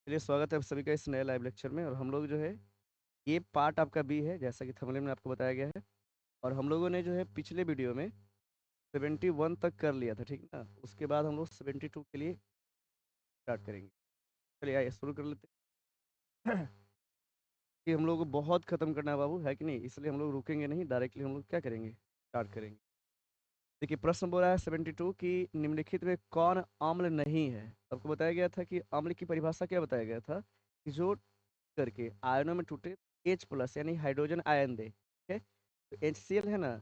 चलिए, स्वागत है आप सभी का इस नए लाइव लेक्चर में। और हम लोग जो है, ये पार्ट आपका बी है, जैसा कि थंबनेल में आपको बताया गया है। और हम लोगों ने जो है पिछले वीडियो में 71 तक कर लिया था, ठीक ना। उसके बाद हम लोग 72 के लिए स्टार्ट करेंगे। चलिए आइए शुरू कर लेते हैं। कि हम लोग को बहुत खत्म करना है बाबू, है कि नहीं, इसलिए हम लोग रुकेंगे नहीं, डायरेक्टली हम लोग क्या करेंगे, स्टार्ट करेंगे। देखिए, प्रश्न बोला है 72 कि निम्नलिखित में कौन अम्ल नहीं है। आपको बताया गया था कि अम्ल की परिभाषा क्या बताया गया था, कि जो करके आयनों में टूटे H प्लस यानी हाइड्रोजन आयन दे, ठीक है। तो HCl है ना,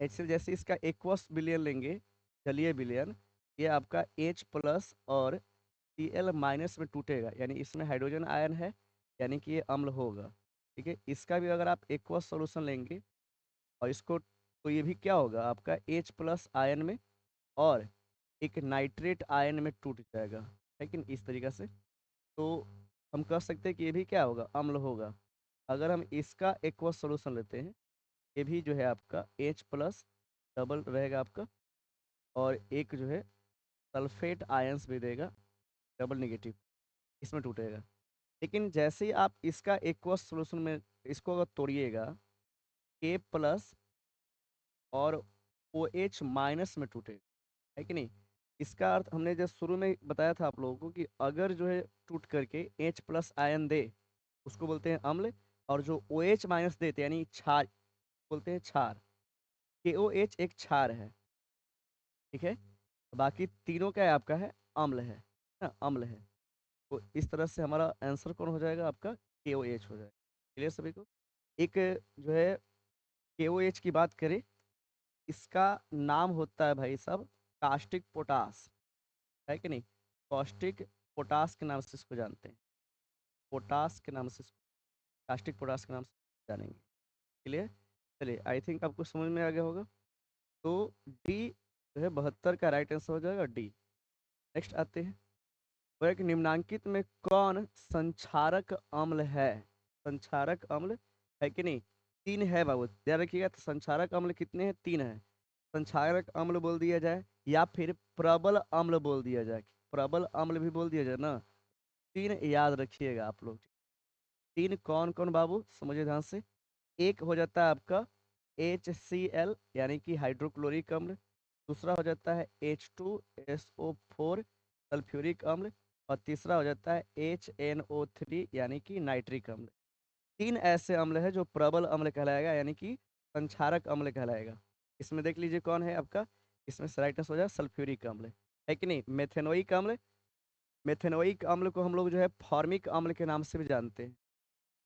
HCl जैसे इसका एक्वस विलयन लेंगे, जलीय विलयन, ये आपका H प्लस और Cl माइनस में टूटेगा, यानी इसमें हाइड्रोजन आयन है, यानी कि ये अम्ल होगा। ठीक है, इसका भी अगर आप एक्वस सॉल्यूशन लेंगे और इसको, तो ये भी क्या होगा आपका H प्लस आयन में और एक नाइट्रेट आयन में टूट जाएगा, लेकिन इस तरीका से। तो हम कह सकते हैं कि ये भी क्या होगा, अम्ल होगा। अगर हम इसका एक्वस सॉल्यूशन लेते हैं, ये भी जो है आपका H प्लस डबल रहेगा आपका, और एक जो है सल्फेट आयंस भी देगा, डबल नेगेटिव, इसमें टूटेगा। लेकिन जैसे ही आप इसका एक्वस सॉल्यूशन में इसको अगर तोड़िएगा, K प्लस और OH माइनस में टूटेगा, है कि नहीं। इसका अर्थ हमने जब शुरू में बताया था आप लोगों को, कि अगर जो है टूट करके H प्लस आयन दे, उसको बोलते हैं अम्ल। और जो OH माइनस देते यानी क्षार, बोलते हैं क्षार। KOH एक क्षार है, ठीक है। बाकी तीनों क्या है आपका, है अम्ल है ना, अम्ल है। तो इस तरह से हमारा आंसर कौन हो जाएगा, आपका KOH हो जाएगा। क्लियर सभी को। एक जो है KOH की बात करें, इसका नाम होता है भाई साहब कास्टिक पोटास, है कि नहीं। कास्टिक पोटास के नाम से इसको जानते हैं, पोटास के नाम से इसको, कास्टिक पोटास के नाम से जानेंगे। क्लियर। चलिए, आई थिंक आपको समझ में आ गया होगा। तो डी जो है 72 का राइट आंसर हो जाएगा, डी। नेक्स्ट आते हैं, और एक निम्नांकित में कौन संक्षारक अम्ल है। संक्षारक अम्ल है कि नहीं, तीन है बाबू, ध्यान रखिएगा। तो संक्षारक अम्ल कितने हैं, तीन है। संक्षारक अम्ल बोल दिया जाए या फिर प्रबल अम्ल बोल दिया जाए, प्रबल अम्ल भी बोल दिया जाए ना। तीन याद रखिएगा आप लोग। तीन कौन कौन बाबू, समझिए ध्यान से। एक हो जाता है आपका HCl यानी कि हाइड्रोक्लोरिक अम्ल। दूसरा हो जाता है H2SO4 सल्फ्यूरिक अम्ल। और तीसरा हो जाता है HNO3 यानी कि नाइट्रिक अम्ल। तीन ऐसे अम्ल है जो प्रबल अम्ल कहलाएगा, यानी कि संक्षारक अम्ल कहलाएगा। इसमें देख लीजिए कौन है आपका, इसमें राइट आंसर हो जाए सल्फ्यूरिक अम्ल, है कि नहीं। मेथेनोइक अम्ल, मेथेनोइक अम्ल को हम लोग जो है फॉर्मिक अम्ल के नाम से भी जानते हैं,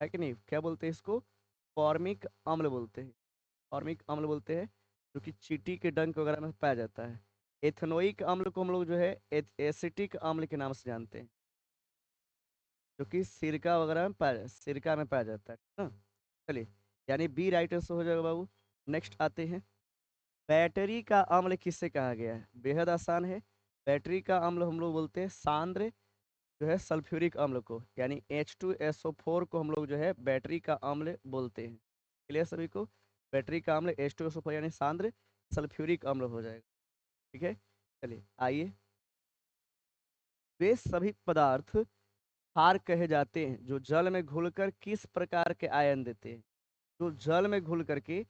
है कि नहीं। क्या बोलते हैं इसको, फॉर्मिक अम्ल बोलते हैं, फॉर्मिक अम्ल बोलते हैं, जो कि चींटी के डंक वगैरह में पाया जाता है। एथेनोइक अम्ल को हम लोग जो है एसिटिक अम्ल के नाम से जानते हैं, जो कि सिरका वगैरह में पाया, सिरका में पाया जाता है ना। चलिए, यानी बी राइट आंसर हो जाएगा बाबू। नेक्स्ट आते हैं, बैटरी का अम्ल किससे कहा गया है, बेहद आसान है। बैटरी का अम्ल हम लोग बोलते हैं सांद्र जो है सल्फ्यूरिक अम्ल को, यानी H2SO4 को हम लोग जो है बैटरी का अम्ल बोलते हैं। क्लियर सभी को। बैटरी का अम्ल H2SO4 यानी सांद्र सल्फ्यूरिक अम्ल हो जाएगा, ठीक है। चलिए आइए, वे सभी पदार्थ क्षार कहे जाते हैं जो जल में घुलकर किस प्रकार के आयन देते हैं। जो जल में घुल करके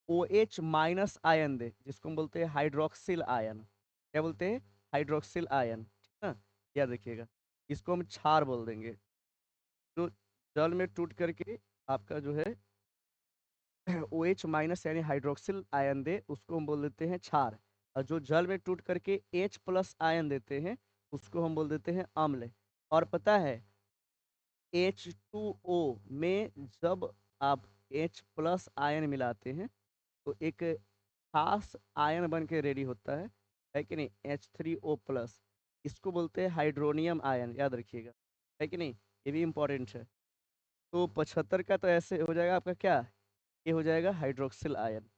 OH माइनस आयन दे, जिसको हम बोलते हैं हाइड्रोक्सिल आयन। क्या बोलते हैं, हाइड्रोक्सिल आयन, ठीक है। याद रखिएगा, इसको हम क्षार बोल देंगे। जो जल में टूट करके आपका जो है OH माइनस यानी हाइड्रोक्सिल आयन दे, उसको हम बोल देते हैं क्षार। और जो जल में टूट करके H प्लस आयन देते हैं, उसको हम बोल देते हैं अम्ल। और पता है, H2O में जब आप H प्लस आयन मिलाते हैं, तो एक खास आयन बन के रेडी होता है कि नहीं, H3O प्लस। इसको बोलते हैं हाइड्रोनियम आयन, याद रखिएगा, है कि नहीं। ये भी इंपॉर्टेंट है। तो 75 का तो ऐसे हो जाएगा आपका, क्या ये हो जाएगा, हाइड्रोक्सिल आयन।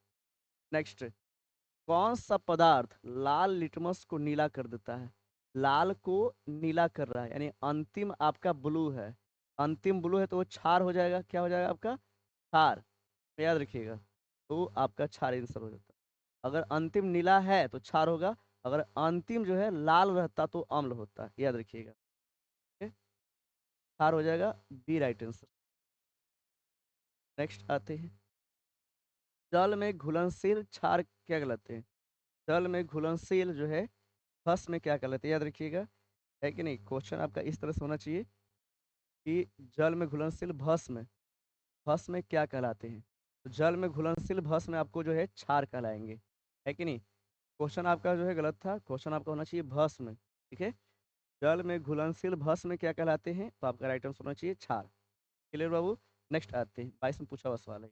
नेक्स्ट, कौन सा पदार्थ लाल लिटमस को नीला कर देता है। लाल को नीला कर रहा है, यानी अंतिम आपका ब्लू है, अंतिम ब्लू है, तो वो क्षार हो जाएगा। क्या हो जाएगा आपका, क्षार। याद रखिएगा, तो आपका क्षार आंसर हो जाता है। अगर अंतिम नीला है तो क्षार होगा, अगर अंतिम जो है लाल रहता तो अम्ल होता है, याद रखिएगा, ठीक है। क्षार हो जाएगा बी राइट आंसर। नेक्स्ट आते हैं, जल में घुलनशील क्षार क्या कहलाते हैं? जल में घुलनशील जो है भस्म में क्या कहलाते हैं, याद रखिएगा। है कि नहीं? क्वेश्चन आपका इस तरह से होना चाहिए कि जल में घुलनशील भस्म, भस्म में क्या कहलाते हैं? तो जल में घुलनशील भस्म में आपको जो है क्षार कहलाएंगे। है कि नहीं? क्वेश्चन आपका जो है गलत था, क्वेश्चन आपका होना चाहिए भस्म। ठीक है, जल में घुलनशील भस्म में क्या कहलाते हैं? तो आपका राइट आंसर होना चाहिए क्षार। क्लियर बाबू? नेक्स्ट आते हैं, 22 में पूछा हुआ सवाल है।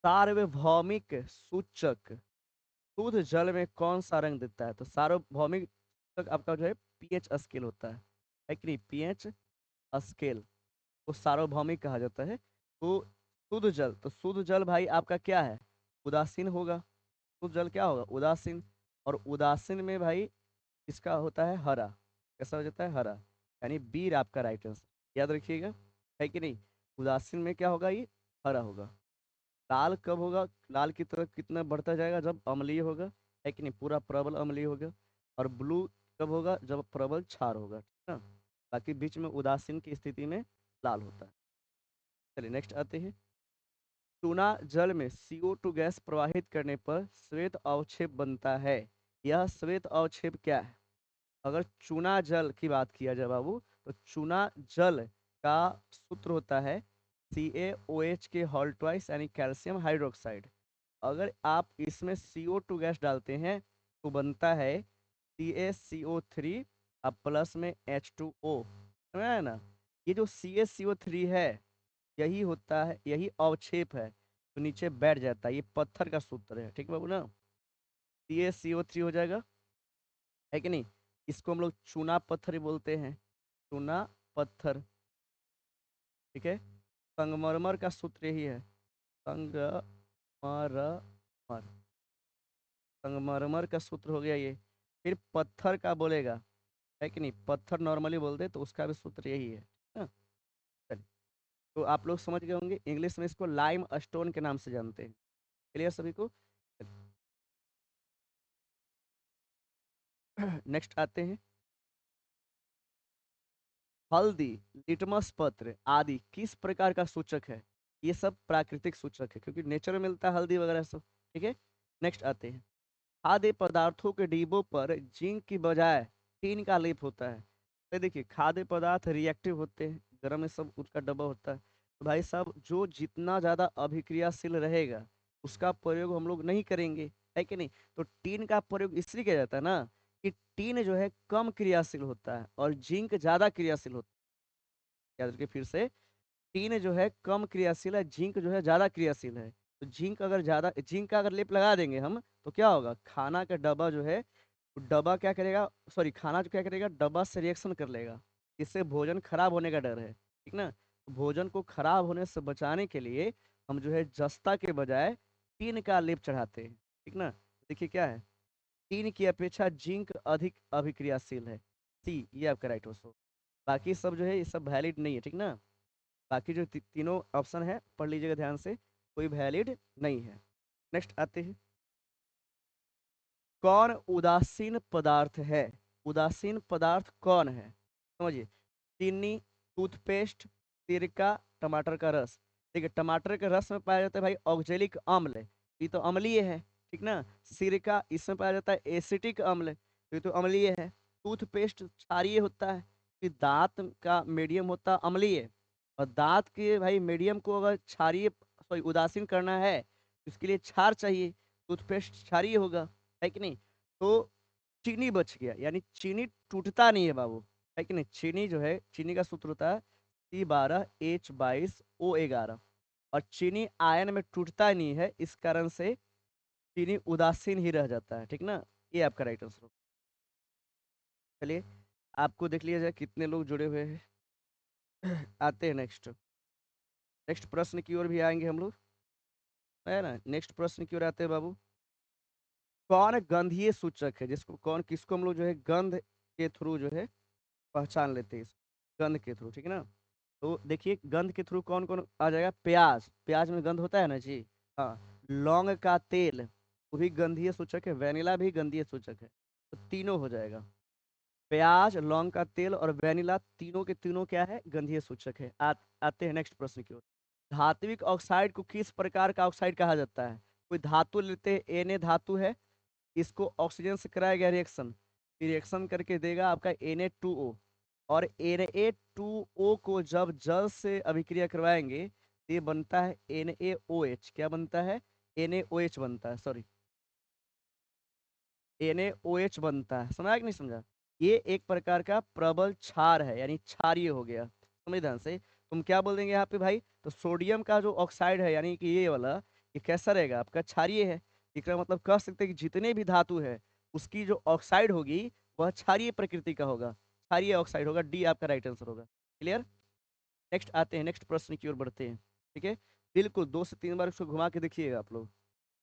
सार्वभौमिक सूचक शुद्ध जल में कौन सा रंग देता है? तो सार्वभौमिक सूचक आपका जो है पीएच स्केल होता है कि नहीं? पीएच स्केल को सार्वभौमिक कहा जाता है। तो शुद्ध जल, तो शुद्ध जल भाई आपका क्या है? उदासीन होगा। शुद्ध जल क्या होगा? उदासीन। और उदासीन में भाई इसका होता है हरा। कैसा हो जाता है? हरा। यानी बी आपका राइट आंसर, याद रखिएगा। है कि नहीं? उदासीन में क्या होगा? ये हरा होगा। लाल कब होगा? लाल की तरफ कितना बढ़ता जाएगा? जब अम्लीय होगा। है कि नहीं? पूरा प्रबल अम्लीय होगा। और ब्लू कब होगा? जब प्रबल क्षार होगा, ठीक ना। बाकी बीच में उदासीन की स्थिति में लाल होता है। चलिए नेक्स्ट आते हैं, चूना जल में CO2 गैस प्रवाहित करने पर श्वेत अवक्षेप बनता है। यह श्वेत अवक्षेप क्या है? अगर चूना जल की बात किया जाए बाबू, तो चूना जल का सूत्र होता है CaOH के होल ट्वाइस यानी कैल्शियम हाइड्रोक्साइड। अगर आप इसमें CO2 गैस डालते हैं तो बनता है CaCO3 अब प्लस में H2O, समझ आया ना? ये जो CaCO3 है यही होता है, यही अवक्षेप है तो नीचे बैठ जाता है। ये पत्थर का सूत्र है, ठीक है बाबू ना? CaCO3 हो जाएगा। है कि नहीं? इसको हम लोग चूना पत्थर ही बोलते हैं, चूना पत्थर। ठीक है, संगमरमर का सूत्र यही है, संगमरमर। संगमरमर का सूत्र हो गया ये। फिर पत्थर का बोलेगा, है कि नहीं? पत्थर नॉर्मली बोलते तो उसका भी सूत्र यही है ना। चलिए, तो आप लोग समझ गए होंगे, इंग्लिश में इसको लाइम स्टोन के नाम से जानते हैं। क्लियर सभी को? नेक्स्ट आते हैं, हल्दी, लिटमस पत्र आदि किस प्रकार का सूचक है? ये सब प्राकृतिक सूचक है क्योंकि नेचर में मिलता है हल्दी वगैरह सब। ठीक है, नेक्स्ट आते हैं, खाद्य पदार्थों के डिब्बों पर जिंक की बजाय टीन का लेप होता है। तो देखिए, खाद्य पदार्थ रिएक्टिव होते हैं, गर्म में सब उसका डब्बा होता है। तो भाई साहब, जो जितना ज़्यादा अभिक्रियाशील रहेगा उसका प्रयोग हम लोग नहीं करेंगे। है कि नहीं? तो टीन का प्रयोग इसलिए किया जाता है ना कि टीन जो है कम क्रियाशील होता है और जिंक ज़्यादा क्रियाशील होता है। याद रखिए फिर से, टीन जो है कम क्रियाशील है, जिंक जो है ज्यादा क्रियाशील है। तो जिंक का अगर लेप लगा देंगे हम तो क्या होगा? खाना का डब्बा जो है, डब्बा क्या करेगा, सॉरी खाना जो क्या करेगा, डब्बा से रिएक्शन कर लेगा। इससे भोजन खराब होने का डर है, ठीक ना। तो भोजन को खराब होने से बचाने के लिए हम जो है जस्ता के बजाय टीन का लेप चढ़ाते हैं, ठीक ना। देखिए क्या है, टीन की अपेक्षा जिंक अधिक अभिक्रियाशील है। सी, ये आपका राइट हो। बाकी सब जो है ये सब वैलिड नहीं है, ठीक ना। बाकी जो तीनों ऑप्शन है पढ़ लीजिएगा ध्यान से, कोई वैलिड नहीं है। नेक्स्ट आते हैं, कौन उदासीन पदार्थ है? उदासीन पदार्थ कौन है? समझिए, चीनी, टूथपेस्ट, सिरका, टमाटर का रस। देखिए, टमाटर के रस में पाया जाता है भाई ऑक्जेलिक अम्ल, ये तो अम्लीय है, ठीक ना। सिरका, इसमें पाया जाता है एसिटिक अम्ल, ये तो अम्लीय है। टूथपेस्ट क्षारीय होता है, फिर दांत का मीडियम होता है अम्लीय। और दांत के भाई मीडियम को अगर क्षारीय, सॉरी उदासीन करना है तो इसके लिए क्षार चाहिए, टूथपेस्ट क्षारीय होगा। है कि नहीं? तो चीनी बच गया, यानी चीनी टूटता नहीं है बाबू। है कि नहीं? चीनी जो है, चीनी का सूत्र होता है C12H22O11। और चीनी आयन में टूटता नहीं है, इस कारण से चीनी उदासीन ही रह जाता है, ठीक ना। ये आपका राइट आंसर। चलिए, आपको देख लिया जाए कितने लोग जुड़े हुए हैं। आते हैं नेक्स्ट, नेक्स्ट प्रश्न की ओर भी आएंगे हम लोग, है ना। नेक्स्ट प्रश्न की ओर आते हैं बाबू, कौन गंधीय सूचक है? जिसको कौन, किसको हम लोग जो है गंध के थ्रू जो है पहचान लेते हैं, गंध के थ्रू, ठीक है ना। तो देखिए, गंध के थ्रू कौन कौन आ जाएगा? प्याज, प्याज में गंध होता है ना जी। हाँ, लौंग का तेल वो भी गंधीय सूचक है, वेनिला भी गंधीय सूचक है। तो तीनों हो जाएगा। प्याज, लौंग का तेल और वेनिला तीनों के तीनों क्या है? गंधीय सूचक है। आते हैं नेक्स्ट प्रश्न की ओर। धात्विक ऑक्साइड को किस प्रकार का ऑक्साइड कहा जाता है? कोई धातु लेते हैं, Na धातु है, इसको ऑक्सीजन से कराया गया रिएक्शन, रिएक्शन करके देगा आपका Na2O, और Na2O को जब जल से अभिक्रिया करवाएंगे तो ये बनता है NaOH। क्या बनता है? NaOH बनता है, सॉरी, NaOH बनता है। समझा कि नहीं समझा? ये एक प्रकार का प्रबल क्षार है, यानी क्षारीय हो गया। समझ ध्यान से। तुम क्या बोल देंगे यहाँ पे भाई? तो सोडियम का जो ऑक्साइड है, यानी कि ये वाला, ये कैसा रहेगा? आपका क्षारीय है। इसका मतलब कह सकते हैं कि जितने भी धातु है उसकी जो ऑक्साइड होगी वह क्षारीय प्रकृति का होगा, क्षारीय ऑक्साइड होगा। डी आपका राइट आंसर होगा। क्लियर? नेक्स्ट आते हैं, नेक्स्ट प्रश्न की ओर बढ़ते हैं। ठीक है, बिल्कुल 2 से 3 बार उसको घुमा के देखिएगा आप लोग।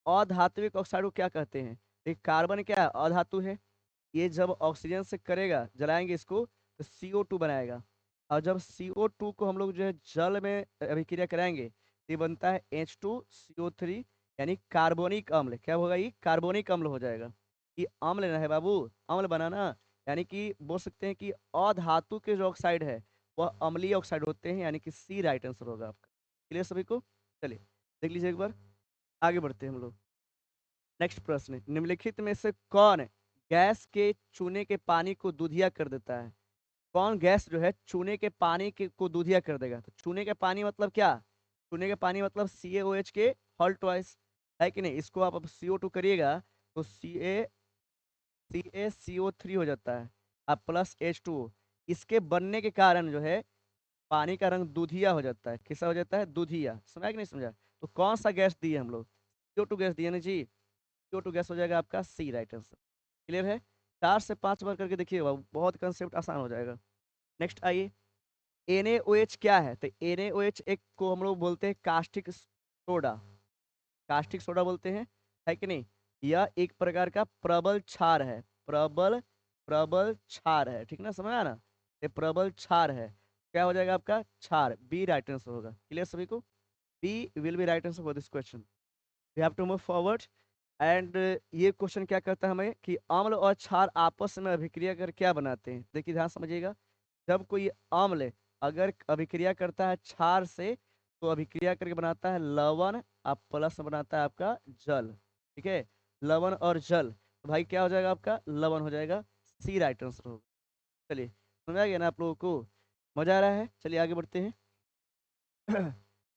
अधात्विक ऑक्साइड को क्या कहते हैं? एक कार्बन क्या है? अधातु है। ये जब ऑक्सीजन से करेगा, जलाएंगे इसको, तो CO2 बनाएगा। और जब CO2 को हम लोग जो है जल में अभिक्रिया कराएंगे तो ये बनता है H2CO3, यानी कार्बोनिक अम्ल। क्या होगा? ये कार्बोनिक अम्ल हो जाएगा। ये अम्ल ना है बाबू, अम्ल बनाना। यानी कि बोल सकते हैं कि अधातु के जो ऑक्साइड है वह अम्लीय ऑक्साइड होते हैं, यानी कि सी राइट आंसर होगा आपका। क्लियर सभी को? चलिए देख लीजिए एक बार, आगे बढ़ते हैं हम लोग। नेक्स्ट प्रश्न, निम्नलिखित में से कौन गैस के चूने के पानी को दूधिया कर देता है? कौन गैस जो है चूने के पानी के को दूधिया कर देगा? तो चूने के पानी मतलब क्या? चूने के पानी मतलब CaOH के हॉल ट्वाइस, है कि नहीं? इसको आप अब CO2 करिएगा तो CaCO3 हो जाता है, अब प्लस H2O। इसके बनने के कारण जो है पानी का रंग दूधिया हो जाता है। कैसा हो जाता है? दूधिया। समझा कि नहीं समझा? तो कौन सा गैस दिए हम लोग? CO2 गैस दिए ना जी। CO2 गैस हो जाएगा आपका सी राइट आंसर। क्लियर है? 4 से 5 बार करके देखिएगा, बहुत कंसेप्ट आसान हो जाएगा। नेक्स्ट आइए, NaOH क्या है? तो NaOH एक को हम लोग बोलते हैं कास्टिक सोडा, कास्टिक सोडा बोलते हैं, है कि नहीं? यह एक प्रकार का प्रबल क्षार है, प्रबल प्रबल क्षार है। ठीक ना, समझ आया ना? ये प्रबल क्षार है। क्या हो जाएगा आपका? क्षार। बी राइट आंसर होगा। क्लियर सभी को? B will be right answer for this question. We have to move forward. And ये क्वेश्चन क्या करता है हमें कि अम्ल और क्षार आपस में अभिक्रिया कर क्या बनाते हैं? देखिए ध्यान समझिएगा। जब कोई अम्ल अगर अभिक्रिया करता है क्षार से तो अभिक्रिया करके बनाता है लवण, आप प्लस बनाता है आपका जल। ठीक है, लवण और जल, तो भाई क्या हो जाएगा आपका? लवण हो जाएगा। सी राइट आंसर होगा। चलिए, समझ आ गया ना आप लोगों को? मजा आ रहा है? चलिए आगे बढ़ते हैं।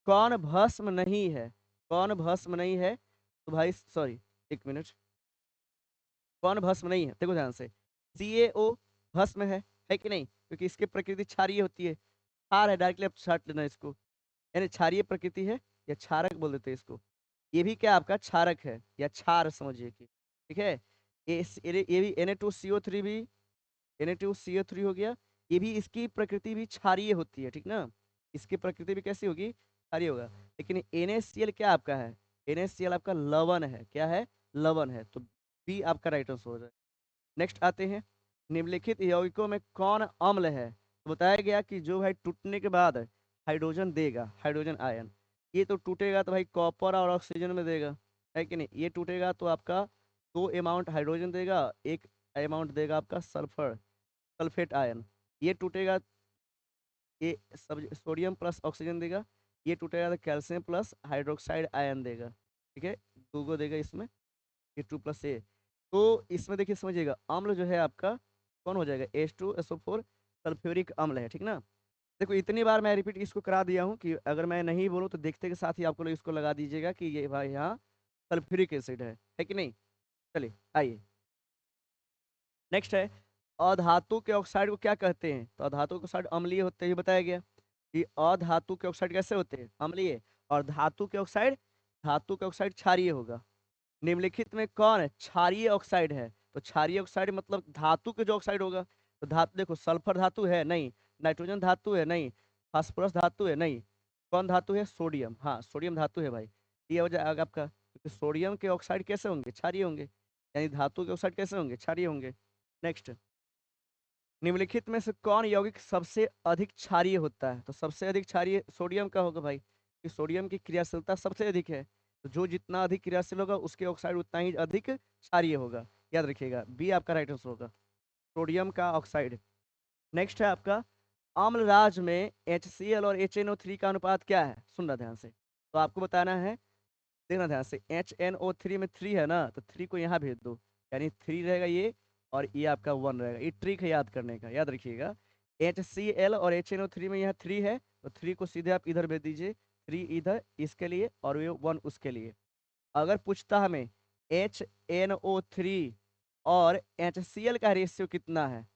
कौन भस्म नहीं है? कौन भस्म नहीं है? तो भाई सॉरी, एक मिनट। कौन भस्म नहीं है? देखो ध्यान से। CaO भस्म है कि नहीं? क्योंकि इसकी प्रकृति क्षारीय होती है। क्षार है, डायरेक्टली आप छाट लेना इसको, यानी क्षारीय प्रकृति है, या क्षारक बोल देते हैं इसको। ये भी क्या आपका क्षारक है, या क्षार समझिए कि। ठीक है, ये भी Na2CO3 भी, Na2CO3 हो गया। ये भी, इसकी प्रकृति भी क्षारीय होती है। ठीक ना, इसकी प्रकृति भी कैसी होगी? क्षारीय होगा। लेकिन NaCl क्या आपका है? NaCl आपका लवण है। क्या है? लवण है। तो बी आपका राइट आंसर हो जाए। नेक्स्ट आते हैं, निम्नलिखित यौगिकों में कौन अम्ल है? तो बताया गया कि जो भाई टूटने के बाद हाइड्रोजन देगा, हाइड्रोजन आयन। ये तो टूटेगा तो भाई कॉपर और ऑक्सीजन में देगा, है कि नहीं? ये टूटेगा तो आपका 2 अमाउंट हाइड्रोजन देगा, एक अमाउंट देगा आपका सल्फर, सल्फेट आयन। ये टूटेगा, ये सब सोडियम प्लस ऑक्सीजन देगा। ये टूटेगा तो कैल्शियम प्लस हाइड्रोक्साइड आयन देगा। ठीक है, 2 देगा इसमें, ये 2+A। तो इसमें देखिए समझिएगा, अम्ल जो है आपका कौन हो जाएगा? H2SO4 सल्फ्यूरिक अम्ल है। ठीक ना? देखो इतनी बार मैं रिपीट इसको करा दिया हूँ कि अगर मैं नहीं बोलूँ तो देखते के साथ ही आपको लोग इसको लगा दीजिएगा कि ये भाई यहाँ सल्फ्यूरिक एसिड है कि नहीं? चलिए आइए, नेक्स्ट है, अधातु के ऑक्साइड को क्या कहते हैं? तो अधातु के ऑक्साइड अम्लीय होते ही बताया गया कि अधातु के ऑक्साइड कैसे होते हैं? अम्लीय। और धातु के ऑक्साइड क्षारीय होगा। निम्नलिखित में कौन क्षारीय ऑक्साइड है? तो क्षारीय ऑक्साइड मतलब धातु के जो ऑक्साइड होगा। तो धातु देखो, सल्फर धातु है नहीं, नाइट्रोजन धातु है नहीं, फास्फोरस धातु है नहीं, कौन धातु है? सोडियम। हाँ, सोडियम धातु है भाई। ये हो जाएगा आपका, क्योंकि सोडियम के ऑक्साइड कैसे होंगे? क्षारीय होंगे। यानी धातु के ऑक्साइड कैसे होंगे? क्षारीय होंगे। नेक्स्ट, निम्नलिखित में से कौन यौगिक सबसे अधिक क्षारीय होता है? तो सबसे अधिक क्षारीय सोडियम का होगा भाई, कि सोडियम की क्रियाशीलता सबसे अधिक है। तो जो जितना अधिक क्रियाशील होगा उसके ऑक्साइड उतना ही अधिक क्षारीय होगा। याद रखिएगा, बी आपका राइट आंसर होगा। सोडियम का ऑक्साइड। नेक्स्ट है आपका अम्लराज में HCl और HNO3 का अनुपात क्या है, सुनना ध्यान से। तो आपको बताना है, देखना ध्यान से, HNO3 में 3 है ना, तो 3 को यहाँ भेज दो, यानी 3 रहेगा ये, और ये आपका 1 रहेगा। ये ट्रिक है याद करने का, याद रखिएगा। HCl और HNO3 में यहाँ 3 है, तो 3 को सीधे आप इधर भेज दीजिए, 3 इधर इसके लिए और ये 1 उसके लिए। अगर पूछता हमें HNO3 और HCl का रेशियो कितना है,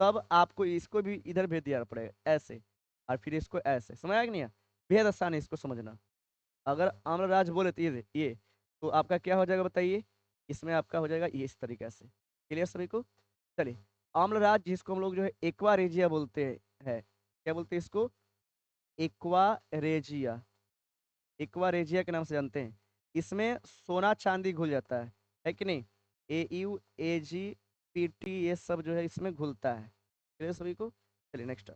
तब आपको इसको भी इधर भेज दिया पड़ेगा ऐसे, और फिर इसको ऐसे। समझ आया कि नहीं? बेहद आसान है इसको समझना। अगर अम्लराज बोले तो ये तो आपका क्या हो जाएगा बताइए, इसमें आपका हो जाएगा ये इस तरीके से। क्लियर सभी को? चलिए, अम्लराज जिसको हम लोग जो है एक्वा रेजिया बोलते हैं, क्या बोलते हैं इसको? Aqua regia. एक्वा रेजिया के नाम से जानते हैं। इसमें सोना चांदी घुल जाता है कि नहीं? AuAgPt ये सब जो है इसमें घुलता है। क्लियर सभी को? चलिए नेक्स्ट।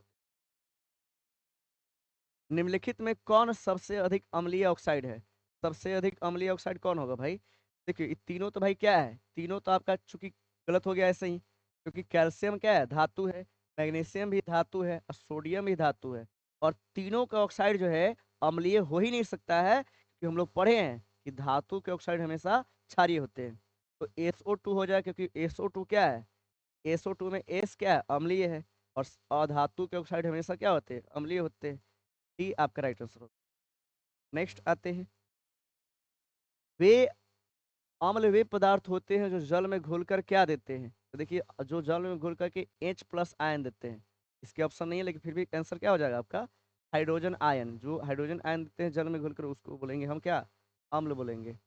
निम्नलिखित में कौन सबसे अधिक अम्लीय ऑक्साइड है? सबसे अधिक अम्लीय ऑक्साइड कौन होगा भाई? देखिए, ये तीनों तो भाई क्या है, तीनों तो आपका चूंकि गलत हो गया ऐसे ही, क्योंकि कैल्शियम क्या है, धातु है, मैग्नीशियम भी धातु है, और सोडियम भी धातु है। और तीनों का ऑक्साइड जो है अम्लीय हो ही नहीं सकता है, क्योंकि हम लोग पढ़े हैं कि धातु के ऑक्साइड हमेशा क्षारीय होते हैं। तो SO2 हो जाए, क्योंकि SO2 क्या है, SO2 में S क्या है, अम्लीय है। और अधातु के ऑक्साइड हमेशा क्या होते हैं, अम्लीय होते हैं। डी आपका राइट आंसर होगा। नेक्स्ट आते हैं, वे अम्ल वे पदार्थ होते हैं जो जल में घुलकर क्या देते हैं? तो देखिए, जो जल में घुल करके H+ आयन देते हैं। इसके ऑप्शन नहीं है, लेकिन फिर भी आंसर क्या हो जाएगा आपका? Hydrogen ion. जो हाइड्रोजन आयन देते हैं जल में घुलकर, उसको बोलेंगे हम क्या? अम्ल बोलेंगे।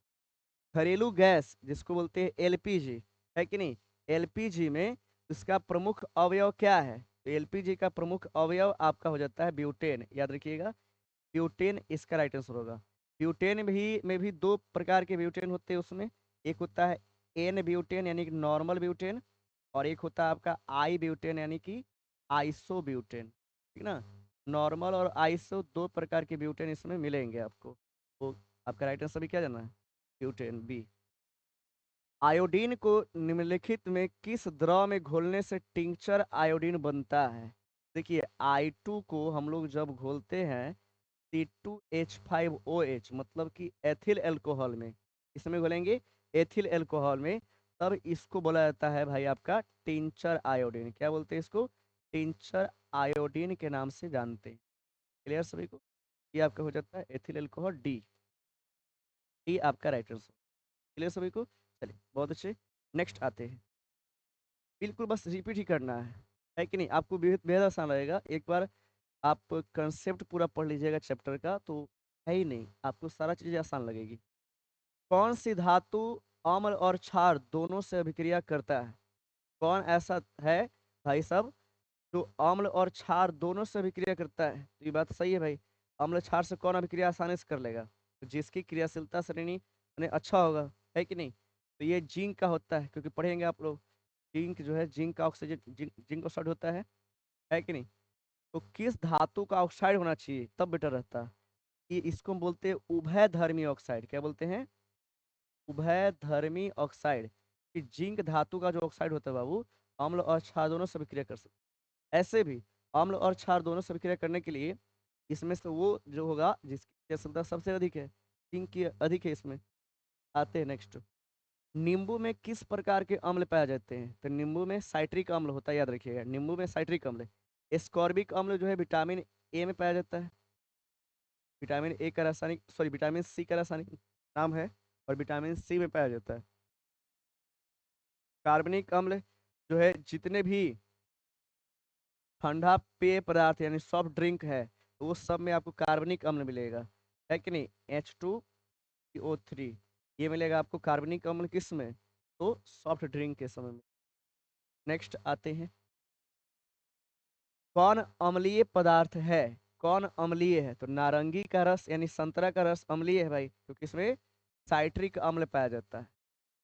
घरेलू गैस जिसको बोलते हैं LPG, है कि नहीं? LPG में इसका प्रमुख अवयव क्या है? तो LPG का प्रमुख अवयव आपका हो जाता है ब्यूटेन। याद रखिएगा, ब्यूटेन इसका राइट आंसर होगा। ब्यूटेन में भी दो प्रकार के ब्यूटेन होते हैं उसमें। एक होता है एन ब्यूटेन यानी कि नॉर्मल ब्यूटेन, और एक होता है आपका आई ब्यूटेन यानी कि आइसो ब्यूटेन। ठीक ना? नॉर्मल और आइसो दो प्रकार के ब्यूटेन इसमें मिलेंगे आपको। तो आपका राइट आंसर भी क्या जाना है? Butane B. आयोडीन को निम्नलिखित में किस द्रव में घोलने से टिंचर आयोडीन बनता है? देखिए, I2 को हम लोग जब घोलते हैं C2H5OH, मतलब कि एथिल अल्कोहल में, इसमें घोलेंगे एथिल अल्कोहल में, तब इसको बोला जाता है भाई आपका टिंचर आयोडीन। क्या बोलते हैं इसको? टिंचर आयोडीन के नाम से जानते हैं। क्लियर सभी को? ये आपका हो जाता है एथिल अल्कोहल, डी। डी आपका राइट आंसर। क्लियर सभी को? चलिए, बहुत अच्छे। नेक्स्ट आते हैं, बिल्कुल बस रिपीट ही करना है कि नहीं? आपको बेहद बेहद आसान रहेगा। एक बार आप कंसेप्ट पूरा पढ़ लीजिएगा चैप्टर का, तो है ही नहीं, आपको सारा चीज़ आसान लगेगी। कौन सी धातु अम्ल और क्षार दोनों से अभिक्रिया करता है? कौन ऐसा है भाई साहब जो अम्ल और क्षार दोनों से अभिक्रिया करता है? तो ये बात सही है भाई, अम्ल क्षार से कौन अभिक्रिया आसानी से कर लेगा? तो जिसकी क्रियाशीलता श्रेणी यानी अच्छा होगा, है कि नहीं? तो ये जिंक का होता है, क्योंकि पढ़ेंगे आप लोग, जिंक जो है, जिंक का ऑक्सीजन, जिंक ऑक्साइड होता है कि नहीं? तो किस धातु का ऑक्साइड होना चाहिए तब बेटर रहता है? कि इसको हम बोलते हैं उभयधर्मी ऑक्साइड। क्या बोलते हैं? उभयधर्मी ऑक्साइड। कि जिंक धातु का जो ऑक्साइड होता है बाबू, अम्ल और क्षार दोनों से अभिक्रिया कर सकते हैं। ऐसे भी अम्ल और क्षार दोनों से अभिक्रिया करने के लिए इसमें से वो जो होगा जिसकी क्रियाशीलता सबसे अधिक है, जिंक की अधिक है इसमें। आते हैं नेक्स्ट, नींबू में किस प्रकार के अम्ल पाए जाते हैं? तो नींबू में साइट्रिक अम्ल होता है, याद रखिएगा, नींबू में साइट्रिक अम्ल। एस्कॉर्बिक अम्ल जो है विटामिन ए में पाया जाता है। विटामिन ए का रासायनिक, सॉरी, विटामिन सी का रासायनिक नाम है, और विटामिन सी में पाया जाता है। कार्बनिक अम्ल जो है जितने भी ठंडा पेय पदार्थ यानी सॉफ्ट ड्रिंक है, तो वो सब में आपको कार्बनिक अम्ल मिलेगा, है कि नहीं? H2CO3 ये मिलेगा आपको कार्बनिक अम्ल किस में? तो सॉफ्ट ड्रिंक के समय में। नेक्स्ट आते हैं, कौन अम्लीय पदार्थ है? कौन अम्लीय है? तो नारंगी का रस यानी संतरा का रस अम्लीय है भाई, क्योंकि इसमें साइट्रिक अम्ल पाया जाता है।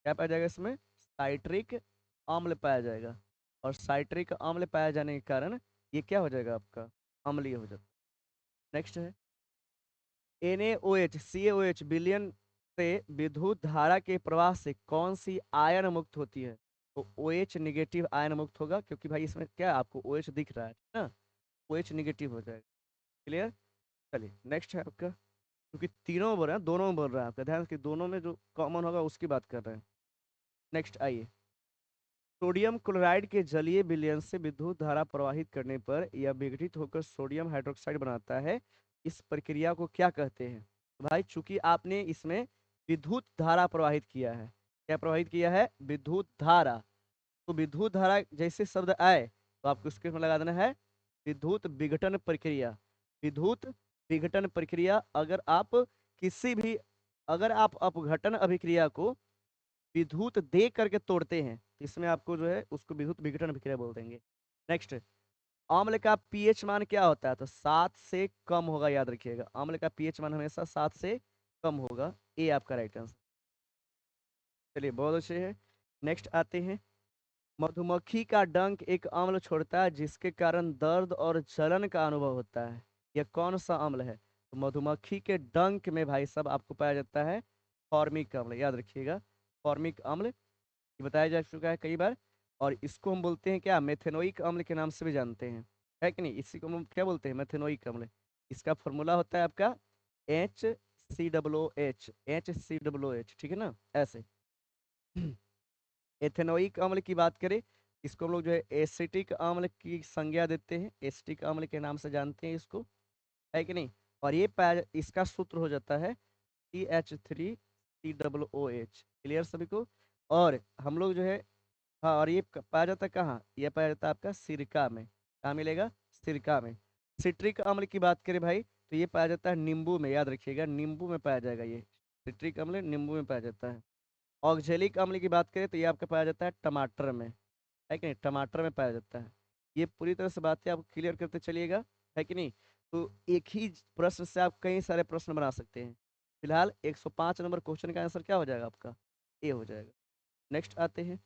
क्या पाया जाएगा इसमें? साइट्रिक अम्ल पाया जाएगा। और साइट्रिक अम्ल पाया जाने के कारण ये क्या हो जाएगा आपका? अम्लीय हो जाता है। नेक्स्ट है, NaOH CaOH विलयन से विद्युत धारा के प्रवाह से कौन सी आयन मुक्त होती है? तो OH निगेटिव आयन मुक्त होगा, क्योंकि भाई इसमें क्या आपको OH दिख रहा है ना, OH निगेटिव हो जाएगा। क्लियर। चलिए नेक्स्ट है आपका, क्योंकि तीनों में बोल रहे हैं, दोनों में बोल रहा है आपका ध्यान, कि दोनों में जो कॉमन होगा उसकी बात कर रहे हैं। नेक्स्ट आइए, सोडियम क्लोराइड के जलीय विलयन से विद्युत धारा प्रवाहित करने पर यह विघटित होकर सोडियम हाइड्रोक्साइड बनाता है। इस प्रक्रिया को क्या कहते हैं? तो भाई चूंकि आपने इसमें विद्युत धारा प्रवाहित किया है, क्या प्रवाहित किया है? विद्युत धारा। तो विद्युत धारा जैसे शब्द आए तो आपको उसके में लगा देना है विद्युत विघटन प्रक्रिया। विद्युत विघटन प्रक्रिया, अगर आप किसी भी, अगर आप अपघटन अभिक्रिया को विद्युत दे करके तोड़ते हैं तो इसमें आपको जो है उसको विद्युत विघटन अभिक्रिया बोल देंगे। नेक्स्ट, अम्ल का पीएच मान क्या होता है? तो 7 से कम होगा, याद रखिएगा अम्ल का पीएच मान हमेशा 7 से कम होगा। ए आपका राइट आंसर। चलिए बहुत अच्छे है। नेक्स्ट आते हैं, मधुमक्खी का डंक एक अम्ल छोड़ता है जिसके कारण दर्द और जलन का अनुभव होता है। यह कौन सा अम्ल है? तो मधुमक्खी के डंक में भाई साहब आपको पाया जाता है फॉर्मिक अम्ल, याद रखिएगा फॉर्मिक अम्ल, ये बताया जा चुका है कई बार। और इसको हम बोलते हैं क्या, मेथेनोइक अम्ल के नाम से भी जानते हैं, है कि नहीं? इसी को हम क्या बोलते हैं, मेथेनोइक अम्ल। इसका फॉर्मूला होता है आपका HCOOH, HCOOH, ठीक है ना, ऐसे। एथेनोइक अम्ल की बात करें, इसको हम लोग जो है एसिटिक अम्ल की संज्ञा देते हैं, एसिटिक अम्ल के नाम से जानते हैं इसको, है कि नहीं? और ये इसका सूत्र हो जाता है CH3COOH। क्लियर सभी को? और हम लोग जो है, हाँ, और ये पाया जाता है कहाँ? ये पाया जाता है आपका सिरका में। कहाँ मिलेगा? सिरका में। सिट्रिक अम्ल की बात करें भाई तो ये पाया जाता है नींबू में, याद रखिएगा नींबू में पाया जाएगा ये। सिट्रिक अम्ल नींबू में पाया जाता है। ऑक्जेलिक अम्ल की बात करें तो ये आपका पाया जाता है टमाटर में, है कि नहीं? टमाटर में पाया जाता है। ये पूरी तरह से बातें आप क्लियर करते चलिएगा, है कि नहीं? तो एक ही प्रश्न से आप कई सारे प्रश्न बना सकते हैं। फिलहाल 105 नंबर क्वेश्चन का आंसर क्या हो जाएगा आपका? ए हो जाएगा। नेक्स्ट आते हैं,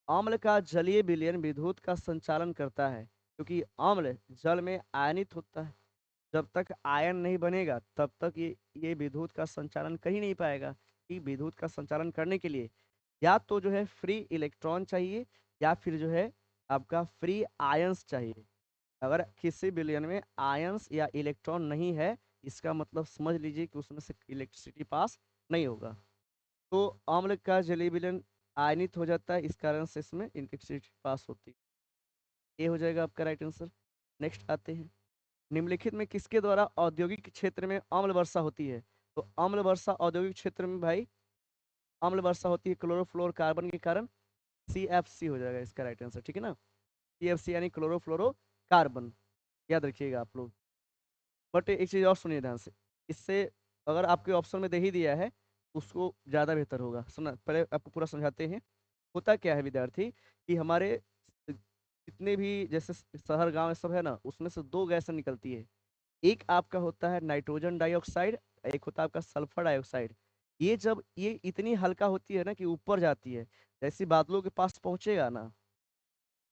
अम्ल का जलीय विलयन विद्युत का संचालन करता है, क्योंकि अम्ल जल में आयनित होता है। जब तक आयन नहीं बनेगा तब तक ये विद्युत का संचालन कर ही नहीं पाएगा। कि विद्युत का संचालन करने के लिए या तो जो है फ्री इलेक्ट्रॉन चाहिए, या फिर जो है आपका फ्री आयंस चाहिए। अगर किसी विलयन में आयंस या इलेक्ट्रॉन नहीं है, इसका मतलब समझ लीजिए कि उसमें से इलेक्ट्रिसिटी पास नहीं होगा। तो अम्ल का जलीय विलयन आयनित हो जाता है, इस कारण से इसमें इलेक्ट्रिसिटी पास होती है। ये हो जाएगा आपका राइट आंसर। नेक्स्ट आते हैं, निम्नलिखित में किसके द्वारा औद्योगिक क्षेत्र में अम्ल वर्षा होती है? तो अम्ल वर्षा औद्योगिक क्षेत्र में भाई अम्ल वर्षा होती है क्लोरोफ्लोर कार्बन के कारण। CFC हो जाएगा इसका राइट आंसर, ठीक है ना? CFC यानी क्लोरोफ्लोरो कार्बन, याद रखिएगा आप लोग। बट एक चीज़ और सुनिए ध्यान से, इससे अगर आपके ऑप्शन में दे ही दिया है उसको ज़्यादा बेहतर होगा। सुना, पहले आपको पूरा समझाते हैं। होता क्या है विद्यार्थी, कि हमारे जितने भी जैसे शहर गांव सब है ना, उसमें से दो गैसें निकलती है। एक आपका होता है नाइट्रोजन डाइऑक्साइड, एक होता है आपका सल्फर डाइऑक्साइड। ये जब ये इतनी हल्का होती है ना कि ऊपर जाती है, जैसे बादलों के पास पहुंचेगा ना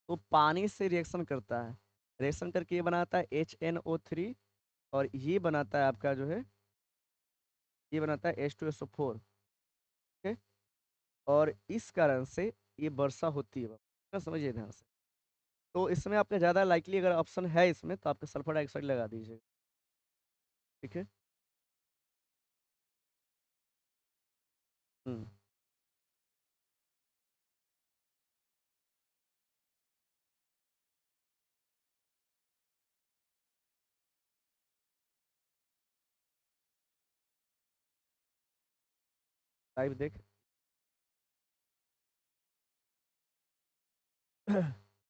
तो पानी से रिएक्शन करता है। रिएक्शन करके ये बनाता है HNO3, और ये बनाता है आपका जो है, ये बनाता है H2SO4। ठीक है? और इस कारण से ये वर्षा होती है, ना समझिए ध्यान से। तो इसमें आपका ज़्यादा लाइकली अगर ऑप्शन है इसमें तो आपका सल्फर डाइऑक्साइड लगा दीजिए। ठीक है। हम्म। लाइव देख।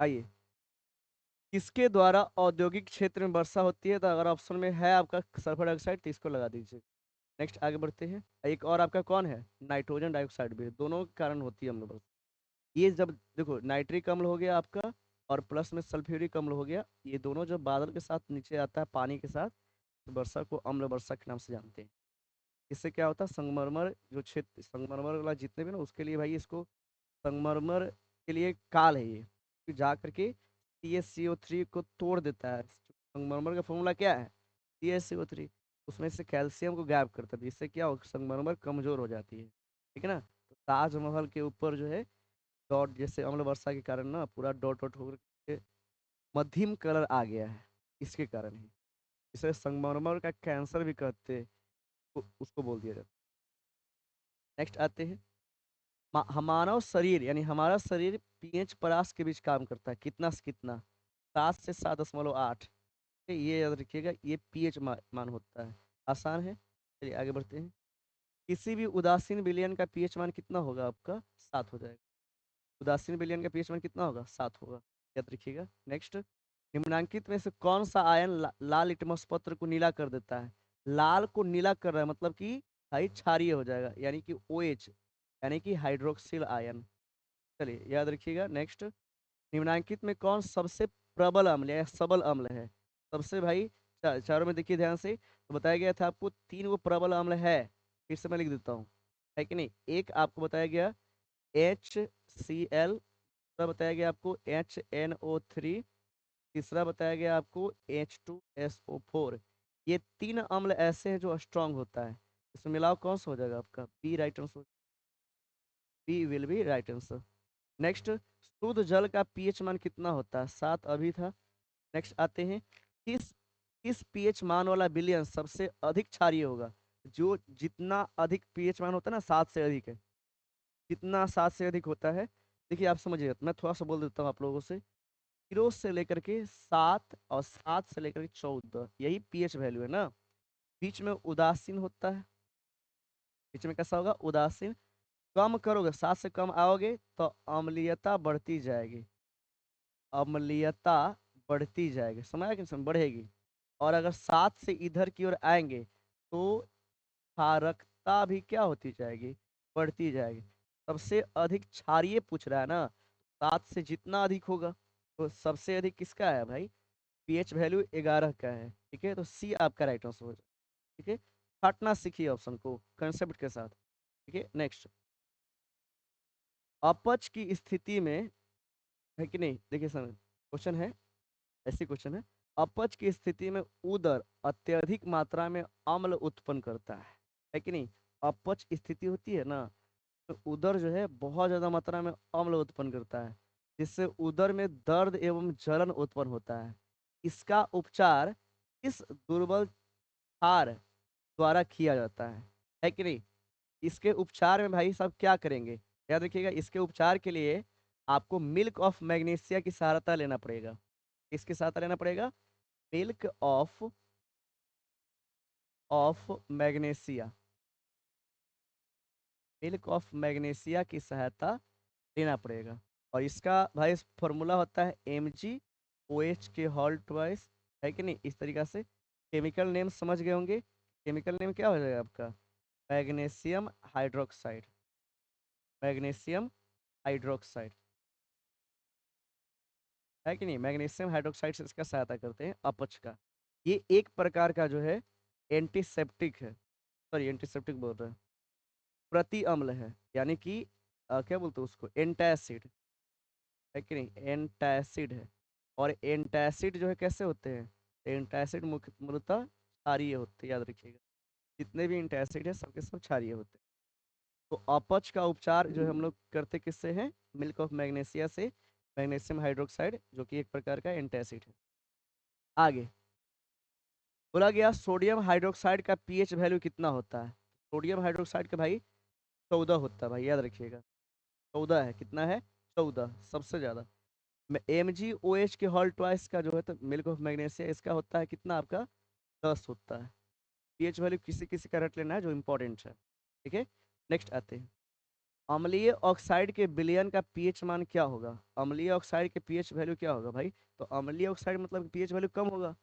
आइए, किसके द्वारा औद्योगिक क्षेत्र में वर्षा होती है? तो अगर ऑप्शन में है आपका सल्फर डाइऑक्साइड तो इसको लगा दीजिए। नेक्स्ट आगे बढ़ते हैं, एक और आपका कौन है, नाइट्रोजन डाइऑक्साइड भी है। दोनों के कारण होती है हम लोग। ये जब देखो नाइट्रिक अम्ल हो गया आपका, और प्लस में सल्फ्यूरिक अम्ल हो गया, ये दोनों जब बादल के साथ नीचे आता है पानी के साथ, तो वर्षा को अम्ल वर्षा के नाम से जानते हैं। इससे क्या होता है, संगमरमर जो क्षेत्र, संगमरमर वाला जितने भी ना, उसके लिए भाई इसको संगमरमर के लिए काल है ये, कि जा करके CaCO3 को तोड़ देता है। संगमरमर का फॉर्मूला क्या है? CaCO3। उसमें से कैल्शियम को गायब करता है, जिससे क्या हो, संगमरमर कमजोर हो जाती है। ठीक है ना? तो ताजमहल के ऊपर जो है डॉट, जैसे अम्ल वर्षा के कारण ना पूरा डॉट डॉट होकर के मध्यम कलर आ गया है, इसके कारण ही इसे संगमरमर का कैंसर भी कहते हैं, उसको बोल दिया जाता है। नेक्स्ट आते हैं, मानव शरीर यानी हमारा शरीर पीएच परास के बीच काम करता है, कितना से कितना, 7 से 7.8। ये याद रखिएगा, ये पीएच मान होता है। आसान है, चलिए आगे बढ़ते हैं। किसी भी उदासीन विलयन का पीएच मान कितना होगा आपका, 7 हो जाएगा। उदासीन विलयन का पीएच मान कितना होगा, 7 होगा, याद रखिएगा। नेक्स्ट, निम्नांकित में से कौन सा आयन लाल लिटमस पत्र को नीला कर देता है। लाल को नीला कर रहा है मतलब कि भाई क्षारीय हो जाएगा, यानी कि OH, यानी कि हाइड्रोक्सिल आयन। चलिए याद रखिएगा। नेक्स्ट, निम्नांकित में कौन सबसे प्रबल अम्ल या सबल अम्ल है। सबसे भाई चारों में देखिए ध्यान से, तो बताया गया था आपको 3 वो प्रबल अम्ल है। फिर से मैं लिख देता हूँ, है कि नहीं। एक आपको बताया गया HCl, दूसरा बताया गया आपको HNO3, तीसरा बताया गया आपको H2SO4। ये 3 अम्ल ऐसे हैं जो स्ट्रांग होता है। इसमें मिलाव कौन सा हो जाएगा आपका, B right answer, B will be right answer. Next, शुद्ध जल का पीएच मान कितना होता है, 7 अभी था। नेक्स्ट आते हैं, किस किस पीएच मान वाला विलयन सबसे अधिक क्षारीय होगा। जो जितना अधिक पीएच मान होता है ना, 7 से अधिक है, जितना 7 से अधिक होता है, देखिए आप समझिए, मैं थोड़ा सा बोल देता हूँ आप लोगों से। 0 से लेकर के 7 और 7 से लेकर के 14, यही पीएच वैल्यू है ना। बीच में उदासीन होता है, बीच में कैसा होगा, उदासीन। कम करोगे, 7 से कम आओगे तो अम्लीयता बढ़ती जाएगी, अम्लीयता बढ़ती जाएगी, समझ आया कि नहीं समझ, बढ़ेगी। और अगर 7 से इधर की ओर आएंगे तो क्षारकता भी क्या होती जाएगी, बढ़ती जाएगी। सबसे अधिक क्षारीय पूछ रहा है ना, 7 से जितना अधिक होगा, तो सबसे अधिक किसका है भाई, पीएच वैल्यू 11 का है। ठीक है, तो सी आपका राइट आंसर हो जाए। ठीक है, काटना सीखिए ऑप्शन को कंसेप्ट के साथ। ठीक है, नेक्स्ट, अपच की स्थिति में, है कि नहीं, देखिए सर क्वेश्चन है, ऐसी क्वेश्चन है, अपच की स्थिति में उदर अत्यधिक मात्रा में अम्ल उत्पन्न करता है कि नहीं। अपच स्थिति होती है ना, तो उदर जो है बहुत ज्यादा मात्रा में अम्ल उत्पन्न करता है, जिससे उदर में दर्द एवं जलन उत्पन्न होता है। इसका उपचार इस दुर्बल क्षार द्वारा किया जाता है कि नहीं। इसके उपचार में भाई साहब क्या करेंगे, याद रखिएगा, इसके उपचार के लिए आपको मिल्क ऑफ मैग्नीशिया की सहायता लेना पड़ेगा। इसकी सहायता लेना पड़ेगा, milk of magnesia, milk of magnesia की सहायता लेना पड़ेगा। और इसका भाई फॉर्मूला होता है MgOH के होल ट्वाइस, है कि नहीं। इस तरीका से केमिकल नेम समझ गए होंगे। केमिकल नेम क्या हो जाएगा आपका, मैग्नीशियम हाइड्रोक्साइड, मैग्नीशियम हाइड्रोक्साइड, है कि नहीं। मैग्नीशियम हाइड्रोक्साइड से इसका सहायता करते हैं अपच का। ये एक प्रकार का जो है एंटीसेप्टिक है, सॉरी एंटीसेप्टिक बोल रहे हैं, प्रति अम्ल है, यानी कि क्या बोलते हैं उसको, एंटासिड, है कि नहीं, एंटासिड है। और एंटासिड जो है कैसे होते हैं, एंटासिड मूलतः क्षारीय होते हैं, याद रखिएगा, जितने भी एंटासिड है सबके सब क्षारीय होते हैं। तो अपच का उपचार जो है हम लोग करते किससे हैं, मिल्क ऑफ मैग्नीशिया से, मैग्नीशियम हाइड्रोक्साइड जो कि एक प्रकार का एंटासिड है। आगे बोला गया सोडियम हाइड्रोक्साइड का पीएच वैल्यू कितना होता है। सोडियम हाइड्रोक्साइड का भाई 14 होता है भाई, याद रखिएगा, 14 है, कितना है, 14 सबसे ज्यादा। MgOH के होल ट्वाइस का जो है तो मिल्क ऑफ मैग्नीशिया, इसका होता है कितना आपका, 10 होता है। पीएच वैल्यू किसी किसी का रट लेना है जो इंपॉर्टेंट है। ठीक है, नेक्स्ट आते हैं, अम्लीय ऑक्साइड के विलयन का पीएच मान क्या होगा। अम्लीय ऑक्साइड के पीएच वैल्यू क्या होगा भाई, तो अम्लीय ऑक्साइड मतलब पीएच वैल्यू कम होगा।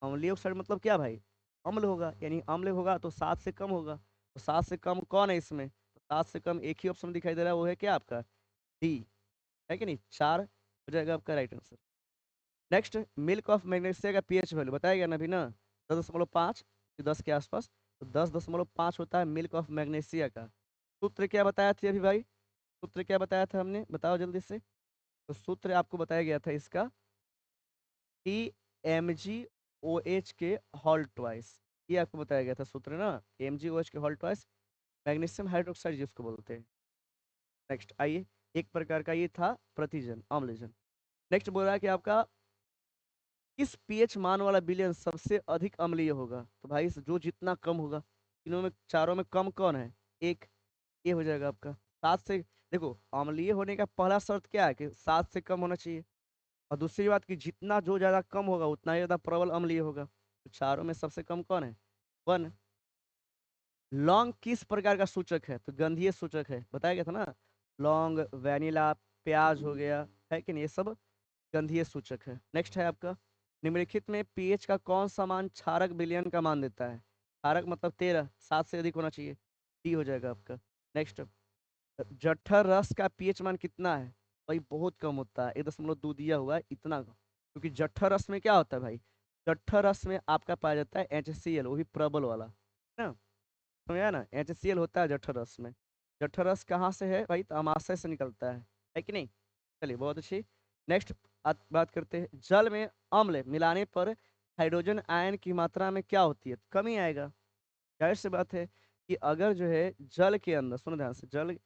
अम्लीय ऑक्साइड मतलब क्या भाई, अम्ल होगा, यानी अम्ल होगा तो 7 से कम होगा। तो 7 से कम कौन है इसमें, तो 7 से कम एक ही ऑप्शन दिखाई दे रहा है, वो है क्या आपका, डी, है कि नहीं, 4 हो जाएगा आपका right answer. Next, milk of magnesia का पीएच वैल्यू बताया गया ना अभी ना, 10.5, 10 के आसपास, तो 10.5 होता है मिल्क ऑफ मैग्नीशिया का। सूत्र क्या बताया था अभी भाई, सूत्र क्या बताया था हमने, बताओ जल्दी से। तो सूत्र आपको बताया गया था इसका, MgOH के होल ट्वाइस, ये आपको बताया गया था सूत्र ना, MgOH के होल ट्वाइस, मैग्नीशियम हाइड्रोक्साइड जिसको बोलते हैं। नेक्स्ट आइए, एक प्रकार का ये था प्रतिजन, अम्लजन। नेक्स्ट बोल रहा है कि आपका किस पीएच मान वाला विलयन सबसे अधिक अम्लीय होगा? तो भाई जो जितना कम होगा, तीनों में चारों में कम कौन है? एक, ये हो जाएगा आपका 7 से। देखो, अम्लीय होने का पहला शर्त क्या है कि 7 से कम होना चाहिए, और दूसरी बात कि जितना जो ज्यादा कम होगा उतना ही ज्यादा प्रबल अम्लीय होगा। तो चारों में सबसे कम कौन है? वन। लौंग किस प्रकार का सूचक है? तो गंधीय सूचक है, बताया गया था ना। लौंग, वैनिला, प्याज हो गया, है कि नहीं, ये सब गंधीय सूचक है। नेक्स्ट है आपका, निम्नलिखित में पीएच का कौन सा मान क्षारक विलयन का मान देता है? क्षारक मतलब 13, 7 से अधिक होना चाहिए, डी हो जाएगा आपका। नेक्स्ट, जठर रस का पीएच मान कितना है? भाई बहुत कम होता है, 1.2 दिया हुआ है, इतना कम। क्योंकि जठर रस में क्या होता है भाई? जठर रस में आपका पाया जाता है HCl, वो भी प्रबल वाला, है ना। समझ आया ना, HCl होता है जठर रस में। जठर रस कहाँ से है भाई? तो अमाशय से निकलता है कि नहीं। चलिए, बहुत अच्छी। नेक्स्ट बात करते हैं, जल में अम्ल मिलाने पर हाइड्रोजन आयन की मात्रा में क्या होती है? कमी आएगा। जाहिर सी बात है कि अगर जो है जल के अंदर, सुनो ध्यान से, जल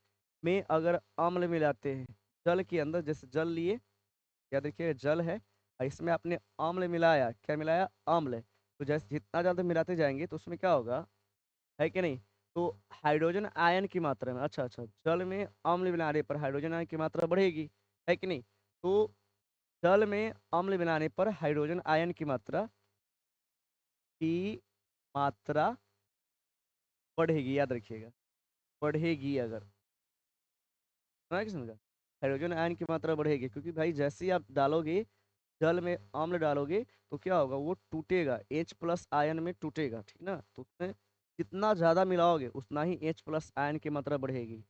में अगर अम्ल मिलाते हैं, जल के अंदर जैसे जल लिए, या देखिए जल है और इसमें आपने अम्ल मिलाया, क्या मिलाया? अम्ल। तो जैसे जितना ज़्यादा मिलाते जाएंगे तो उसमें क्या होगा, है कि नहीं। तो हाइड्रोजन आयन की मात्रा में, अच्छा अच्छा, जल में अम्ल मिलाने पर हाइड्रोजन आयन की मात्रा बढ़ेगी, है कि नहीं। तो जल में अम्ल मिलाने पर हाइड्रोजन आयन की मात्रा बढ़ेगी, याद रखिएगा, बढ़ेगी। अगर समझा कि समझा, हाइड्रोजन आयन की मात्रा बढ़ेगी, क्योंकि भाई जैसे ही आप डालोगे जल में अम्ल डालोगे तो क्या होगा, वो टूटेगा, H+ आयन में टूटेगा, ठीक ना। तो उसमें जितना ज़्यादा मिलाओगे उतना ही H+ आयन की मात्रा बढ़ेगी।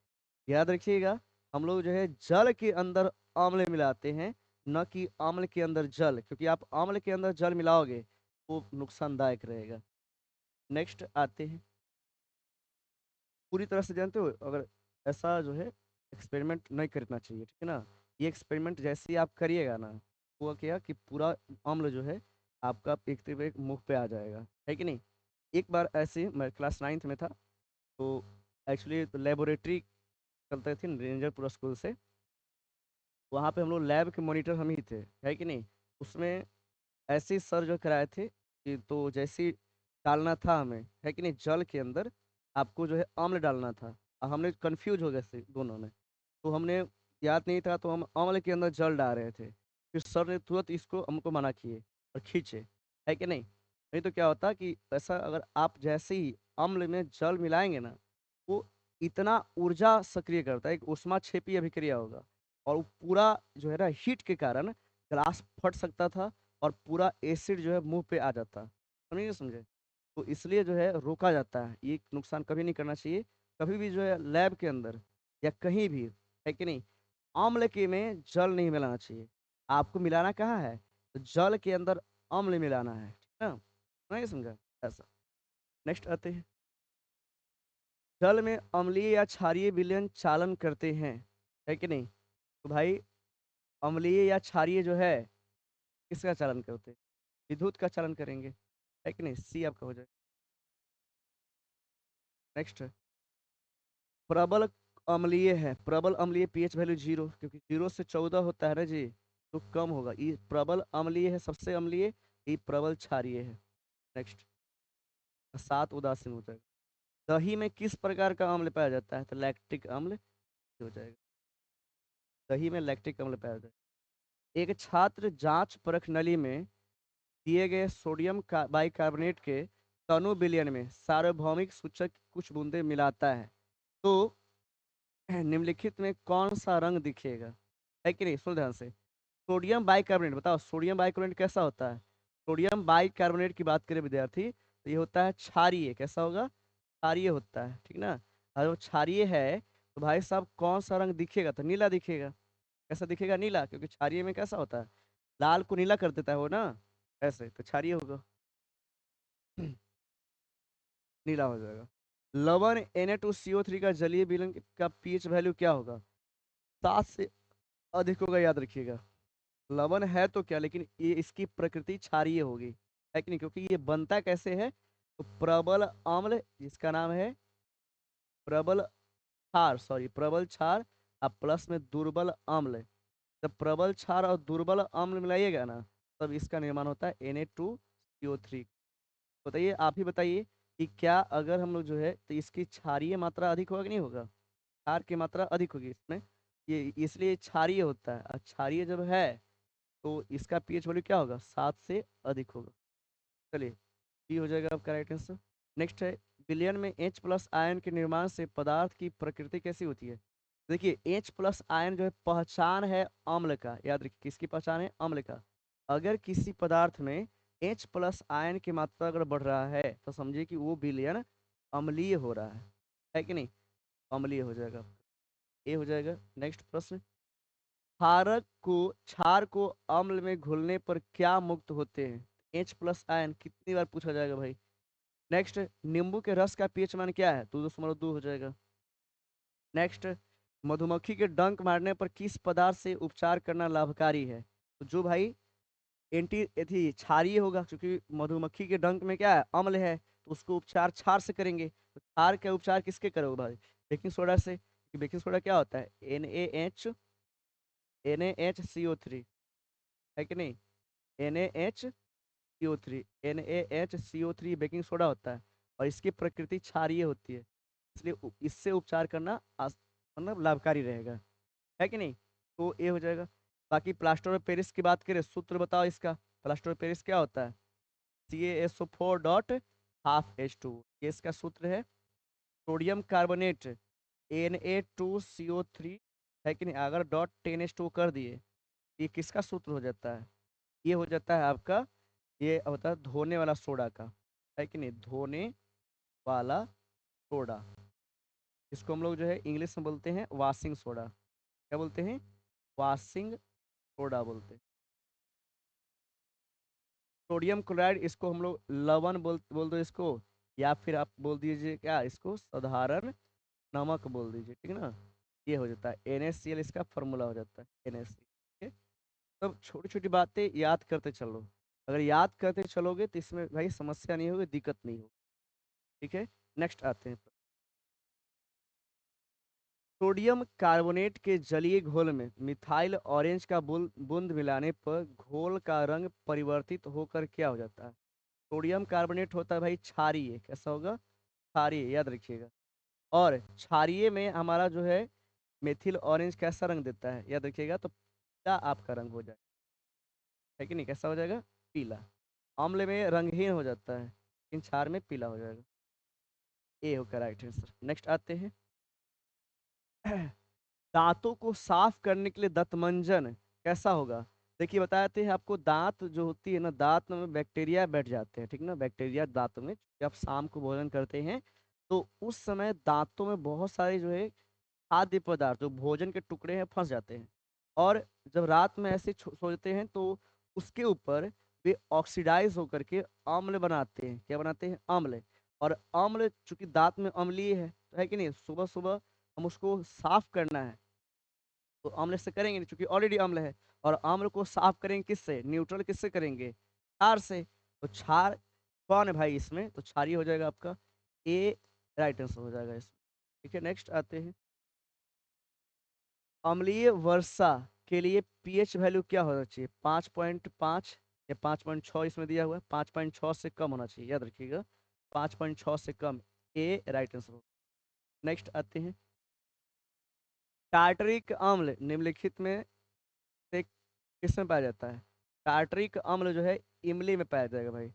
याद रखिएगा, हम लोग जो है जल के अंदर अम्ल मिलाते हैं, न कि अम्ल के अंदर जल, क्योंकि आप अम्ल के अंदर जल मिलाओगे वो नुकसानदायक रहेगा। नेक्स्ट आते हैं, पूरी तरह से जानते हो, अगर ऐसा जो है एक्सपेरिमेंट नहीं करना चाहिए, ठीक है ना। ये एक्सपेरिमेंट जैसे ही आप करिएगा ना, हुआ क्या कि पूरा अम्ल जो है आपका एक तरह एक मुंह पे आ जाएगा, है कि नहीं। एक बार ऐसे ही मैं क्लास 9th में था, तो एक्चुअली तो लेबोरेटरी चलते थे रेंजरपुरा स्कूल से, वहाँ पे हम लोग लैब के मॉनिटर हम ही थे, है कि नहीं। उसमें ऐसे ही सर जो कराए थे कि तो जैसे ही डालना था हमें, है कि नहीं, जल के अंदर आपको जो है अम्ल डालना था, और हमने कंफ्यूज हो गए थे दोनों में। तो हमने याद नहीं था, तो हम अम्ल के अंदर जल डाल रहे थे, फिर सर ने तुरंत इसको हमको मना किए और खींचे, है कि नहीं। नहीं तो क्या होता कि ऐसा, अगर आप जैसे ही अम्ल में जल मिलाएंगे ना, वो इतना ऊर्जा सक्रिय करता है, एक ऊष्माक्षेपी अभिक्रिया होगा, और वो पूरा जो है ना हीट के कारण ग्लास फट सकता था, और पूरा एसिड जो है मुंह पे आ जाता। समझे नहीं समझे। तो इसलिए जो है रोका जाता है, ये नुकसान कभी नहीं करना चाहिए। कभी भी जो है लैब के अंदर या कहीं भी, है कि नहीं, अम्ल के में जल नहीं मिलाना चाहिए। आपको मिलाना कहाँ है? तो जल के अंदर अम्ल मिलाना है, ठीक है ना। नहीं समझा ऐसा। नेक्स्ट आते हैं, जल में अम्लीय या क्षारीय विलयन चालन करते हैं, है कि नहीं। तो भाई अम्लीय या क्षारीय जो है किसका चालन करते हैं? विद्युत का चालन करेंगे, है कि नहीं, सी आपका हो जाए। नेक्स्ट, प्रबल अम्लीय है, प्रबल अम्लीय पीएच वैल्यू 0, क्योंकि 0 से 14 होता है ना जी, तो कम होगा। ये प्रबल अम्लीय है, सबसे अम्लीय, ये प्रबल क्षारीय है। नेक्स्ट, 7 उदासीन हो जाएगा। दही में किस प्रकार का अम्ल पाया जाता है? तो लैक्टिक अम्ल हो जाएगा, दही में लैक्टिक अम्ल पाया जाता है। एक छात्र जांच परख नली में दिए गए सोडियम का बाइकार्बोनेट के तनु विलयन में सार्वभौमिक सूचक कुछ बूंदे मिलाता है, तो निम्नलिखित में कौन सा रंग दिखेगा? है कि नहीं, सुन ध्यान से। सोडियम बाइकार्बोनेट, बताओ सोडियम बाइकार्बोनेट कैसा होता है? सोडियम बाइकार्बोनेट की बात करें विद्यार्थी, तो ये होता है क्षारीय। कैसा होगा? क्षारीय होता है, ठीक ना। अगर वो क्षारीय है तो भाई साहब कौन सा रंग दिखेगा? तो नीला दिखेगा। कैसा दिखेगा? नीला, क्योंकि क्षारीय में कैसा होता है, लाल को नीला कर देता है वो ना, ऐसे तो क्षारीय होगा। नीला हो जाएगा। लवण Na2CO3 का जलीय विलयन का पीएच वैल्यू क्या होगा? 7 से अधिक होगा, याद रखिएगा। लवण है तो क्या, लेकिन ये इसकी प्रकृति क्षारीय होगी, है कि नहीं, क्योंकि ये बनता कैसे है, तो प्रबल अम्ल जिसका नाम है प्रबल क्षार, सॉरी प्रबल क्षार, अब प्लस में दुर्बल अम्ल, जब प्रबल क्षार और दुर्बल अम्ल मिलाइएगा ना, तब इसका निर्माण होता है Na2CO3। बताइए, आप ही बताइए कि क्या अगर हम लोग जो है तो इसकी क्षारीय मात्रा अधिक होगा कि नहीं होगा? क्षार की मात्रा अधिक होगी इसमें, ये इसलिए क्षारीय होता है। और क्षारीय जब है तो इसका पीएच वैल्यू क्या होगा? 7 से अधिक होगा। चलिए, बी हो जाएगा आपका राइट आंसर। नेक्स्ट है, विलयन में H प्लस आयन के निर्माण से पदार्थ की प्रकृति कैसी होती है? देखिए, H प्लस आयन जो है पहचान है अम्ल का, याद रखिए किसकी पहचान है? अम्ल का। अगर किसी पदार्थ में H प्लस आयन की मात्रा अगर बढ़ रहा है तो समझिए कि वो विलयन अम्लीय हो रहा है कि नहीं? अम्लीय हो जाएगा, ए हो जाएगा। नेक्स्ट प्रश्न, क्षार को अम्ल में घुलने पर क्या मुक्त होते हैं? H प्लस आयन कितनी बार पूछा जाएगा भाई? नेक्स्ट, नींबू के रस का पीएच मान क्या है? 2.2 हो जाएगा। नेक्स्ट, मधुमक्खी के डंक मारने पर किस पदार्थ से उपचार करना लाभकारी है? तो जो भाई एंटी थी क्षारीय होगा, क्योंकि मधुमक्खी के डंक में क्या है? अम्ल है, तो उसको उपचार क्षार से करेंगे। तो क्षार का उपचार किसके करोगे भाई? बेकिंग सोडा से। बेकिंग सोडा क्या होता है? NaHCO3, है कि नहीं? NaHCO3, NaHCO3 बेकिंग सोडा होता है, और इसकी प्रकृति क्षारीय होती है, इसलिए इससे उपचार करना मतलब लाभकारी रहेगा, है कि नहीं? तो ये हो जाएगा। बाकी प्लास्टर ऑफ पेरिस की बात करें, सूत्र बताओ इसका। प्लास्टर ऑफ पेरिस क्या होता है? CaSO4.12H2, ये इसका सूत्र है। सोडियम कार्बोनेट Na2CO3, है कि नहीं? अगर .10H2 कर दिए, ये किसका सूत्र हो जाता है? ये हो जाता है आपका, ये होता है धोने वाला सोडा का, है कि नहीं? धोने वाला सोडा, इसको हम लोग जो है इंग्लिश में बोलते हैं वॉशिंग सोडा। क्या बोलते हैं? वॉशिंग सोडा बोलते हैं। सोडियम क्लोराइड, इसको हम लोग लवण बोल दो इसको, या फिर आप बोल दीजिए क्या इसको? साधारण नमक बोल दीजिए, ठीक है ना? ये हो जाता है NaCl, इसका फॉर्मूला हो जाता है NaCl। तब छोटी छोटी बातें याद करते चलो, अगर याद करते चलोगे तो इसमें भाई समस्या नहीं होगी, दिक्कत नहीं होगी, ठीक है? नेक्स्ट आते हैं, सोडियम कार्बोनेट के जलीय घोल में मिथाइल ऑरेंज का बूंद मिलाने पर घोल का रंग परिवर्तित होकर क्या हो जाता है? सोडियम कार्बोनेट होता है भाई क्षारीय, कैसा होगा? क्षारीय, याद रखिएगा। और क्षारीय में हमारा जो है मेथिल ऑरेंज कैसा रंग देता है? याद रखिएगा, तो पीला आपका रंग हो जाए, है कि नहीं? कैसा हो जाएगा? पीला। अम्ल में रंगहीन हो जाता है, लेकिन क्षार में पीला हो जाएगा। ए होकर राइट आंसर। नेक्स्ट आते हैं, दांतों को साफ करने के लिए दंतमंजन कैसा होगा? देखिए, बताते हैं आपको, दांत जो होती है ना, दांत में बैक्टीरिया बैठ जाते हैं, ठीक ना? बैक्टीरिया दांतों में, जब आप शाम को भोजन करते हैं तो उस समय दांतों में बहुत सारे जो है खाद्य पदार्थ, जो भोजन के टुकड़े हैं, फंस जाते हैं। और जब रात में ऐसे सोते हैं तो उसके ऊपर वे ऑक्सीडाइज होकर के अम्ल बनाते हैं। क्या बनाते हैं? अम्ल। और अम्ल चूंकि दांत में अम्लीय है कि नहीं? सुबह सुबह हम उसको साफ करना है, तो अम्ल से करेंगे नहीं, चूंकि ऑलरेडी अम्ल है। और अम्ल को साफ करेंगे किससे? न्यूट्रल किससे करेंगे? क्षार से। तो क्षार कौन है भाई इसमें? तो क्षारीय हो जाएगा आपका, ए राइट आंसर हो जाएगा इसमें, ठीक है? नेक्स्ट आते हैं, अम्लीय वर्षा के लिए पीएच वैल्यू क्या होना चाहिए? 5.5 या 5.6 इसमें दिया हुआ है, 5.6 से कम होना चाहिए, याद रखिएगा, 5.6 से कम, ए राइट आंसर। नेक्स्ट आते हैं, टार्टरिक अम्ल निम्नलिखित में से किस में पाया जाता है? टार्टरिक अम्ल जो है इमली में पाया जाएगा भाई,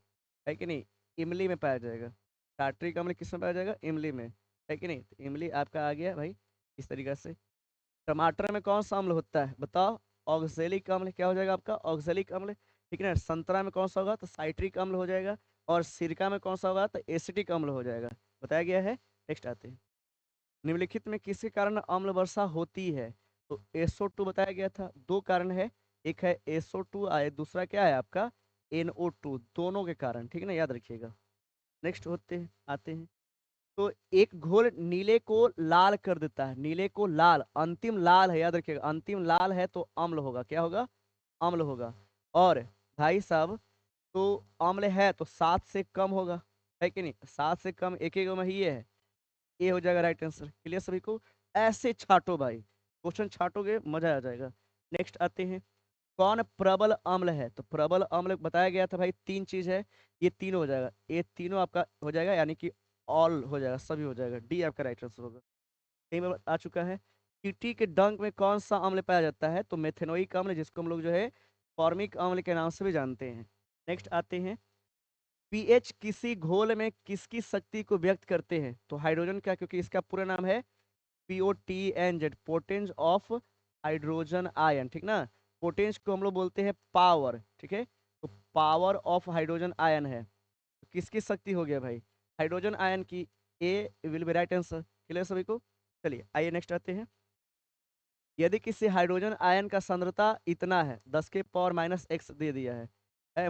है कि नहीं? इमली में पाया जाएगा। टार्टरिक अम्ल किस में पाया जाएगा? इमली में, है कि नहीं? तो इमली आपका आ गया भाई इस तरीके से। टमाटर में कौन सा अम्ल होता है बताओ? ऑक्जेलिक अम्ल। क्या हो जाएगा आपका? ऑक्जेलिक अम्ल, ठीक है ना? संतरा में कौन सा होगा? तो साइट्रिक अम्ल हो जाएगा। और सिरका में कौन सा होगा? तो एसिटिक अम्ल हो जाएगा, बताया गया है। नेक्स्ट आते हैं, निम्नलिखित में किसके कारण अम्ल वर्षा होती है? तो SO2 बताया गया था, दो कारण है, एक है SO2 आए, दूसरा क्या है आपका? NO2, दोनों के कारण, ठीक है ना? याद रखिएगा। नेक्स्ट होते हैं, आते हैं, तो एक घोल नीले को लाल कर देता है, नीले को लाल, अंतिम लाल है, याद रखिएगा, अंतिम लाल है तो अम्ल होगा। क्या होगा? अम्ल होगा। और भाई साहब, तो अम्ल है तो 7 से कम होगा, है कि नहीं? 7 से कम एक एक में ही ये है, ये हो जाएगा राइट आंसर। क्लियर सभी को? ऐसे छाटो भाई, क्वेश्चन छाटोगे मजा आ जाएगा। नेक्स्ट आते हैं, कौन प्रबल अम्ल है? तो प्रबल अम्ल बताया गया था भाई, तीन चीज है, ये तीनों हो जाएगा, ये तीनों आपका हो जाएगा, यानी कि ऑल हो जाएगा, सभी हो जाएगा, डी आपका राइट आंसर होगा। कई बार आ चुका है। चींटी के डंक में कौन सा अम्ल पाया जाता है? तो मेथेनोइक अम्ल, जिसको हम लोग जो है फॉर्मिक अम्ल के नाम से भी जानते हैं। नेक्स्ट आते हैं, पीएच किसी घोल में किसकी शक्ति को व्यक्त करते हैं? तो हाइड्रोजन का, क्योंकि इसका पूरा नाम है POTNZ, potence of hydrogen ion, ठीक ना। पोटेंस को हम लोग बोलते हैं पावर, ठीक है, तो पावर ऑफ हाइड्रोजन आयन है। तो किसकी शक्ति हो गया भाई? हाइड्रोजन आयन की। A will be right answer. Clear सभी को? चलिए आइए नेक्स्ट आते हैं, यदि किसी हाइड्रोजन आयन का सांद्रता इतना है, 10⁻⁻x दे दिया है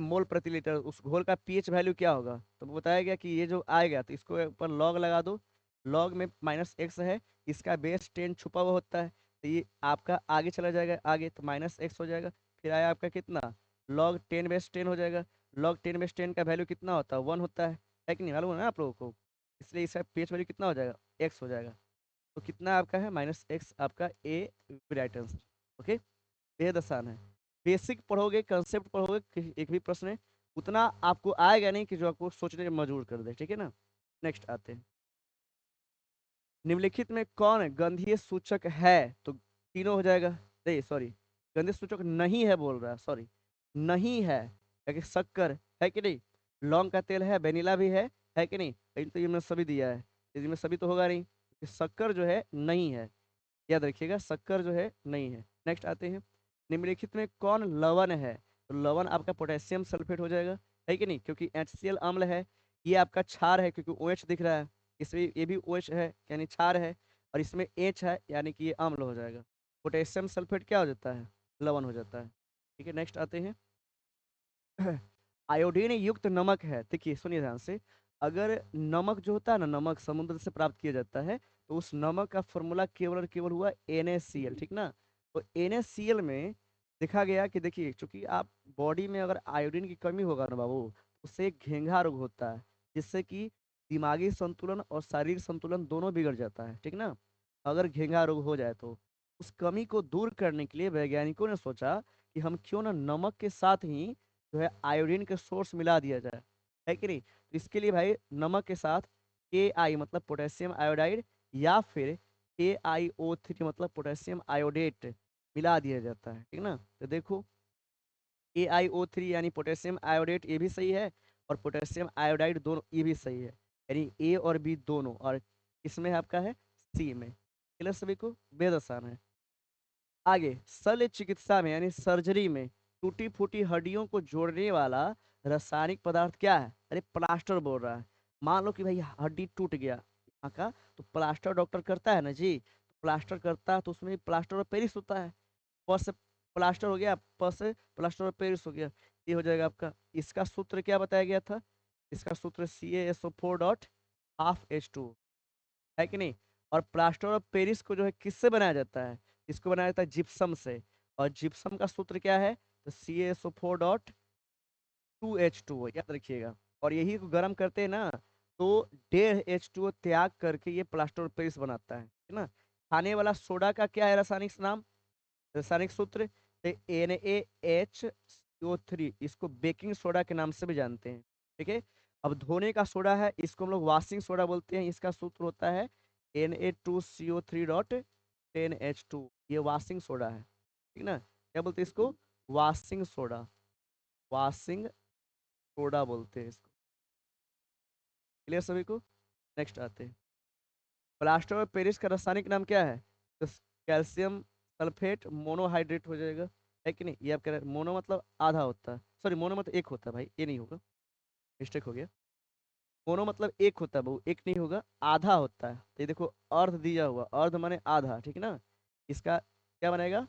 मोल प्रति लीटर, उस घोल का पीएच वैल्यू क्या होगा? तो बताया गया कि ये जो आएगा तो इसको ऊपर लॉग लगा दो, लॉग में -x है, इसका बेस 10 छुपा हुआ होता है, तो ये आपका आगे चला जाएगा, आगे तो -x हो जाएगा, फिर आया आपका कितना, लॉग 10/10 हो जाएगा। लॉग 10/10 का वैल्यू कितना होता है? 1 होता है कि नहीं, मालूम है ना आप लोगों को? इसलिए इसका पीएच वैल्यू कितना हो जाएगा? x हो जाएगा। तो कितना आपका है? -x आपका ए राइट आंसर। ओके, बेहद आसान है। बेसिक पढ़ोगे, कंसेप्ट पढ़ोगे, एक भी प्रश्न है उतना आपको आएगा नहीं कि जो आपको सोचने में मजबूर कर दे, ठीक है ना। नेक्स्ट आते हैं, निम्नलिखित में कौन गंधीय सूचक है? तो तीनों हो जाएगा, नहीं सॉरी, गंधीय सूचक नहीं है बोल रहा है, सॉरी, नहीं है, क्योंकि शक्कर है कि नहीं, लौंग का तेल है, वेनिला भी है कि नहीं, लेकिन तो ये मैंने सभी दिया है, इसमें सभी तो होगा नहीं, क्योंकि शक्कर जो है नहीं है, याद रखिएगा, शक्कर जो है नहीं है। नेक्स्ट आते हैं, निम्नलिखित में कौन लवण है? तो लवण आपका पोटेशियम सल्फेट हो जाएगा, है कि नहीं, क्योंकि HCl अम्ल है, ये आपका क्षार है क्योंकि OH दिख रहा है, इसमें ये भी OH है यानी क्षार है, और इसमें H है यानी कि ये अम्ल हो जाएगा। पोटेशियम सल्फेट क्या हो जाता है? लवण हो जाता है। ठीक है, नेक्स्ट आते हैं, आयोडीन युक्त नमक है, देखिए सुनिए ध्यान से, अगर नमक जो होता है ना, नमक समुद्र से प्राप्त किया जाता है, तो उस नमक का फॉर्मूला केवल और केवल हुआ NaCl, ठीक ना। तो NaCl में देखा गया कि देखिए, चूंकि आप बॉडी में अगर आयोडीन की कमी होगा ना बाबू, उससे एक घेंघा रोग होता है, जिससे कि दिमागी संतुलन और शारीरिक संतुलन दोनों बिगड़ जाता है, ठीक ना। अगर घेंघा रोग हो जाए तो उस कमी को दूर करने के लिए वैज्ञानिकों ने सोचा कि हम क्यों ना नमक के साथ ही जो है आयोडीन के सोर्स मिला दिया जाए, है कि नहीं। तो इसके लिए भाई नमक के साथ Ki मतलब पोटेशियम आयोडाइड, या फिर KiO3 मतलब पोटेशियम आयोडेट मिला दिया जाता है, ठीक ना। तो देखो, KiO3 यानी पोटेशियम आयोडेट ये भी सही है, और पोटेशियम आयोडाइड दोनों ये भी सही है, यानी A और B दोनों, और इसमें आपका है C में। क्लियर सभी को? बेहद आसान है। आगे, शल्य चिकित्सा में यानी सर्जरी में टूटी फूटी हड्डियों को जोड़ने वाला रासायनिक पदार्थ क्या है? अरे प्लास्टर बोल रहा है। मान लो कि भाई हड्डी टूट गया यहाँ का, तो प्लास्टर डॉक्टर करता है ना जी, तो प्लास्टर करता है तो उसमें प्लास्टर और पेरिस होता है, प से प्लास्टर हो गया, प से प्लास्टर और पेरिस हो गया, ये हो जाएगा आपका। इसका सूत्र क्या बताया गया था? इसका सूत्र CaSO4.12H2, है कि नहीं। और प्लास्टर ऑफ पेरिस को जो है किससे बनाया जाता है? इसको बनाया जाता है जिप्सम से, और जिप्सम का सूत्र क्या है? तो CaSO4.2H2, याद रखिएगा। और यही को गर्म करते हैं ना, तो 1.5H2O त्याग करके ये प्लास्टर ऑफ पेरिस बनाता है ना। खाने वाला सोडा का क्या है रासायनिक नाम, रासायनिक सूत्र? NaHCO3, इसको बेकिंग सोडा के नाम से भी जानते हैं, ठीक है। अब धोने का सोडा है, इसको हम लोग वॉशिंग सोडा बोलते हैं, इसका सूत्र होता है Na2CO3.10H2, ये वॉशिंग सोडा है, ठीक ना। क्या बोलते हैं इसको? वॉशिंग सोडा, वॉशिंग सोडा बोलते हैं इसको। क्लियर सभी को? नेक्स्ट आते हैं, प्लास्टर ऑफ पेरिस का रासायनिक नाम क्या है? तो कैल्शियम सल्फेट मोनोहाइड्रेट हो जाएगा, है कि नहीं। ये आप कह रहे हैं मोनो मतलब आधा होता है, सॉरी मोनो मतलब एक होता है भाई, ये नहीं होगा, मिस्टेक हो गया। मोनो मतलब एक होता है बहु, एक नहीं होगा, आधा होता है। तो ये देखो, अर्ध दिया हुआ, अर्ध माने आधा, ठीक है ना। इसका क्या बनेगा?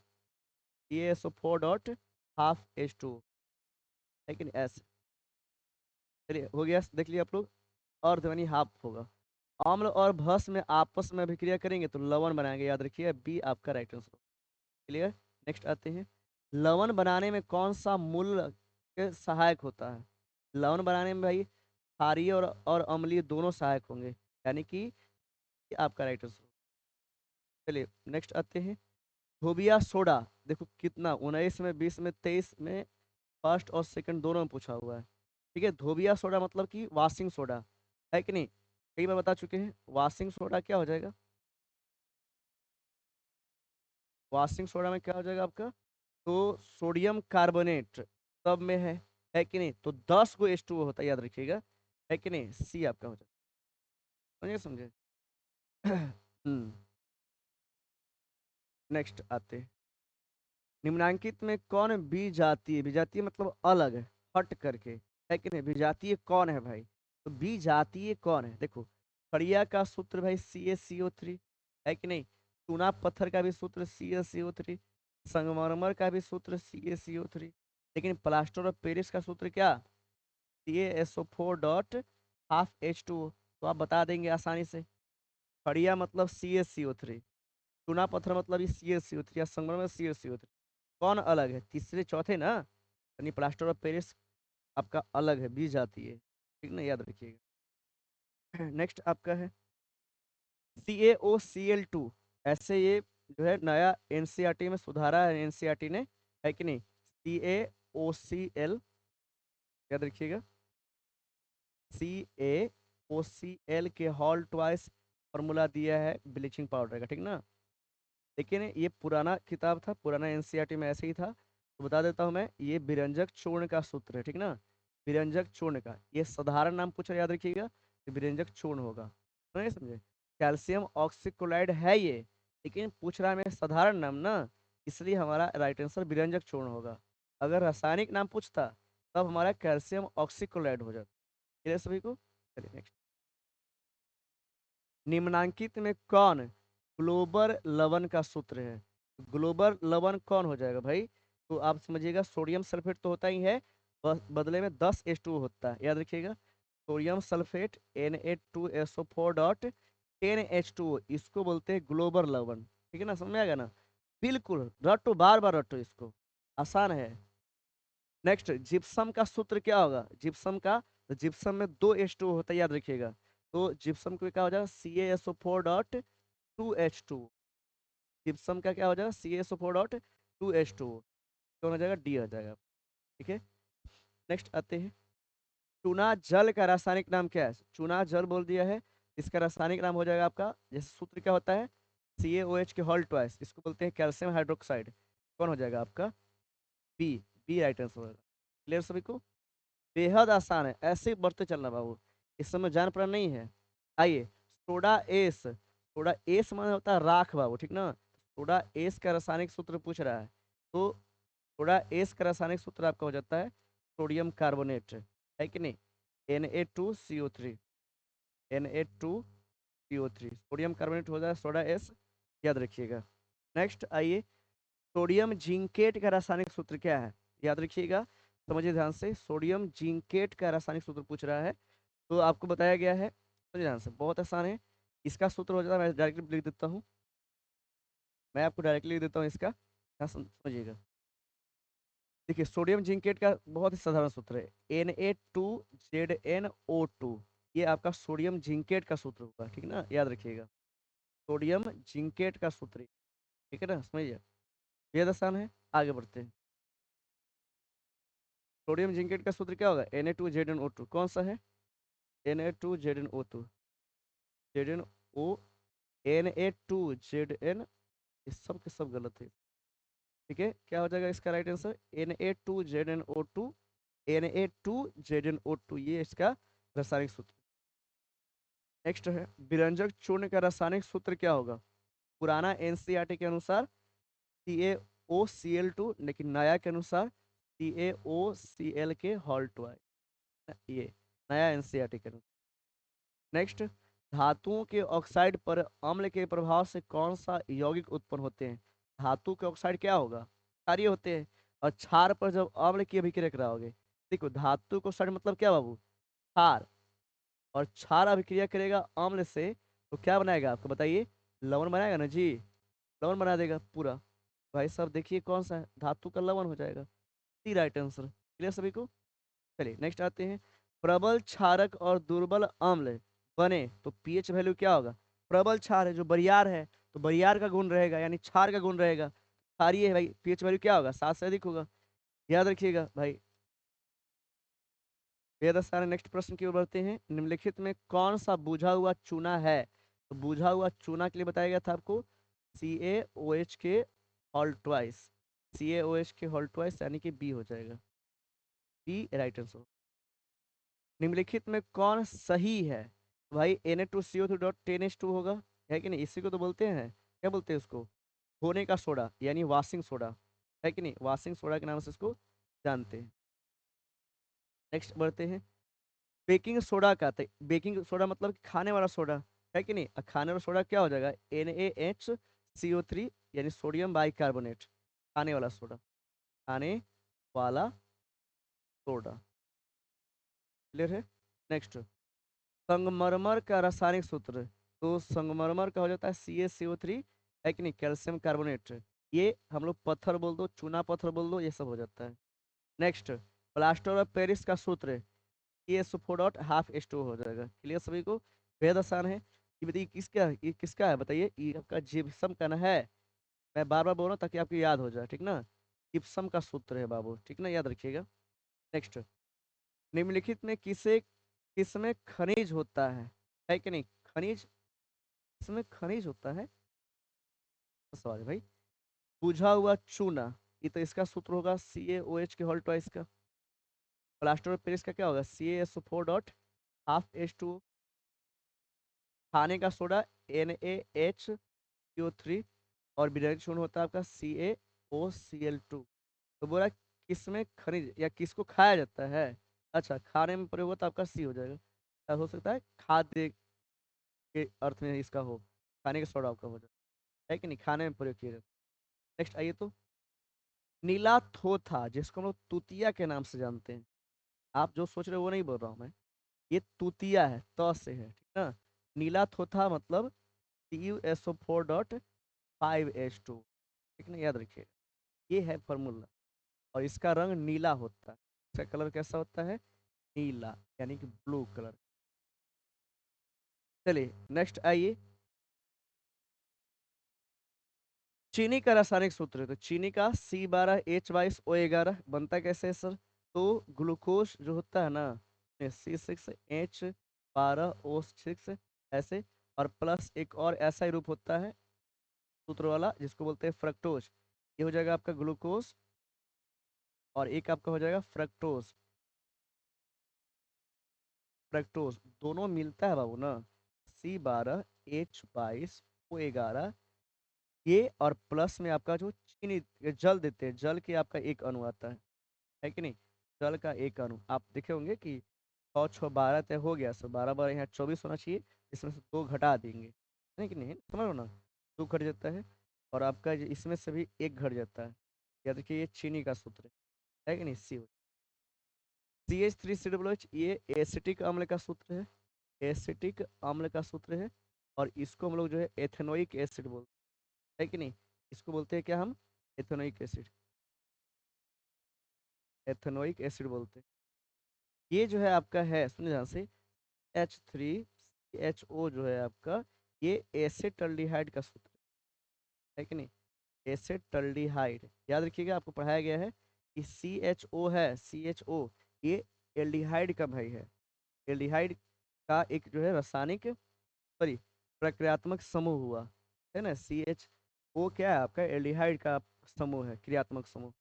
CaSO4.12H2, है कि नहीं, ऐसे। चलिए हो गया, देख लिया आप लोग, अर्ध यानी हाफ होगा। अम्ल और भस्म में आपस में अभिक्रिया करेंगे तो लवण बनाएंगे, याद रखिए, बी आपका राइट आंसर। क्लियर। नेक्स्ट आते हैं, लवण बनाने में कौन सा मूल के सहायक होता है? लवण बनाने में भाई क्षारीय और अम्लीय दोनों सहायक होंगे, यानी कि ये आपका राइट आंसर। चलिए नेक्स्ट आते हैं, धोबिया सोडा, देखो कितना 19 में, 20 में, 23 में फर्स्ट और सेकंड दोनों में पूछा हुआ है। ठीक है, धोबिया सोडा मतलब कि वॉशिंग सोडा, है कि नहीं? कई बार बता चुके हैं, वॉशिंग सोडा क्या हो जाएगा? वॉशिंग सोडा में क्या हो जाएगा आपका? तो सोडियम कार्बोनेट सब में है कि नहीं? तो 10 गो H2O होता है, याद रखिएगा, है कि नहीं? सी आपका हो जाएगा। समझे समझे? हम्म। नेक्स्ट आते हैं, निम्नांकित में कौन विजातीय, विजातीय मतलब अलग है, हट करके, है कि नहीं? विजातीय कौन है भाई? तो विजातीय कौन है? देखो, खड़िया का सूत्र भाई CaCO3, है कि नहीं? चूना पत्थर का भी सूत्र CaCO3, संगमरमर का भी सूत्र CaCO3, लेकिन प्लास्टर ऑफ पेरिस का सूत्र क्या? CaSO4 dot ½ H2O। तो आप बता देंगे आसानी से, खड़िया मतलब CaCO3, चूना पत्थर मतलब ये CaCO3, या संगमरमर में CaCO3। कौन अलग है? तीसरे चौथे ना, यानी प्लास्टर ऑफ पेरिस आपका अलग है, बीज आती है, ठीक ना, याद रखिएगा। नेक्स्ट आपका है CaOCl2। ऐसे ये जो है नया एनसीईआरटी में सुधारा है एनसीईआरटी ने, है कि नहीं? CaOCl, याद रखिएगा, CaOCl के होल ट्वाइस फॉर्मूला दिया है ब्लीचिंग पाउडर का, ठीक ना? लेकिन ये पुराना किताब था, पुराना एनसीईआरटी में ऐसे ही था, तो बता देता हूँ मैं, ये विरंजक चूर्ण का सूत्र है, ठीक ना? विरंजक चूर्ण का, ये साधारण नाम पूछ रहा, याद रखिएगा, ये विरंजक चूर्ण होगा। नहीं समझे? कैल्शियम ऑक्सीक्लोराइड है ये, लेकिन पूछ रहा है मैं साधारण नाम ना, इसलिए हमारा राइट आंसर विरंजक चूर्ण होगा। अगर रासायनिक नाम पूछता, तब हमारा कैल्शियम ऑक्सीक्लोराइड हो जाता। क्लियर सभी को? चलिए नेक्स्ट, निम्नांकित में कौन ग्लोबल लवण का सूत्र है? ग्लोबल लवण कौन हो जाएगा भाई? तो आप समझिएगा, सोडियम सल्फेट तो होता ही है, बदले में 10H2O होता है, याद रखिएगा, sodium sulphate Na2SO4 dot 10H2O, इसको बोलते हैं ग्लोबल लवण। ठीक है ना, समझ में आएगा ना? बिल्कुल रटो, बार बार रटो इसको, आसान है। नेक्स्ट, जिप्सम का सूत्र क्या होगा? जिप्सम का, तो जिप्सम में 2H2O होता है, याद रखिएगा, तो जिप्सम को क्या हो जाएगा? CaSO4 dot 2H2। जिप्सम का क्या हो जाएगा? CaSO4 dot 2H2। कौन हो जाएगा? डी हो जाएगा। ठीक है, नेक्स्ट आते हैं, चूना जल का रासायनिक नाम क्या है? चूना जल बोल दिया है, इसका रासायनिक नाम हो जाएगा आपका, जैसे सूत्र क्या होता है? CaOH के होल ट्वाइस, इसको बोलते हैं कैल्शियम हाइड्रोक्साइड। कौन हो जाएगा आपका? बी। बी राइट आंसर होगा। क्लियर सभी को? बेहद आसान है, ऐसे ही बढ़ते चलना बाबू, इस समय जान पड़ा नहीं है। आइए, सोडा एस, सोडा एस माने होता है राख बाबू, ठीक ना? सोडा एस का रासायनिक सूत्र पूछ रहा है, तो सोडा एस का रासायनिक सूत्र आपका हो जाता है सोडियम कार्बोनेट, है कि नहीं? Na2CO3, Na2CO3, सोडियम कार्बोनेट हो जाए सोडा एस, याद रखिएगा। नेक्स्ट आइए, सोडियम जिंकेट का रासायनिक सूत्र क्या है? याद रखिएगा, समझिए ध्यान से, सोडियम जिंकेट का रासायनिक सूत्र पूछ रहा है, तो आपको बताया गया है, समझिए ध्यान से, बहुत आसान है। इसका सूत्र हो जाता है, मैं डायरेक्टली लिख देता हूँ, मैं आपको डायरेक्टली लिख देता हूँ इसका, समझिएगा। देखिए, सोडियम जिंकेट का बहुत ही साधारण सूत्र है Na2ZnO2, ये आपका सोडियम जिंकेट का सूत्र होगा, ठीक ना, याद रखिएगा, सोडियम जिंकेट का सूत्र, ठीक है ना, समझिए, बेहद आसान है। आगे बढ़ते हैं, सोडियम जिंकेट का सूत्र क्या होगा? Na2ZnO2, कौन सा है? Na2ZnO2, ZnO, Na2Zn, ये सब के सब गलत है। ठीक है, क्या हो जाएगा इसका राइट आंसर? Na2ZnO2, Na2ZnO2, ये इसका रासायनिक सूत्र। नेक्स्ट है, विरंजक चूर्ण का रासायनिक सूत्र क्या होगा? पुराना एनसीईआरटी के अनुसार CaOCl2, लेकिन नया के अनुसार CaOCl के होल ट्वाइस, ये नया एनसीईआरटी के अनुसार। नेक्स्ट, धातुओं के ऑक्साइड पर अम्ल के प्रभाव से कौन सा यौगिक उत्पन्न होते हैं? धातु के ऑक्साइड क्या होगा? क्षारीय होते हैं, और क्षार पर जब अम्ल की अभिक्रिया कराओगे, देखो धातु के ऑक्साइड मतलब क्या बाबू? क्षार, और क्षार अभिक्रिया करेगा अम्ल से, तो क्या बनाएगा आपको बताइए? लवण बनाएगा ना जी, लवण बना देगा पूरा। भाई साहब देखिए, कौन सा है? धातु का लवण हो जाएगा, सी राइट आंसर। क्लियर सभी को? चलिए नेक्स्ट आते हैं, प्रबल क्षारक और दुर्बल अम्ल बने तो पीएच वैल्यू क्या होगा? प्रबल क्षार है जो बरियार है, तो बरियार का गुण रहेगा, यानी क्षार का गुण रहेगा, क्षारीय है भाई, पीएच वैल्यू क्या होगा, 7 से अधिक होगा, याद रखिएगा भाई। बेहद सारे नेक्स्ट प्रश्न की ओर बढ़ते हैं। निम्नलिखित में कौन सा बुझा हुआ चूना है? तो बुझा हुआ चूना के लिए बताया गया था आपको CaOH के होल ट्वाइस, CaOH के होल ट्वाइस यानी कि बी हो जाएगा, बी राइट आंसर। निम्नलिखित में कौन सही है? तो भाई Na2CO3.10H2 होगा, है कि नहीं? इसी को तो बोलते हैं, क्या बोलते हैं उसको, धोने का सोडा यानी वॉशिंग सोडा, है कि नहीं? वॉशिंग सोडा के नाम से इसको जानते हैं। नेक्स्ट बढ़ते हैं। बेकिंग सोडा का, बेकिंग सोडा मतलब कि खाने वाला सोडा, है कि नहीं? खाने वाला सोडा क्या हो जाएगा, NaHCO3 यानी सोडियम बाइकार्बोनेट, खाने वाला सोडा, खाने वाला सोडा, क्लियर है? नेक्स्ट, संगमरमर का रासायनिक सूत्र, तो संगमरमर का हो जाता है CaCO3, है कि नहीं, कैल्शियम कार्बोनेट। ये हम लोग पत्थर बोल दो, चूना पत्थर बोल दो, ये सब हो जाता है। नेक्स्ट, प्लास्टर ऑफ पेरिस का सूत्र, ये SO4.12H2 हो जाएगा, क्लियर सभी को? बेहद आसान है। ये बताइए किसका, ये किसका है बताइए, ये आपका जिप्सम का ना है। मैं बार बार बोल रहा हूँ ताकि आपको याद हो जाए, ठीक ना? जिप्सम का सूत्र है बाबू, ठीक ना, याद रखिएगा। नेक्स्ट, निम्नलिखित में किसे किसमें खनिज होता है कि नहीं? खनिज, इसमें खनिज होता है, सवाल है भाई। बुझा हुआ चूना, ये तो इसका सूत्र होगा CaOH के होल ट्वाइस का। प्लास्टर ऑफ पेरिस का क्या होगा, CaSO4.12H2। खाने का सोडा NaHCO3, और विनाइल चूर्ण होता है आपका CaOCl2। तो बोला किसमें खनिज या किसको खाया जाता है? अच्छा, खाने में प्रयोग होता है आपका सी हो जाएगा। क्या हो सकता है, खाद्य के अर्थ में इसका हो, खाने का सोडा आपका हो जाए, है कि नहीं, खाने में प्रयोग किया जाता है। नेक्स्ट आइए तो, नीला थोथा जिसको हम लोग तुतिया के नाम से जानते हैं, आप जो सोच रहे हो वो नहीं बोल रहा हूँ मैं, ये तुतिया है, त से है, ठीक ना? नीला थोथा मतलब CuSO4.5H2, ठीक ना, याद रखिए, ये है फॉर्मूला। और इसका रंग नीला होता है, इसका कलर कैसा होता है, नीला, यानी कि ब्लू कलर। चलिए नेक्स्ट आइए, चीनी का रासायनिक सूत्र है, तो चीनी का C12H22O11 बनता कैसे है सर? तो ग्लूकोज जो होता है ना, C6H12O6 ऐसे, और प्लस एक और ऐसा ही रूप होता है सूत्र वाला जिसको बोलते हैं फ्रक्टोज, ये हो जाएगा आपका ग्लूकोज, और एक आपका हो जाएगा फ्रक्टोज। फ्रक्टोज दोनों मिलता है बाबू ना, C12H22O11, ये और प्लस में आपका जो चीनी जल देते हैं, जल के आपका एक अणु आता है कि नहीं? जल का एक अणु आप देखे होंगे कि 6 6 12 तय हो गया, सो 12 12 यहाँ 24 होना चाहिए, इसमें से 2 घटा देंगे, है कि नहीं, समझ लो ना, 2 घट जाता है, और आपका इसमें से भी एक घट जाता है, याद रखिए, ये चीनी का सूत्र है कि नहीं, CH3COOH, ये एसिटिक अम्ल का सूत्र है, एसिटिक अम्ल का सूत्र है, और इसको हम लोग जो है एथेनोइक एसिड बोलते हैं, है कि नहीं? इसको बोलते हैं क्या हम, एथेनोइक एसिड, एथेनोइक एसिड बोलते हैं। ये जो है आपका है, सुनिए ध्यान से, H3HO जो है आपका, ये एसेटल्डिहाइड का सूत्र है कि नहीं, एसेटल्डिहाइड, याद रखिएगा, आपको पढ़ाया गया है कि CHO है, CHO ये एल्डिहाइड का भाई है, एल्डिहाइड का एक जो है रासायनिक, सॉरी, प्रक्रियात्मक समूह हुआ, है ना? CHO क्या है आपका, एल्डिहाइड का समूह है, क्रियात्मक समूह।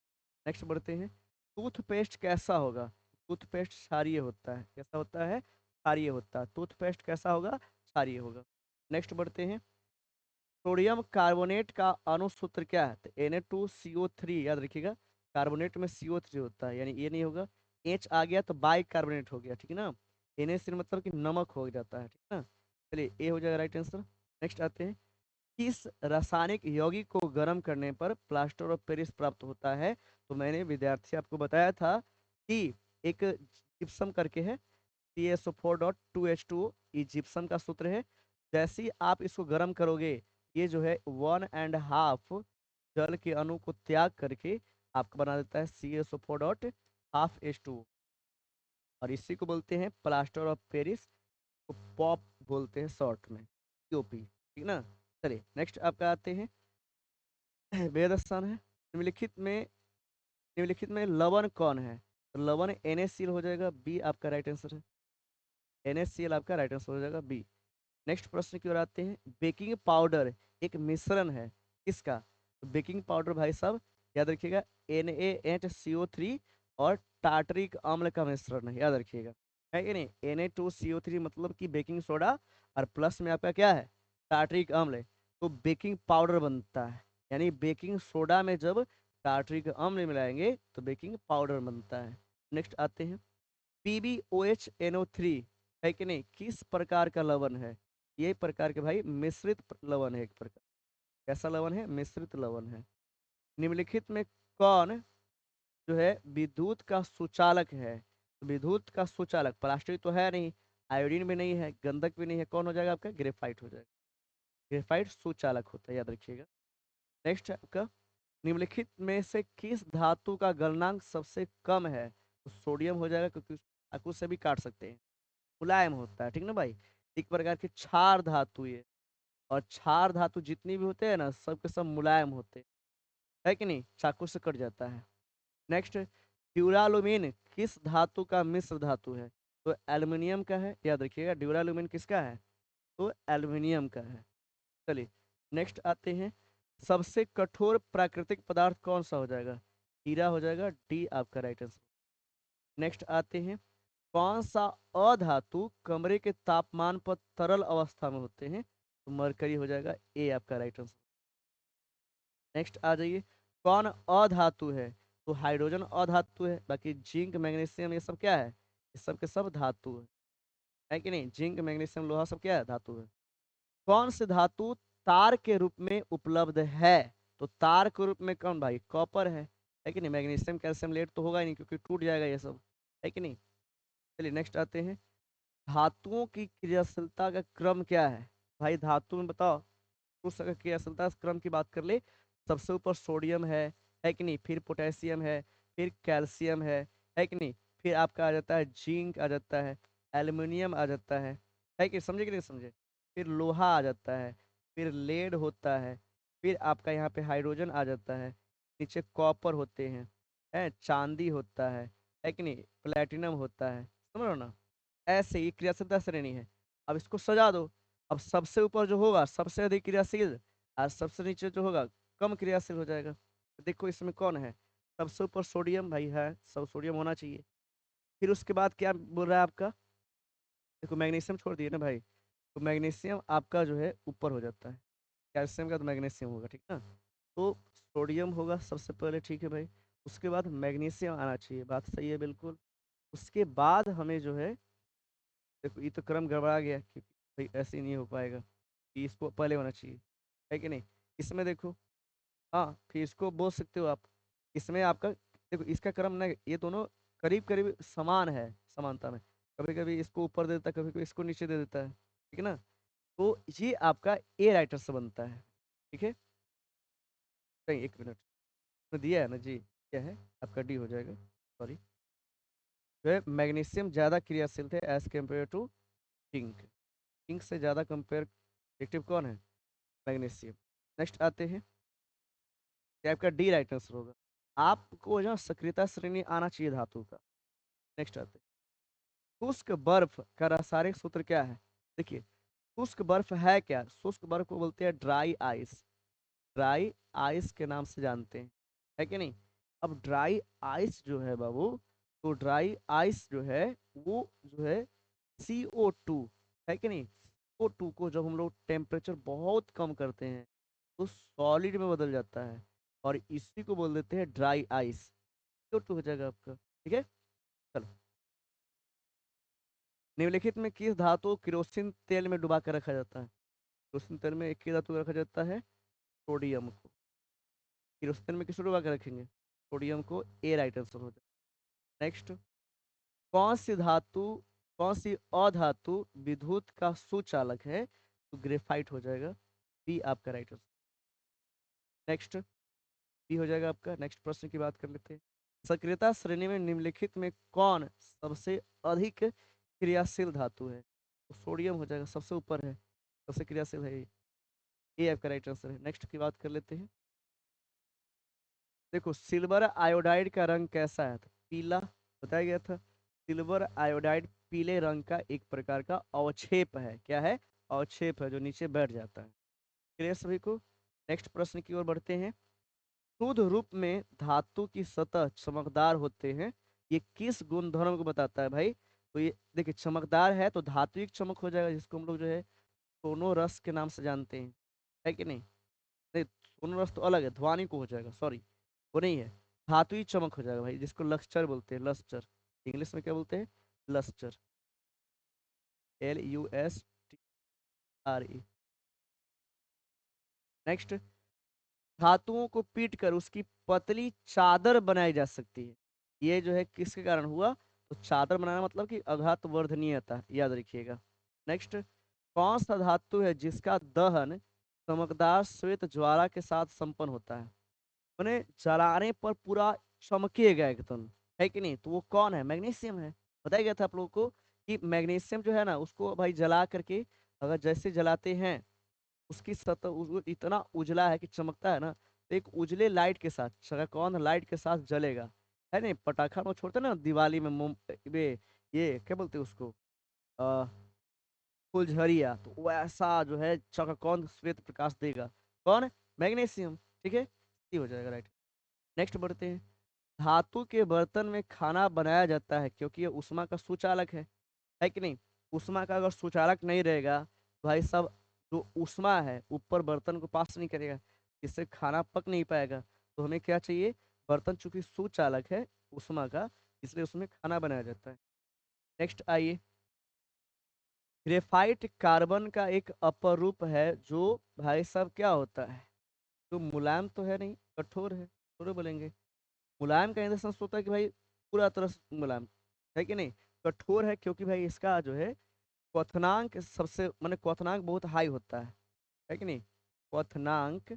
नेक्स्ट बढ़ते हैं, टूथपेस्ट कैसा होगा? टूथपेस्ट क्षारीय होता है, कैसा होता है, क्षारीय होता है, टूथपेस्ट कैसा होगा, क्षारीय होगा। नेक्स्ट बढ़ते हैं, सोडियम कार्बोनेट का अनुसूत्र क्या है? तो Na2CO3, याद रखिएगा, कार्बोनेट में CO3 होता है, यानी ये नहीं होगा, H आ गया तो बाई कार्बोनेट हो गया, ठीक है ना? NaCl मतलब कि नमक हो जाता है, ठीक है ना? चलिए ए हो जाएगा राइट आंसर। नेक्स्ट आते हैं, किस रासायनिक यौगिक को गर्म करने पर प्लास्टर ऑफ पेरिस प्राप्त होता है? तो मैंने विद्यार्थी आपको बताया था कि एक जिप्सम करके है, CaSO4.2H2O, ये जिप्सम का सूत्र है। जैसे ही आप इसको गर्म करोगे, ये जो है 1.5 जल के अणु को त्याग करके आपका बना देता है CaSO4.12H2O, और इसी को बोलते हैं प्लास्टर ऑफ पेरिस, को पॉप बोलते हैं शॉर्ट में, POP, ठीक ना? चलिए नेक्स्ट आपका आते हैं, वेद स्थान है, निम्नलिखित में लवण कौन है? तो लवण NaCl हो जाएगा, बी आपका राइट आंसर है। NaCl आपका राइट आंसर हो जाएगा, बी। नेक्स्ट प्रश्न की ओर आते हैं। बेकिंग पाउडर एक मिश्रण है किसका? तो बेकिंग पाउडर भाई साहब याद रखिएगा NaHCO3 और टार्टरिक अम्ल का मिश्रण है, याद रखिएगा, है कि नहीं। Na2CO3 मतलब कि बेकिंग सोडा, और प्लस में आपका क्या है? टार्टरिक अम्ल। तो बेकिंग पाउडर बनता है, यानी बेकिंग सोडा में जब टार्टरिक अम्ल मिलाएंगे तो बेकिंग पाउडर बनता है। नेक्स्ट आते हैं। PbOH है कि नहीं, किस प्रकार का लवण है? ये प्रकार के भाई मिश्रित लवण है, एक प्रकार। कैसा लवण है? मिश्रित लवण है। निम्नलिखित में कौन जो है विद्युत का सुचालक है? तो विद्युत का सुचालक प्लास्टिक तो है नहीं, आयोडीन भी नहीं है, गंधक भी नहीं है, कौन हो जाएगा आपका? ग्रेफाइट हो जाएगा। ग्रेफाइट सुचालक होता है, याद रखिएगा। नेक्स्ट आपका। निम्नलिखित में से किस धातु का गलनांक सबसे कम है? तो सोडियम हो जाएगा, क्योंकि चाकू से भी काट सकते हैं, मुलायम होता है, ठीक ना भाई। एक प्रकार की क्षार धातु ये, और क्षार धातु जितनी भी होते हैं ना, सब के सब मुलायम होते हैं, है कि नहीं, चाकू से कट जाता है। नेक्स्ट। ड्यूरालुमिन किस धातु का मिश्र धातु है? तो एल्युमिनियम का है, याद रखिएगा। ड्यूरालुमिन किसका है? तो एल्युमिनियम का है। चलिए नेक्स्ट आते हैं। सबसे कठोर प्राकृतिक पदार्थ कौन सा हो जाएगा? हीरा हो जाएगा, डी आपका राइट आंसर। नेक्स्ट आते हैं। कौन सा अधातु कमरे के तापमान पर तरल अवस्था में होते हैं? तो मरकरी हो जाएगा, ए आपका राइट आंसर। नेक्स्ट आ जाइए। कौन अधातु है? तो हाइड्रोजन अधातु है, बाकी जिंक मैग्नीशियम ये सब क्या है? ये सब के सब धातु है कि नहीं। जिंक मैग्नीशियम लोहा सब क्या है? धातु है। कौन सी धातु तार के रूप में उपलब्ध है? तो तार के रूप में कौन भाई? कॉपर है कि नहीं। मैग्नीशियम कैल्शियम लेड तो होगा ही नहीं, क्योंकि टूट जाएगा ये सब, है कि नहीं। चलिए नेक्स्ट आते हैं। धातुओं की क्रियाशीलता का क्रम क्या है? भाई धातु में बताओ, उस अगर क्रियाशीलता क्रम की बात कर ले, सबसे ऊपर सोडियम है कि नहीं, फिर पोटेशियम है, फिर कैल्शियम है कि नहीं, फिर आपका आ जाता है जिंक आ जाता है, एल्युमिनियम आ जाता है कि समझे कि नहीं समझे, फिर लोहा आ जाता है, फिर लेड होता है, फिर आपका यहाँ पे हाइड्रोजन आ जाता है, नीचे कॉपर होते हैं, है चांदी होता है कि नहीं, प्लेटिनम होता है, समझ लो ना। ऐसे ही क्रियाशीलता श्रेणी है। अब इसको सजा दो। अब सबसे ऊपर जो होगा सबसे अधिक क्रियाशील, और सबसे नीचे जो होगा कम क्रियाशील हो जाएगा। तो देखो इसमें कौन है? सबसे ऊपर सोडियम भाई है, सब सोडियम होना चाहिए। फिर उसके बाद क्या बोल रहा है आपका? देखो मैग्नीशियम छोड़ दिए ना भाई, तो मैग्नीशियम आपका जो है ऊपर हो जाता है। कैल्शियम का तो मैग्नीशियम होगा, ठीक ना। तो सोडियम होगा सबसे पहले, ठीक है भाई। उसके बाद मैग्नीशियम आना चाहिए, बात सही है बिल्कुल। उसके बाद हमें जो है, देखो ये तो क्रम गड़बड़ा गया, क्योंकि भाई ऐसे ही नहीं हो पाएगा, कि इसको पहले होना चाहिए, है कि नहीं। इसमें देखो, हाँ फिर इसको बोल सकते हो आप। इसमें आपका देखो इसका क्रम ना, ये दोनों करीब करीब समान है, समानता में। कभी कभी इसको ऊपर दे देता है, कभी कभी इसको नीचे दे देता है, ठीक है ना। तो ये आपका ए राइटर से बनता है, ठीक है। नहीं एक मिनट, तो दिया है ना जी, क्या है आपका? डी हो जाएगा, सॉरी। जो है मैग्नीशियम ज़्यादा क्रियाशील थे as compare to zinc. Zinc से ज़्यादा कंपेयर एक्टिव कौन है? मैग्नीशियम। नेक्स्ट आते हैं। क्या आपका डी राइट आंसर होगा। आपको जो सक्रियता श्रेणी आना चाहिए धातु का। नेक्स्ट आते हैं। शुष्क बर्फ का रासायनिक सूत्र क्या है? देखिए, शुष्क बर्फ है क्या? शुष्क बर्फ को बोलते हैं ड्राई आइस। ड्राई आइस के नाम से जानते हैं, है कि नहीं। अब ड्राई आइस जो है बाबू, तो ड्राई आइस जो है वो जो है CO2, है कि नहीं। CO2 को जब हम लोग टेम्परेचर बहुत कम करते हैं तो सॉलिड में बदल जाता है, और इसी को बोल देते हैं ड्राई आइस। CO2 हो जाएगा आपका, ठीक है। चलो। निम्नलिखित में किस धातु को केरोसिन तेल में डुबा कर रखा जाता है? केरोसिन तेल में एक ही धातु को रखा जाता है, सोडियम को। केरोसिन तेल में किसको डुबा कर रखेंगे? सोडियम को, ए राइट आंसर हो जाए। नेक्स्ट। कौन सी धातु, कौन सी अधातु विद्युत का सुचालक है? तो ग्रेफाइट हो जाएगा, बी आपका राइट आंसर। नेक्स्ट, बी हो जाएगा आपका। नेक्स्ट प्रश्न की बात कर लेते हैं। सक्रियता श्रेणी में निम्नलिखित में कौन सबसे अधिक क्रियाशील धातु है? तो सोडियम हो जाएगा, सबसे ऊपर है, सबसे क्रियाशील है ये आपका राइट आंसर है। नेक्स्ट की बात कर लेते हैं। देखो सिल्वर आयोडाइड का रंग कैसा है? तो पीला बताया गया था। सिल्वर आयोडाइड पीले रंग का एक प्रकार का अवक्षेप है। क्या है? अवक्षेप है जो नीचे बैठ जाता है। क्लियर सभी को? नेक्स्ट प्रश्न की ओर बढ़ते हैं। शुद्ध रूप में धातु की सतह चमकदार होते हैं। ये किस गुणधर्म को बताता है भाई? तो ये देखिए चमकदार है तो धात्विक चमक हो जाएगा, जिसको हम लोग जो है सोनो रस के नाम से जानते हैं। है कि नहीं? नहीं, सोनो रस तो अलग है, ध्वनि को हो जाएगा, सॉरी वो नहीं है। धात्विक चमक हो जाएगा भाई, जिसको लस्टर बोलते हैं। लस्टर इंग्लिश में क्या बोलते हैं? लस्टर। LUSTRE। नेक्स्ट, धातुओं को पीट कर उसकी पतली चादर बनाई जा सकती है। ये जो है किसके कारण हुआ? तो चादर बनाना मतलब कि अघात वर्धनीयता, याद रखिएगा। नेक्स्ट, कौन सा धातु है जिसका दहन चमकदार श्वेत ज्वाला के साथ संपन्न होता है? मैंने जलाने पर पूरा चमकेगा एकदम। है कि नहीं? तो वो कौन है? मैग्नीशियम है। बताया गया था आप लोगों को कि मैग्नीशियम जो है ना, उसको भाई जला करके अगर जैसे जलाते हैं उसकी सतह इतना उजला है कि चमकता है ना, तो एक उजले लाइट के साथ, कौन लाइट के साथ जलेगा। है नहीं? पटाखा में छोड़ते ना दिवाली में मोम, ये क्या बोलते हैं उसको, आ, फुलझड़िया, तो वैसा जो है कौन श्वेत प्रकाश देगा? कौन? मैग्नीशियम। ठीक है, ये हो जाएगा राइट। नेक्स्ट बढ़ते हैं। धातु के बर्तन में खाना बनाया जाता है क्योंकि ये उष्मा का सुचालक है कि नहीं? उष्मा का अगर सुचालक नहीं रहेगा तो भाई सब जो उष्मा है ऊपर बर्तन को पास नहीं करेगा, इससे खाना पक नहीं पाएगा। तो हमें क्या चाहिए? बर्तन चूंकि सुचालक है उष्मा का, इसलिए उसमें खाना बनाया जाता है। नेक्स्ट आइए। ग्रेफाइट कार्बन का एक अपरूप है जो भाई साहब क्या होता है? जो मुलायम तो है नहीं, कठोर है, थोड़े बोलेंगे। मुलायम का इंद्र होता है कि भाई पूरा तरह से मुलायम। है कि नहीं? कठोर है क्योंकि भाई इसका जो है क्वथनांक सबसे माने क्वथनांक बहुत हाई होता है कि नहीं? क्वथनांक,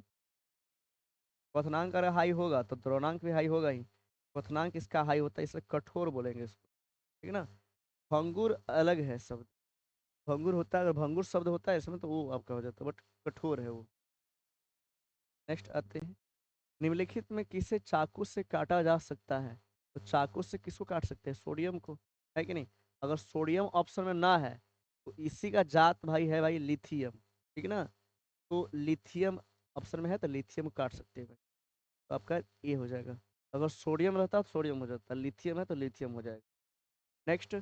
क्वथनांक अगर हाई होगा तो द्रव्यनांक भी हाई होगा ही। क्वथनांक इसका हाई होता है, इसलिए कठोर बोलेंगे इसको। ठीक है ना? भंगुर अलग है शब्द। भंगुर होता है, अगर भंगुर शब्द होता है इसमें तो वो आपका हो जाता है, बट कठोर है वो। नेक्स्ट आते हैं। निम्नलिखित में किसे चाकू से काटा जा सकता है? तो चाकू से किसको काट सकते हैं? सोडियम को। है कि नहीं? अगर सोडियम ऑप्शन में ना है तो इसी का जात भाई है भाई लिथियम। ठीक है ना? तो लिथियम ऑप्शन में है तो लिथियम को काट सकते हैं भाई। तो आपका ये हो जाएगा। अगर सोडियम रहता तो सोडियम हो जाता, लिथियम है तो लिथियम हो जाएगा। नेक्स्ट,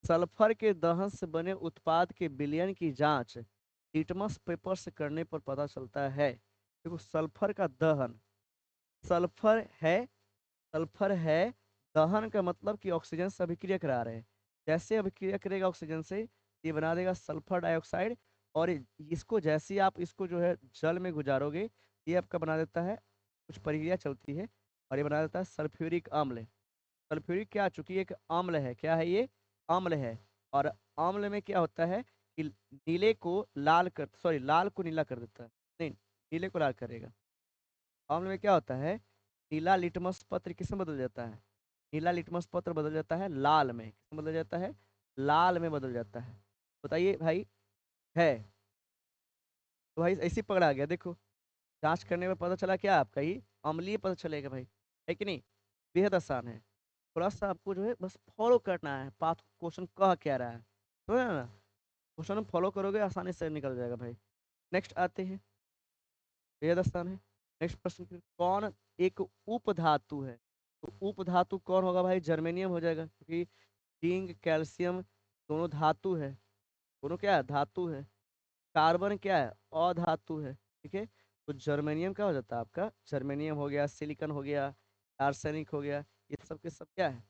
सल्फर के दहन से बने उत्पाद के विलयन की जांच लिटमस पेपर से करने पर पता चलता है। देखो सल्फर का दहन, सल्फर है, सल्फर है, दहन का मतलब कि ऑक्सीजन से अभिक्रिया करा रहे हैं। जैसे अभिक्रिया करेगा ऑक्सीजन से, ये बना देगा सल्फर डाइऑक्साइड। और इसको जैसे ही आप इसको जो है जल में गुजारोगे, ये आपका बना देता है, कुछ प्रक्रिया चलती है और ये बना देता है सल्फ्यूरिक अम्ल। सल्फ्यूरिक क्या? चूंकि एक अम्ल है, क्या है ये? अम्ल है। और अम्ल में क्या होता है कि नीले को लाल कर, सॉरी लाल को नीला कर देता है। नहीं, नीले को लाल करेगा। अम्ल में क्या होता है? नीला लिटमस पत्र किसमें बदल जाता है? नीला लिटमस पत्र बदल जाता है लाल में। किसमें बदल जाता है? लाल में बदल जाता है। बताइए भाई, है? तो भाई ऐसे ही पकड़ा गया। देखो जांच करने में पता चला क्या आपका ही अम्लीय पता चलेगा भाई। है कि नहीं? बेहद आसान है। थोड़ा सा आपको जो है बस फॉलो करना है पाथ, क्वेश्चन कह क्या रहा है, तो है ना? क्वेश्चन फॉलो करोगे आसानी से निकल जाएगा भाई। नेक्स्ट आते हैं। बेहद आसान है। नेक्स्ट प्रश्न कौन एक उप धातु है? तो उप धातु कौन होगा भाई? जर्मेनियम हो जाएगा, क्योंकि जिंक कैल्शियम दोनों धातु है। दोनों क्या है? धातु है। कार्बन क्या है? अधातु है। ठीक है, तो जर्मेनियम क्या हो जाता है आपका? जर्मेनियम हो गया, सिलिकॉन हो गया, आर्सेनिक हो गया, ये सब के सब क्या है?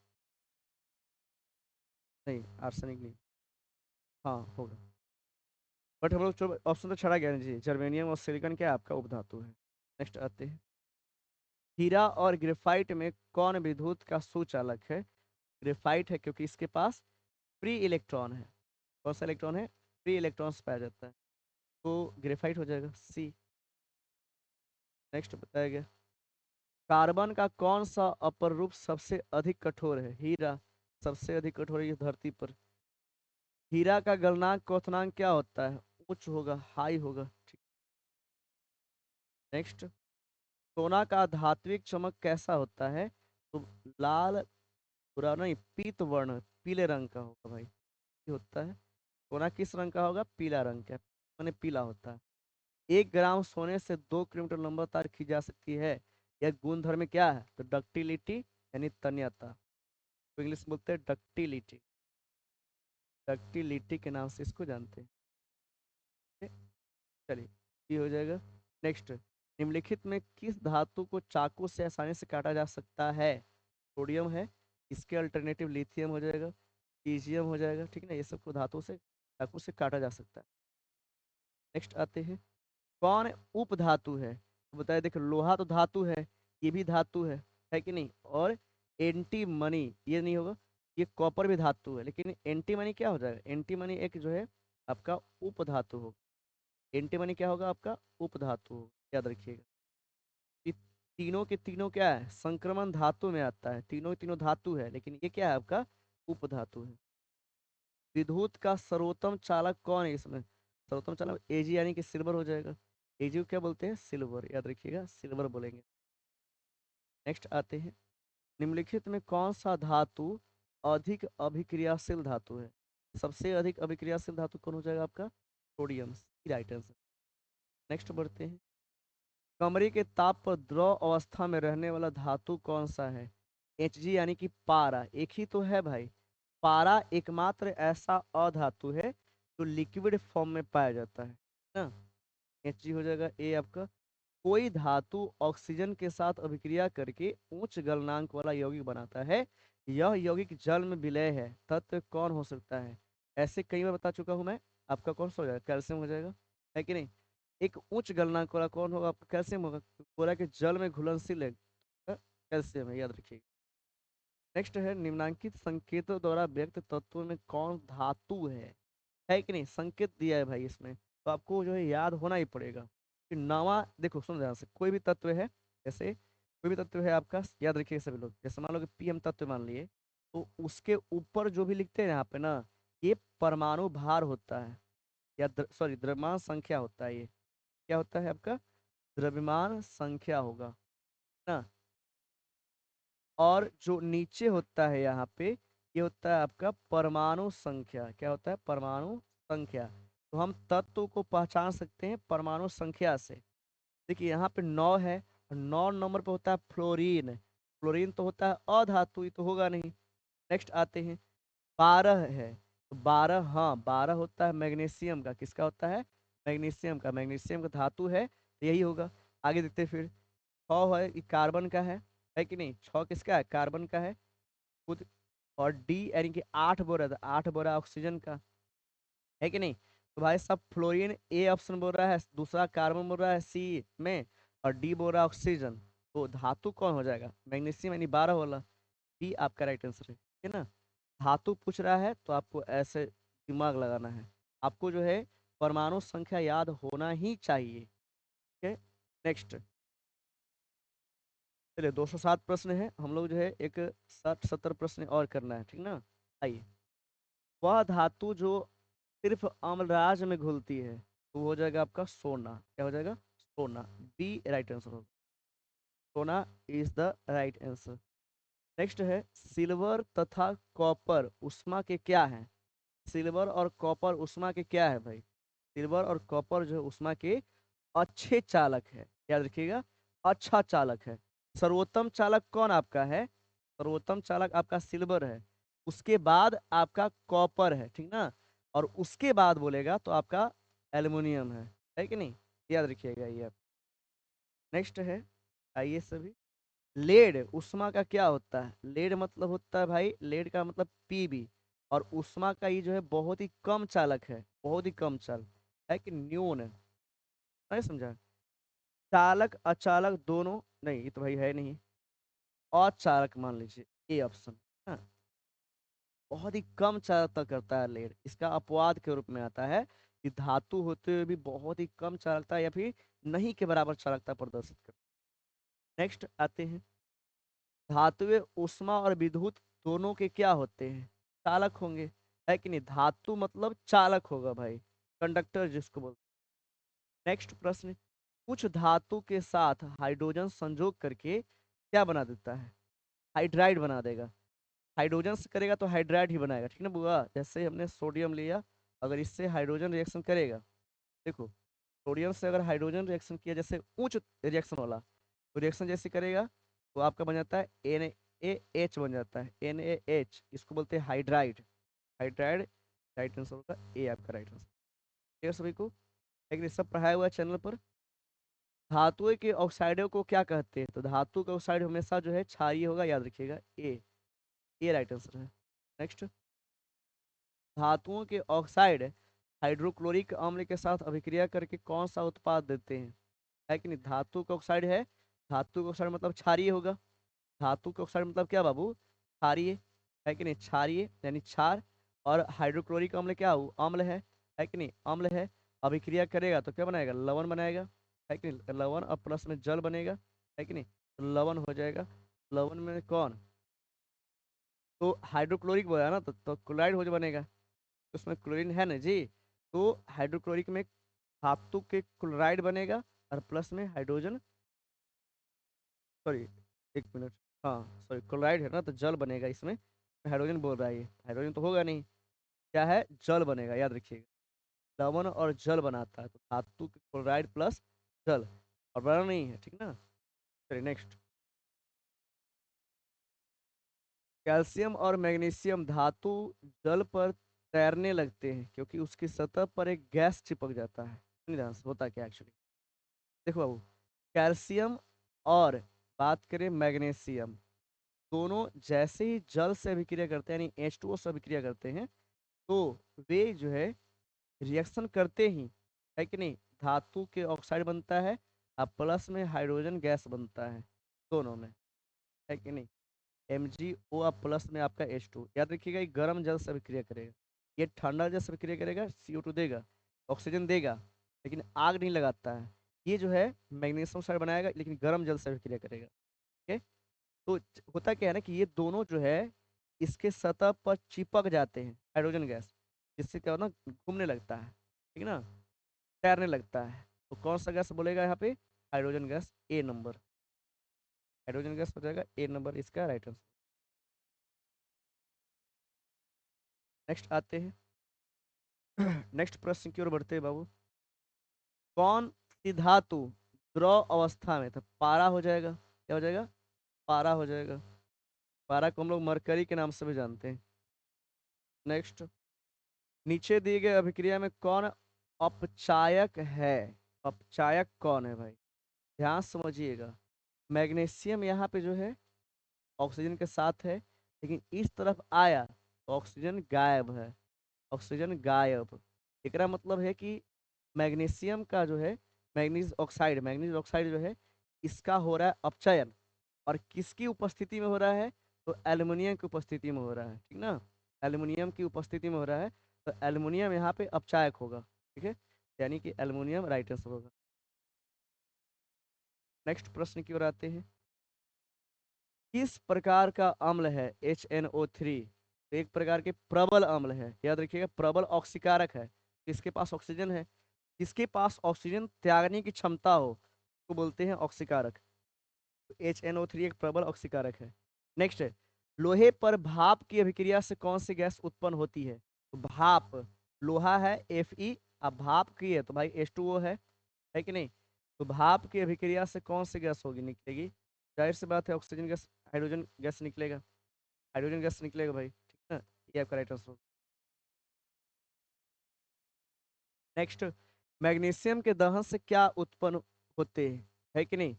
नहीं, आर्सेनिक नहीं। हाँ होगा, बट हम लोग ऑप्शन तो छड़ा गया जी। जर्मेनियम और सिलिकॉन क्या है आपका? उपधातु है। नेक्स्ट आते हैं। हीरा और ग्रेफाइट में कौन विद्युत का सुचालक है? ग्रेफाइट है क्योंकि इसके पास फ्री इलेक्ट्रॉन है। कौन सा इलेक्ट्रॉन है? फ्री इलेक्ट्रॉन पाया जाता है, तो ग्रेफाइट हो जाएगा सी। नेक्स्ट बताया गया। कार्बन का कौन सा अपर रूप सबसे अधिक कठोर है? हीरा सबसे अधिक कठोर है इस धरती पर। हीरा का गलनांक क्वथनांक क्या होता है? उच्च होगा, हाई होगा। ठीक। नेक्स्ट, सोना का धात्विक चमक कैसा होता है? तो लाल, पूरा नहीं, पीत वर्ण, पीले रंग का होगा भाई। ये होता है। सोना किस रंग का होगा? पीला रंग का, माने पीला होता है। 1 ग्राम सोने से 2 किलोमीटर लंबा तार खींची जा सकती है। यह गुणधर्म क्या है? तो डक्टिलिटी यानी तन्यता, तो इंग्लिश में बोलते हैं डक्टिलिटी। डक्टिलिटी के नाम से इसको जानते हैं। ठीक? चलिए, ये हो जाएगा। नेक्स्ट, निम्नलिखित में किस धातु को चाकू से आसानी से काटा जा सकता है? सोडियम है, इसके अल्टरनेटिव लिथियम हो जाएगा, टीजियम हो जाएगा, ठीक है ना। ये सबको धातु से, चाकू से काटा जा सकता है। नेक्स्ट आते हैं, कौन उप धातु है? तो बताया, देखो लोहा तो धातु है, ये भी धातु है कि नहीं? और एंटीमनी ये नहीं होगा, ये कॉपर भी धातु है, लेकिन एंटीमनी क्या हो जाएगा? एंटीमनी एक जो है आपका उप धातु होगा। एंटीमनी क्या होगा? आपका उप धातु होगा, याद रखिएगा। ये तीनों के तीनों क्या है? संक्रमण धातु में आता है, तीनों के तीनों धातु है, लेकिन ये क्या है? आपका उप धातु है। विद्युत का सर्वोत्तम चालक कौन है इसमें? सर्वोत्तम चालक एजी यानी कि सिल्वर हो जाएगा। एजी को क्या बोलते हैं? सिल्वर, याद रखिएगा, सिल्वर बोलेंगे। नेक्स्ट आते हैं, निम्नलिखित में कौन सा धातु अधिक अभिक्रियाशील धातु है? सबसे अधिक अभिक्रियाशील धातु कौन हो जाएगा? आपका सोडियम, राइट आंसर। नेक्स्ट बढ़ते हैं, कमरे के ताप पर द्रव अवस्था में रहने वाला धातु कौन सा है? Hg यानी कि पारा, एक ही तो है भाई। पारा एकमात्र ऐसा अधातु है जो लिक्विड फॉर्म में पाया जाता है ना। Hg हो जाएगा ए आपका। कोई धातु ऑक्सीजन के साथ अभिक्रिया करके उच्च गलनांक वाला यौगिक बनाता है। यह यौगिक जल में विलय है, तत्व कौन हो सकता है? ऐसे कई बार बता चुका हूं मैं। आपका कौन सा हो जाएगा? कैल्शियम हो जाएगा, है कि नहीं। एक उच्च गलनांक वाला कौन होगा? आपका कैल्शियम होगा, बोला कि जल में घुलनशील है, कैल्शियम है, याद रखिएगा। नेक्स्ट है, निम्नांकित संकेतों द्वारा व्यक्त तत्वों में कौन धातु है कि नहीं? संकेत दिया है भाई इसमें, तो आपको जो है याद होना ही पड़ेगा कि नवा, देखो सुन ध्यान से, कोई भी तत्व है, जैसे कोई भी तत्व है आपका, याद रखिए सभी लोग। जैसे मान लो कि पीएम तत्व मान लिए, तो उसके ऊपर जो भी लिखते हैं यहाँ पे ना, ये परमाणु भार होता है, या सॉरी द्रव्यमान संख्या होता है। ये क्या होता है? आपका द्रव्यमान संख्या होगा ना। और जो नीचे होता है यहाँ पे, ये होता है आपका परमाणु संख्या। क्या होता है? परमाणु संख्या। तो हम तत्व को पहचान सकते हैं परमाणु संख्या से। देखिए यहाँ पे 9 है, और 9 नंबर पे होता है फ्लोरीन। फ्लोरीन तो होता है अधातु, ये तो होगा नहीं। नेक्स्ट आते हैं, 12 है, तो 12, हाँ 12 होता है मैग्नीशियम का। किसका होता है? मैग्नीशियम का। मैग्नीशियम का धातु है, तो यही होगा। आगे देखते हैं फिर, 6 है, ये कार्बन का है कि नहीं? 6 किसका है? कार्बन का है खुद। और डी यानी कि 8 बोल रहा था, 8 बोल रहा है ऑक्सीजन का, है कि नहीं? तो भाई सब फ्लोरीन ए ऑप्शन बोल रहा है, दूसरा कार्बन बोल रहा है सी में, और डी बोल रहा है ऑक्सीजन। तो धातु कौन हो जाएगा? मैग्नीशियम यानी 12 वाला, डी आपका राइट आंसर है, ठीक है ना। धातु पूछ रहा है तो आपको ऐसे दिमाग लगाना है, आपको जो है परमाणु संख्या याद होना ही चाहिए, ठीक है। नेक्स्ट, चलिए 207 प्रश्न है, हम लोग जो है एक 60-70 प्रश्न और करना है, ठीक ना। आइए, वह धातु जो सिर्फ अम्लराज में घुलती है, तो हो जाएगा आपका सोना। क्या हो जाएगा? सोना, बी राइट आंसर होगा। सोना is the right answer. Next है, सिल्वर तथा कॉपर उष्मा के क्या है? सिल्वर और कॉपर उष्मा के क्या है भाई? सिल्वर और कॉपर जो है उष्मा के अच्छे चालक है, याद रखिएगा, अच्छा चालक है। सर्वोत्तम चालक कौन आपका है? सर्वोत्तम चालक आपका सिल्वर है, उसके बाद आपका कॉपर है, ठीक ना। और उसके बाद बोलेगा तो आपका एल्युमिनियम है कि नहीं? याद रखिएगा ये आप। नेक्स्ट है, आइए सभी, लेड उष्मा का क्या होता है? लेड मतलब होता है भाई, लेड का मतलब पीबी। और उष्मा का ये जो है बहुत ही कम चालक है, बहुत ही कम चालक है कि न्यून है, नहीं समझा? चालक अचालक दोनों नहीं, ये तो भाई है नहीं। अचालक मान लीजिए, ए ऑप्शन। हाँ, बहुत ही कम चालकता करता है लेड, इसका अपवाद के रूप में आता है कि धातु होते हुए भी बहुत ही कम चालकता या फिर नहीं के बराबर चालकता प्रदर्शित करता है। नेक्स्ट आते हैं, धातुएं उष्मा और विद्युत दोनों के क्या होते हैं? चालक होंगे, है कि नहीं? धातु मतलब चालक होगा भाई, कंडक्टर जिसको बोलते हैं। नेक्स्ट प्रश्न, कुछ धातु के साथ हाइड्रोजन संजोग करके क्या बना देता है, हाइड्राइड बना देगा। हाइड्रोजन से करेगा तो हाइड्राइड ही बनाएगा, ठीक ना बुआ। जैसे हमने सोडियम लिया, अगर इससे हाइड्रोजन रिएक्शन करेगा, देखो सोडियम से अगर हाइड्रोजन रिएक्शन किया, जैसे उच्च रिएक्शन वाला, तो रिएक्शन जैसे करेगा तो आपका बन जाता है NaH बन जाता है, NaH, इसको बोलते हैं हाइड्राइड। हाइड्राइड राइट आंसर होगा ए आपका राइट आंसर। क्लियर सभी को, लेकिन सब पढ़ाया हुआ है चैनल पर। धातुओं के ऑक्साइडों को क्या कहते हैं, तो धातु का ऑक्साइड हमेशा जो है क्षारीय होगा, याद रखिएगा ए राइट आंसर है। नेक्स्ट, धातुओं के ऑक्साइड हाइड्रोक्लोरिक अम्ल के साथ अभिक्रिया करके कौन सा उत्पाद देते हैं, है कि नहीं। धातु का ऑक्साइड है, धातु का ऑक्साइड मतलब क्षारीय होगा। धातु का ऑक्साइड मतलब क्या बाबू, क्षारीय, है कि नहीं, क्षारीय यानी क्षार। और हाइड्रोक्लोरिक अम्ल क्या हो, अम्ल है कि नहीं, अम्ल है। अभिक्रिया करेगा तो क्या बनाएगा, लवण बनाएगा, है कि नहीं, लवण और प्लस में जल बनेगा, है कि नहीं, तो लवण हो जाएगा। लवण में कौन, तो हाइड्रोक्लोरिक बोला ना, तो क्लोराइड हो जो बनेगा, तो उसमें क्लोरीन है ना जी। तो हाइड्रोक्लोरिक में धातु के क्लोराइड बनेगा, और प्लस में हाइड्रोजन, सॉरी एक मिनट, हाँ सॉरी क्लोराइड है ना, तो जल बनेगा इसमें। हाइड्रोजन बोल रहा है, ये हाइड्रोजन तो होगा नहीं, क्या है, जल बनेगा, याद रखिएगा। लवण और जल बनाता है, तो धातु के क्लोराइड प्लस जल, और बड़ा नहीं है, ठीक ना। चलिए नेक्स्ट, कैल्शियम और मैग्नीशियम धातु जल पर तैरने लगते हैं क्योंकि उसकी सतह पर एक गैस चिपक जाता है। नहीं ध्यान से, होता क्या एक्चुअली, देखो बाबू, कैल्शियम और बात करें मैग्नीशियम, दोनों जैसे ही जल से अभिक्रिया करते हैं, यानी H2O से अभिक्रिया करते हैं, तो वे जो है रिएक्शन करते ही, है कि नहीं, धातु के ऑक्साइड बनता है, और प्लस में हाइड्रोजन गैस बनता है, दोनों में, है कि नहीं। MgO और प्लस में आपका H2, याद रखिएगा ये गर्म जल से अभिक्रिया करेगा, ये ठंडा जल से अभिक्रिया करेगा, CO2 देगा, ऑक्सीजन देगा, लेकिन आग नहीं लगाता है। ये जो है मैग्नीशियम ऑक्साइड बनाएगा, लेकिन गर्म जल से अभिक्रिया करेगा, ठीक है। तो होता क्या है ना कि ये दोनों जो है इसके सतह पर चिपक जाते हैं, हाइड्रोजन गैस, जिससे क्या होना, घूमने लगता है, ठीक ना, तैरने लगता है। तो कौन सा गैस बोलेगा यहाँ पे, हाइड्रोजन गैस, ए नंबर, हाइड्रोजन गैस हो जाएगा ए नंबर इसका राइट आंसर। नेक्स्ट आते हैं, नेक्स्ट प्रश्न की ओर बढ़ते हैं बाबू। कौन सी धातु द्रव अवस्था में, तो पारा हो जाएगा, क्या हो जाएगा, पारा हो जाएगा। पारा को हम लोग मरकरी के नाम से भी जानते हैं। नेक्स्ट, नीचे दिए गए अभिक्रिया में कौन अपचायक है, अपचायक कौन है भाई, ध्यान से समझिएगा। मैग्नीशियम यहाँ पे जो है ऑक्सीजन के साथ है, लेकिन इस तरफ आया तो ऑक्सीजन गायब है, ऑक्सीजन गायब। एकरा मतलब है कि मैग्नीशियम का जो है, मैग्नीज ऑक्साइड जो है, इसका हो रहा है अपचयन, और किसकी उपस्थिति में हो रहा है, तो एल्युमिनियम की उपस्थिति में हो रहा है, ठीक ना, एल्युमिनियम की उपस्थिति में हो रहा है, तो एल्युमिनियम यहाँ पे अपचायक होगा, ठीक है, यानी कि एल्युमिनियम राइट आंसर होगा। नेक्स्ट प्रश्न की ओर आते हैं, किस प्रकार का अम्ल है HNO3, तो एक प्रकार के प्रबल अम्ल है, याद रखिएगा, प्रबल ऑक्सीकारक है, किसके पास ऑक्सीजन है, किसके पास ऑक्सीजन त्यागने की क्षमता हो, तो बोलते हैं ऑक्सीकारक। तो HNO3 एक प्रबल ऑक्सीकारक है। नेक्स्ट है, लोहे पर भाप की अभिक्रिया से कौन सी गैस उत्पन्न होती है, तो भाप, लोहा है Fe, अब भाप की है तो भाई H2O है कि नहीं। तो भाप की अभिक्रिया से कौन सी गैस होगी, निकलेगी, जाहिर सी बात है ऑक्सीजन गैस, हाइड्रोजन गैस निकलेगा, हाइड्रोजन गैस निकलेगा भाई, ठीक है ना, ये आपका राइट आंसर। नेक्स्ट, मैग्नीशियम के दहन से क्या उत्पन्न होते हैं, है कि नहीं,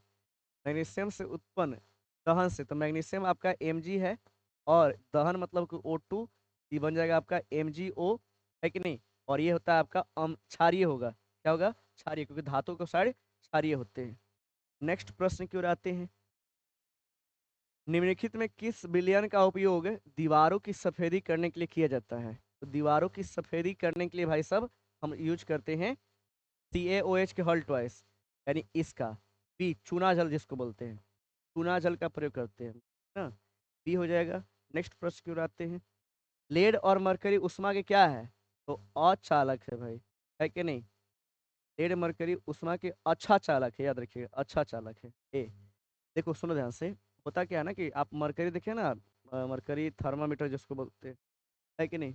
मैग्नीशियम से उत्पन्न दहन से, तो मैग्नीशियम आपका Mg है, और दहन मतलब कि O2, ये बन जाएगा आपका MgO, है कि नहीं। और ये होता है आपका क्षारीय होगा, क्या होगा, क्षारीय, क्योंकि धातु के सारे क्षारीय होते हैं। नेक्स्ट प्रश्न की ओर आते हैं, निम्नलिखित में किस विलयन का उपयोग दीवारों की सफेदी करने के लिए किया जाता है, तो दीवारों की सफेदी करने के लिए भाई साहब हम यूज करते हैं CaOH के हॉल ट्वाइस, यानी इसका बी, चूना जल जिसको बोलते हैं, चूना जल का प्रयोग करते हैं ना, बी हो जाएगा। नेक्स्ट प्रश्न की ओर आते हैं, लेड और मरकरी उष्मा के क्या है, तो अचालक है भाई, है कि नहीं, लेड मरकरी उष्मा के अच्छा चालक है, याद रखिएगा, अच्छा चालक है। ए, देखो सुनो ध्यान से। होता क्या है ना कि आप मरकरी देखिए ना, मरकरी थर्मामीटर जिसको बोलते हैं, है कि नहीं,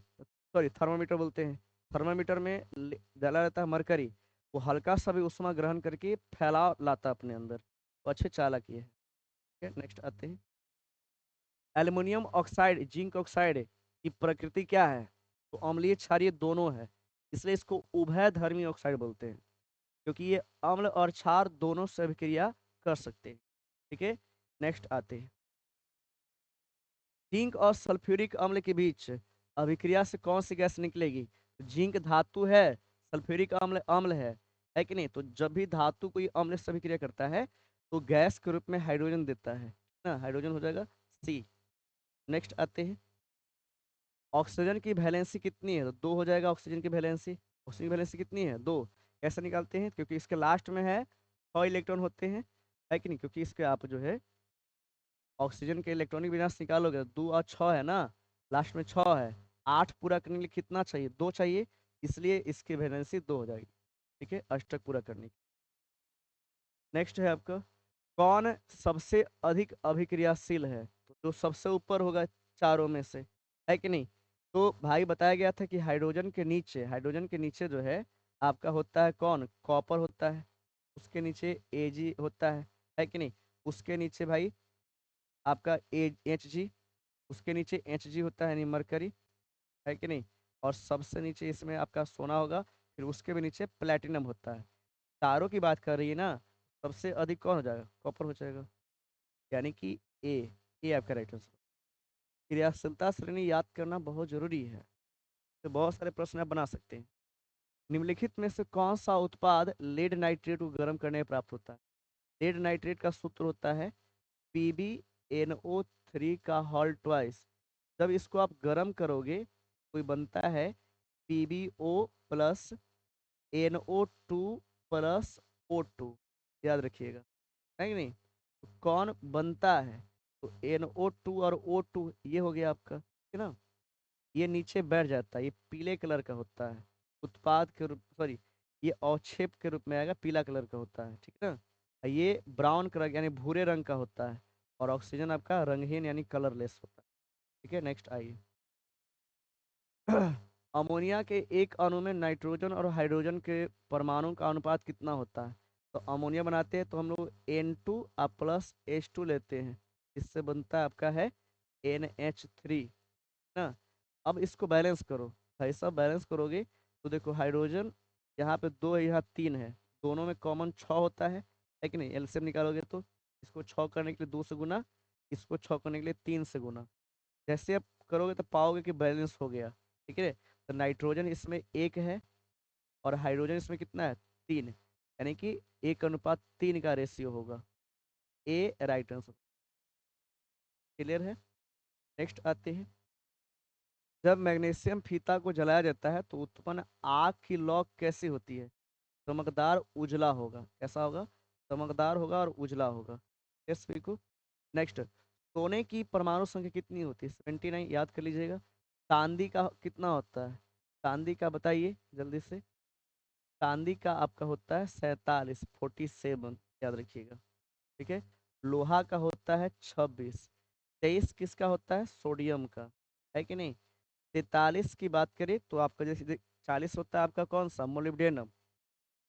सॉरी थर्मामीटर बोलते हैं। थर्मामीटर में डाला रहता है मरकरी, वो हल्का सा भी उष्मा ग्रहण करके फैलाव लाता है अपने अंदर, तो अच्छे चालक ये है। ठीक है, नेक्स्ट आते हैं। एल्युमिनियम ऑक्साइड, जिंक ऑक्साइड की प्रकृति क्या है? तो अम्लीय क्षारीय दोनों है, इसलिए इसको उभयधर्मी ऑक्साइड बोलते हैं, क्योंकि ये अम्ल और क्षार दोनों से अभिक्रिया कर सकते हैं। ठीक है, नेक्स्ट आते हैं। जिंक और सल्फ्यूरिक अम्ल के बीच अभिक्रिया से कौन सी गैस निकलेगी? तो जिंक धातु है, सल्फ्यूरिक अम्ल अम्ल है कि नहीं? तो जब भी धातु कोई अम्ल से अभिक्रिया करता है तो गैस के रूप में हाइड्रोजन देता है ना, हाइड्रोजन हो जाएगा सी। नेक्स्ट आते हैं। ऑक्सीजन की वैलेंसी कितनी है? तो दो हो जाएगा ऑक्सीजन की वैलेंसी। ऑक्सीजन की वैलेंसी कितनी है? दो। कैसे निकालते हैं? क्योंकि इसके लास्ट में है 6 इलेक्ट्रॉन होते हैं, है कि नहीं? क्योंकि इसके आप जो है ऑक्सीजन के इलेक्ट्रॉनिक विन्यास निकालोगे, 2 और 6 है ना, लास्ट में 6 है। 8 पूरा करने के लिए कितना चाहिए? 2 चाहिए, इसलिए इसकी वैलेंसी 2 हो जाएगी। ठीक है, अष्टक पूरा करने की। नेक्स्ट है आपका, कौन सबसे अधिक अभिक्रियाशील है? तो जो सबसे ऊपर होगा चारों में से, है कि नहीं? तो भाई बताया गया था कि हाइड्रोजन के नीचे जो है आपका होता है कौन? कॉपर होता है। उसके नीचे Ag होता है कि नहीं? उसके नीचे भाई आपका Hg, उसके नीचे Hg होता है, यानी मरकरी, है कि नहीं? और सबसे नीचे इसमें आपका सोना होगा, फिर उसके भी नीचे प्लेटिनम होता है। तारों की बात कर रही है ना, सबसे अधिक कौन हो जाएगा? कॉपर हो जाएगा, यानी कि ए। ए आपका राइट आंसर। क्रियाशीलता श्रेणी याद करना बहुत जरूरी है, तो बहुत सारे प्रश्न आप बना सकते हैं। निम्नलिखित में से कौन सा उत्पाद लेड नाइट्रेट को गर्म करने में प्राप्त होता है? लेड नाइट्रेट का सूत्र होता है PbNO3 का होल ट्वाइस। जब इसको आप गर्म करोगे कोई बनता है PbO+NO2+O2, याद रखिएगा, है कि नहीं? तो कौन बनता है? तो NO2 और O2, ये हो गया आपका, ठीक है ना? ये नीचे बैठ जाता है, ये पीले कलर का होता है, उत्पाद के रूप, सॉरी, ये अवक्षेप के रूप में आएगा, पीला कलर का होता है, ठीक है ना? ये ब्राउन कलर यानी भूरे रंग का होता है, और ऑक्सीजन आपका रंगहीन यानी कलरलेस होता है। ठीक है, नेक्स्ट आइए। अमोनिया के एक अणु में नाइट्रोजन और हाइड्रोजन के परमाणु का अनुपात कितना होता है? तो अमोनिया बनाते हैं तो हम लोग N2 प्लस H2 लेते हैं, इससे बनता है आपका है NH3 ना। अब इसको बैलेंस करो, भाई साहब बैलेंस करोगे तो देखो हाइड्रोजन यहाँ पे 2 है, यहाँ 3 है, दोनों में कॉमन 6 होता है कि नहीं? एलसीएम निकालोगे तो इसको 6 करने के लिए 2 से गुना, इसको 6 करने के लिए 3 से गुना, जैसे आप करोगे तो पाओगे कि बैलेंस हो गया। ठीक है, तो नाइट्रोजन इसमें 1 है और हाइड्रोजन इसमें कितना है? 3, यानी कि 1:3 का रेशियो होगा। ए राइट आंसर। क्लियर है? नेक्स्ट आते हैं। जब मैग्नीशियम फीता को जलाया जाता है तो उत्पन्न आग की लौ कैसी होती है? चमकदार उजला होगा। कैसा होगा? चमकदार होगा और उजला होगा। यस बिल्कुल। नेक्स्ट, सोने की परमाणु संख्या कितनी होती है? 79, याद कर लीजिएगा। चांदी का कितना होता है? चांदी का बताइए जल्दी से। चांदी का आपका होता है 47, 47, याद रखिएगा। ठीक है, लोहा का होता है 26। 23 किसका होता है? सोडियम का, है कि नहीं? 43 की बात करें तो आपका जैसे 40 होता है आपका कौन सा? Molybdenum,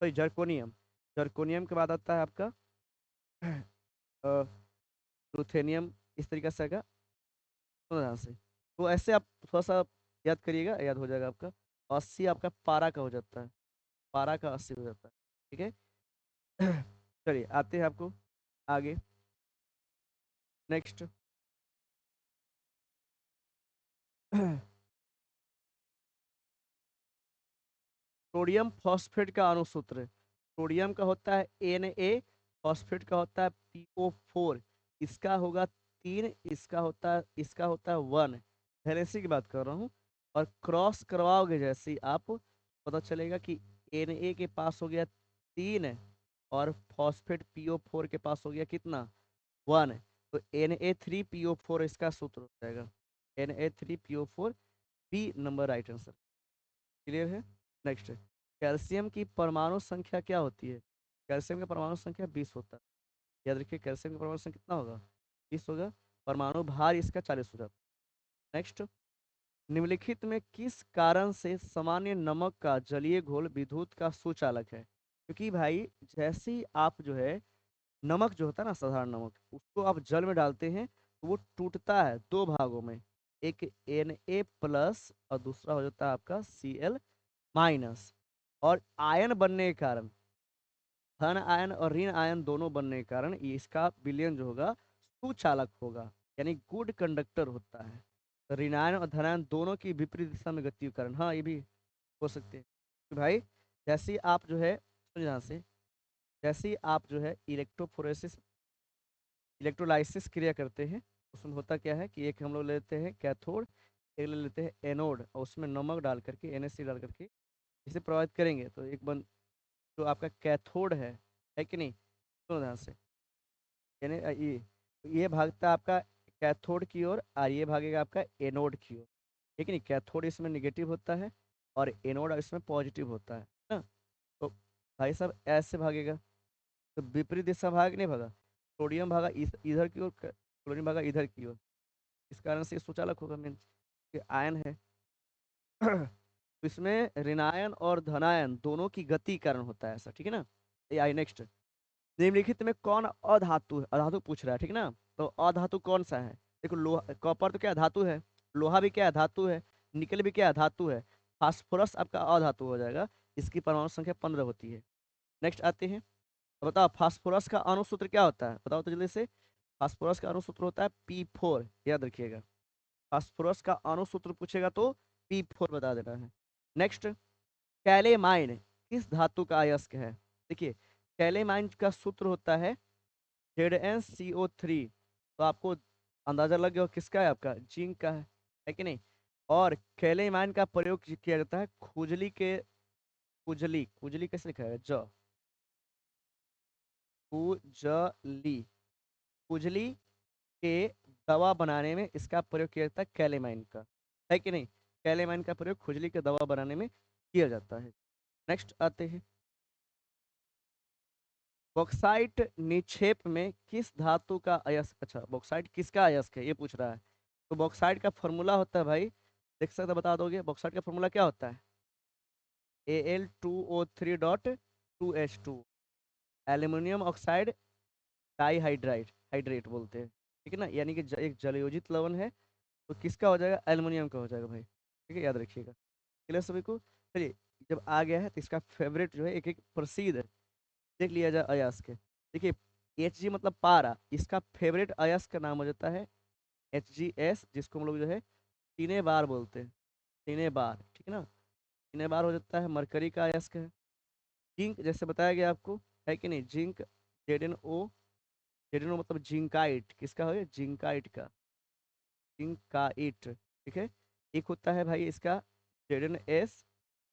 sorry zirconium. जर्कोनियम के बाद आता है आपका लुथेनियम, इस तरीके से आएगा। सुनो ध्यान से, तो ऐसे आप थोड़ा सा याद करिएगा, याद हो जाएगा आपका। 80 आपका पारा का हो जाता है, पारा का 80 हो जाता है। ठीक है, चलिए आते हैं आपको आगे। नेक्स्ट, सोडियम फॉस्फेट का अणुसूत्र। सोडियम का होता है Na, फॉस्फेट का होता है PO4। इसका होगा 3, इसका होता है 1। वैलेंसी की बात कर रहा हूँ। और क्रॉस करवाओगे जैसे ही आप, पता चलेगा कि Na के पास हो गया 3 और फॉस्फेट PO4 के पास हो गया कितना? 1। तो Na3PO4 इसका सूत्र हो जाएगा। Na3PO4 B number right answer. Clear है? नेक्स्ट, कैल्शियम की परमाणु संख्या क्या होती है? कैल्शियम की परमाणु संख्या 20 होता है। याद रखिए, कैल्शियम की परमाणु संख्या कितना होगा? 20 होगा। परमाणु भार इसका 40 हो जाता है। नेक्स्ट, निम्नलिखित में किस कारण से सामान्य नमक का जलीय घोल विद्युत का सुचालक है? क्योंकि भाई जैसे ही आप जो है नमक जो होता है ना, साधारण नमक, उसको आप जल में डालते हैं तो वो टूटता है दो भागों में। एक Na+ और दूसरा हो जाता है आपका Cl-। और आयन बनने के कारण, धन आयन और ऋण आयन दोनों बनने के कारण ये इसका विलयन जो होगा सुचालक होगा, यानी गुड कंडक्टर होता है। तो ऋणायन और धनायन दोनों की विपरीत दिशा में गति के कारण, हाँ ये भी हो सकते हैं। तो भाई जैसे ही आप जो है, सुन ध्यान से, जैसे ही आप जो है इलेक्ट्रोफोरेसिस, इलेक्ट्रोलाइसिस क्रिया करते हैं, उसमें होता क्या है कि एक हम लोग लेते हैं कैथोड, एक ले लेते हैं एनोड, और उसमें नमक डाल करके, NaC डाल करके इसे प्रभावित करेंगे तो एक बन, जो आपका कैथोड है कि नहीं, सुनो ध्यान से, यानी ये भागता है आपका कैथोड की ओर और ये भागेगा आपका एनोड की ओर, ठीक है नहीं? कैथोड इसमें निगेटिव होता है और एनोड इसमें पॉजिटिव होता है ना। तो भाई साहब ऐसे भागेगा, तो विपरीत दिशा भाग नहीं भागा, सोडियम भागा इधर की ओर, क्लोरीन भागा इधर की ओर। इस कारण से ये सुचालक होगा, मीन आयन है। तो इसमें ऋणायन और धनायन दोनों की गति के कारण होता है ऐसा, ठीक है ना। ये आई नेक्स्ट, निम्नलिखित में कौन अधातु है? अधातु पूछ रहा है, ठीक ना। तो अधातु कौन सा है? देखो, लोहा, कॉपर तो क्या धातु है, लोहा भी क्या धातु है, निकल भी क्या धातु है। फास्फोरस आपका अधातु हो जाएगा, इसकी परमाणु संख्या 15 होती है। नेक्स्ट आते हैं, तो बताओ फास्फोरस का अणुसूत्र क्या होता है, बताओ तो जल्दी से। फास्फोरस का अणुसूत्र होता है P4, याद रखिएगा। फास्फोरस का अणुसूत्र पूछेगा तो P4 बता देना है। नेक्स्ट, कैलेमाइन किस धातु का अयस्क है? देखिए, कैलेमाइन का सूत्र होता है ZnCO3। तो आपको अंदाजा लग गया हो किसका है, आपका जिंक का है कि नहीं। और कैलेमाइन का प्रयोग किया जाता है खुजली के, खुजली, खुजली कैसे लिखा है, ज, खुजली, खुजली के दवा बनाने में इसका प्रयोग किया जाता है कैलेमाइन का, है कि नहीं। कैलेमाइन का प्रयोग खुजली के दवा बनाने में किया जाता है। नेक्स्ट आते हैं, बॉक्साइट निक्षेप में किस धातु का अयस्क, अच्छा बॉक्साइट किसका अयस्क है ये पूछ रहा है। तो बॉक्साइट का फॉर्मूला होता है भाई, देख सकते बता दोगे, बॉक्साइट का फॉर्मूला क्या होता है? Al2O3.2H2, एल्यूमिनियम ऑक्साइड डाईहाइड्राइड, हाइड्रेट बोलते हैं, ठीक है ना। यानी कि एक जलयोजित लवण है, तो किसका हो जाएगा? एल्युमिनियम का हो जाएगा भाई, ठीक है, याद रखिएगा। क्लियर सभी को? चलिए, जब आ गया है तो इसका फेवरेट जो है एक एक प्रसिद्ध देख लिया जाए अयस्क। देखिए, Hg मतलब पारा, इसका फेवरेट अयस्क का नाम हो जाता है HgS, जिसको हम लोग जो है तीने बार बोलते हैं, तीने बार, ठीक है ना। तीने बार हो जाता है, मरकरी का अयस्क है। जिंक जैसे बताया गया आपको, है कि नहीं, जिंक ZnO, ZnO मतलब जिंकाइट, किसका हो गया? जिंकाइट का, जिंकाइट, ठीक है। एक होता है भाई इसका ZnS,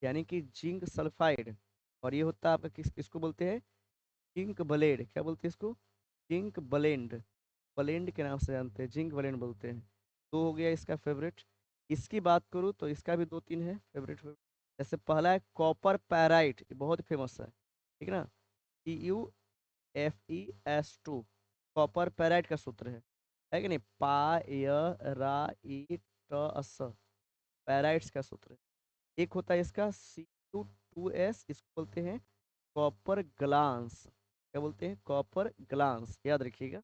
यानी कि जिंक सल्फाइड। और ये होता है आपका किसको बोलते हैं? जिंक ब्लेड, क्या बोलते हैं इसको? जिंक ब्लेंड, ब्लेंड के नाम से जानते हैं, जिंक ब्लेंड बोलते हैं। तो हो गया इसका फेवरेट। इसकी बात करूँ तो इसका भी दो तीन है फेवरेट फेवरेट। जैसे पहला है कॉपर पैराइट, ये बहुत फेमस है, ठीक है ना। CuFeS2, कॉपर पैराइट का सूत्र है कि नहीं, Pa, Ya, Ra, I, Ta, S, पैराइट्स का सूत्र है। एक होता है इसका Cu2S, इसको बोलते हैं कॉपर ग्लांस, क्या बोलते हैं? कॉपर ग्लांस, याद रखिएगा।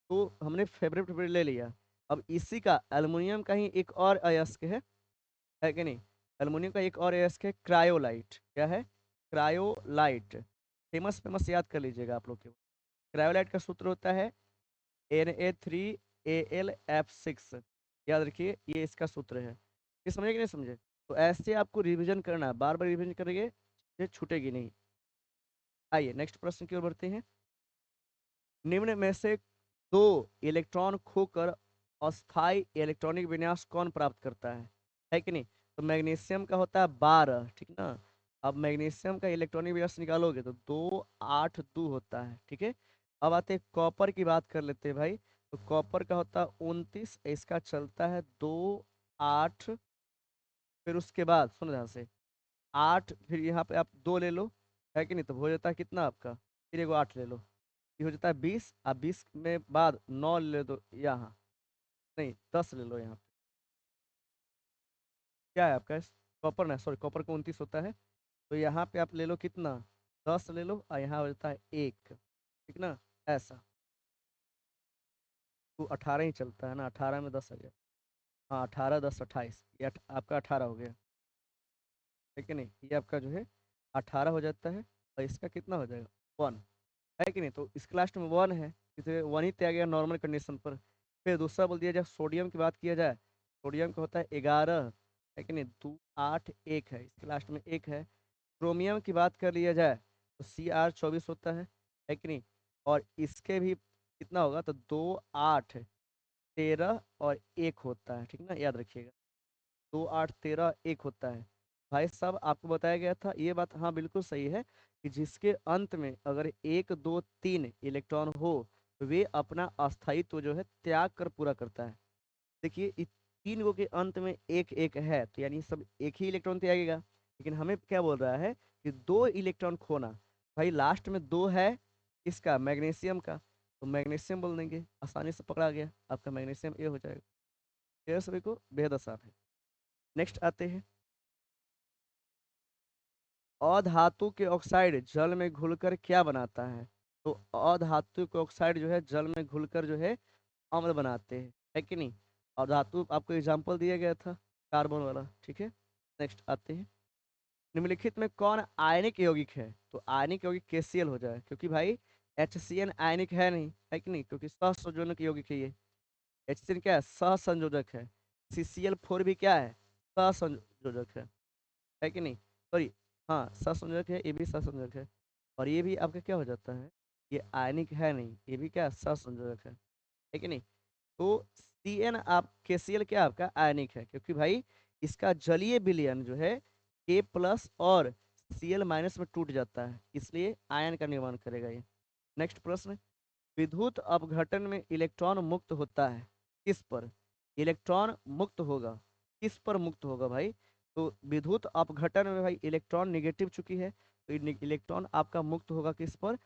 तो हमने फेवरेट फेवरेट ले लिया। अब इसी का एल्युमिनियम का ही एक और अयस्क है कि नहीं। एल्युमिनियम का एक और अयस्क है क्रायोलाइट, क्या है? क्रायोलाइट, फेमस फेमस याद कर लीजिएगा आप लोग के। क्रायोलाइट का सूत्र होता है Na3Al F6, याद रखिए, ये इसका सूत्र है। ये समझे कि नहीं समझे? तो ऐसे आपको रिवीजन करना है, बार बार रिवीजन करेंगे, ये छूटेगी नहीं। आइए नेक्स्ट प्रश्न की ओर बढ़ते हैं। निम्न में से दो इलेक्ट्रॉन खोकर अस्थाई इलेक्ट्रॉनिक विन्यास कौन प्राप्त करता है कि नहीं। तो मैग्नीशियम का होता है 12, ठीक ना। अब मैग्नीशियम का इलेक्ट्रॉनिक विन्यास निकालोगे तो 2 8 2 होता है, ठीक है। अब आते हैं कॉपर की बात कर लेते हैं भाई। तो कॉपर का होता है 29, इसका चलता है 2 8। फिर उसके बाद सुनो ध्यान से, 8, फिर यहाँ पे आप 2 ले लो, है कि नहीं, तो हो जाता है कितना आपका, फिर एगो 8 ले लो, ये हो जाता है 20। आप 20 में बाद 9 ले दो यहाँ, नहीं 10 ले लो यहाँ पे, क्या है आपका, कॉपर ना, सॉरी कॉपर को 29 होता है, तो यहाँ पे आप ले लो कितना, 10 ले लो, और यहाँ हो जाता है 1, ठीक ना, ऐसा। तो 18 ही चलता है ना, 18 में 10 आ गया, हाँ 18 10 28, ये आपका 18 हो गया, ठीक है नहीं, ये आपका जो है 18 हो जाता है, और इसका कितना हो जाएगा, 1, है कि नहीं, तो इसके लास्ट में 1 है, इसे 1 ही दिया गया नॉर्मल कंडीशन पर। फिर दूसरा बोल दिया जाए, सोडियम की बात किया जाए, सोडियम का होता है 11, है कि नहीं, 2 8 1 है, इसके लास्ट में 1 है। क्रोमियम की बात कर लिया जाए तो Cr24 होता है कि नहीं, और इसके भी कितना होगा, तो 2 8 13 और 1 होता है, ठीक ना, याद रखिएगा, 2 8 13 1 होता है। भाई साहब आपको बताया गया था, ये बात हाँ बिल्कुल सही है, कि जिसके अंत में अगर 1 2 3 इलेक्ट्रॉन हो, तो वे अपना अस्थायित्व जो है त्याग कर पूरा करता है। देखिए इस 3 गो के अंत में एक एक है, तो यानी सब एक ही इलेक्ट्रॉन त्यागेगा, लेकिन हमें क्या बोल रहा है कि 2 इलेक्ट्रॉन खोना। भाई लास्ट में 2 है, इसका मैग्नीशियम का, तो मैग्नीशियम बोल देंगे, आसानी से पकड़ा गया, आपका मैग्नीशियम ए हो जाएगा। ये सभी को बेहद आसान है। नेक्स्ट आते हैं, अधातु के ऑक्साइड जल में घुलकर क्या बनाता है, तो अधातु के ऑक्साइड जो है जल में घुलकर जो है अम्ल बनाते हैं, है कि नहीं, और धातु आपको एग्जाम्पल दिया गया था कार्बन वाला, ठीक है। नेक्स्ट आते हैं, निम्नलिखित में कौन आयनिक यौगिक है, तो आयनिक यौगिक KCl हो जाए, क्योंकि भाई HCN आयनिक है नहीं, है कि नहीं, क्योंकि सहसंयोजक यौगिक है ये। HCN क्या है, सहसंयोजक है। CCl4 भी क्या है, सहसंयोजक है कि नहीं, सॉरी, हाँ सहसंयोजक है, ये भी सहसंयोजक है, और ये भी आपका क्या हो जाता है, ये आयनिक है नहीं, ये भी क्या सहसंयोजक है कि नहीं। तो CN आप KCl क्या आपका आयनिक है, क्योंकि भाई इसका जलीय विलयन जो है K+ और Cl- में टूट जाता है, इसलिए आयन का निर्माण करेगा ये। नेक्स्ट प्रश्न, विद्युत अपघटन में इलेक्ट्रॉन मुक्त होता है किस पर, इलेक्ट्रॉन मुक्त होगा किस पर, मुक्त होगा भाई, तो विद्युत अपघटन में भाई इलेक्ट्रॉन निगेटिव चुकी है, तो इलेक्ट्रॉन आपका मुक्त होगा किस पर,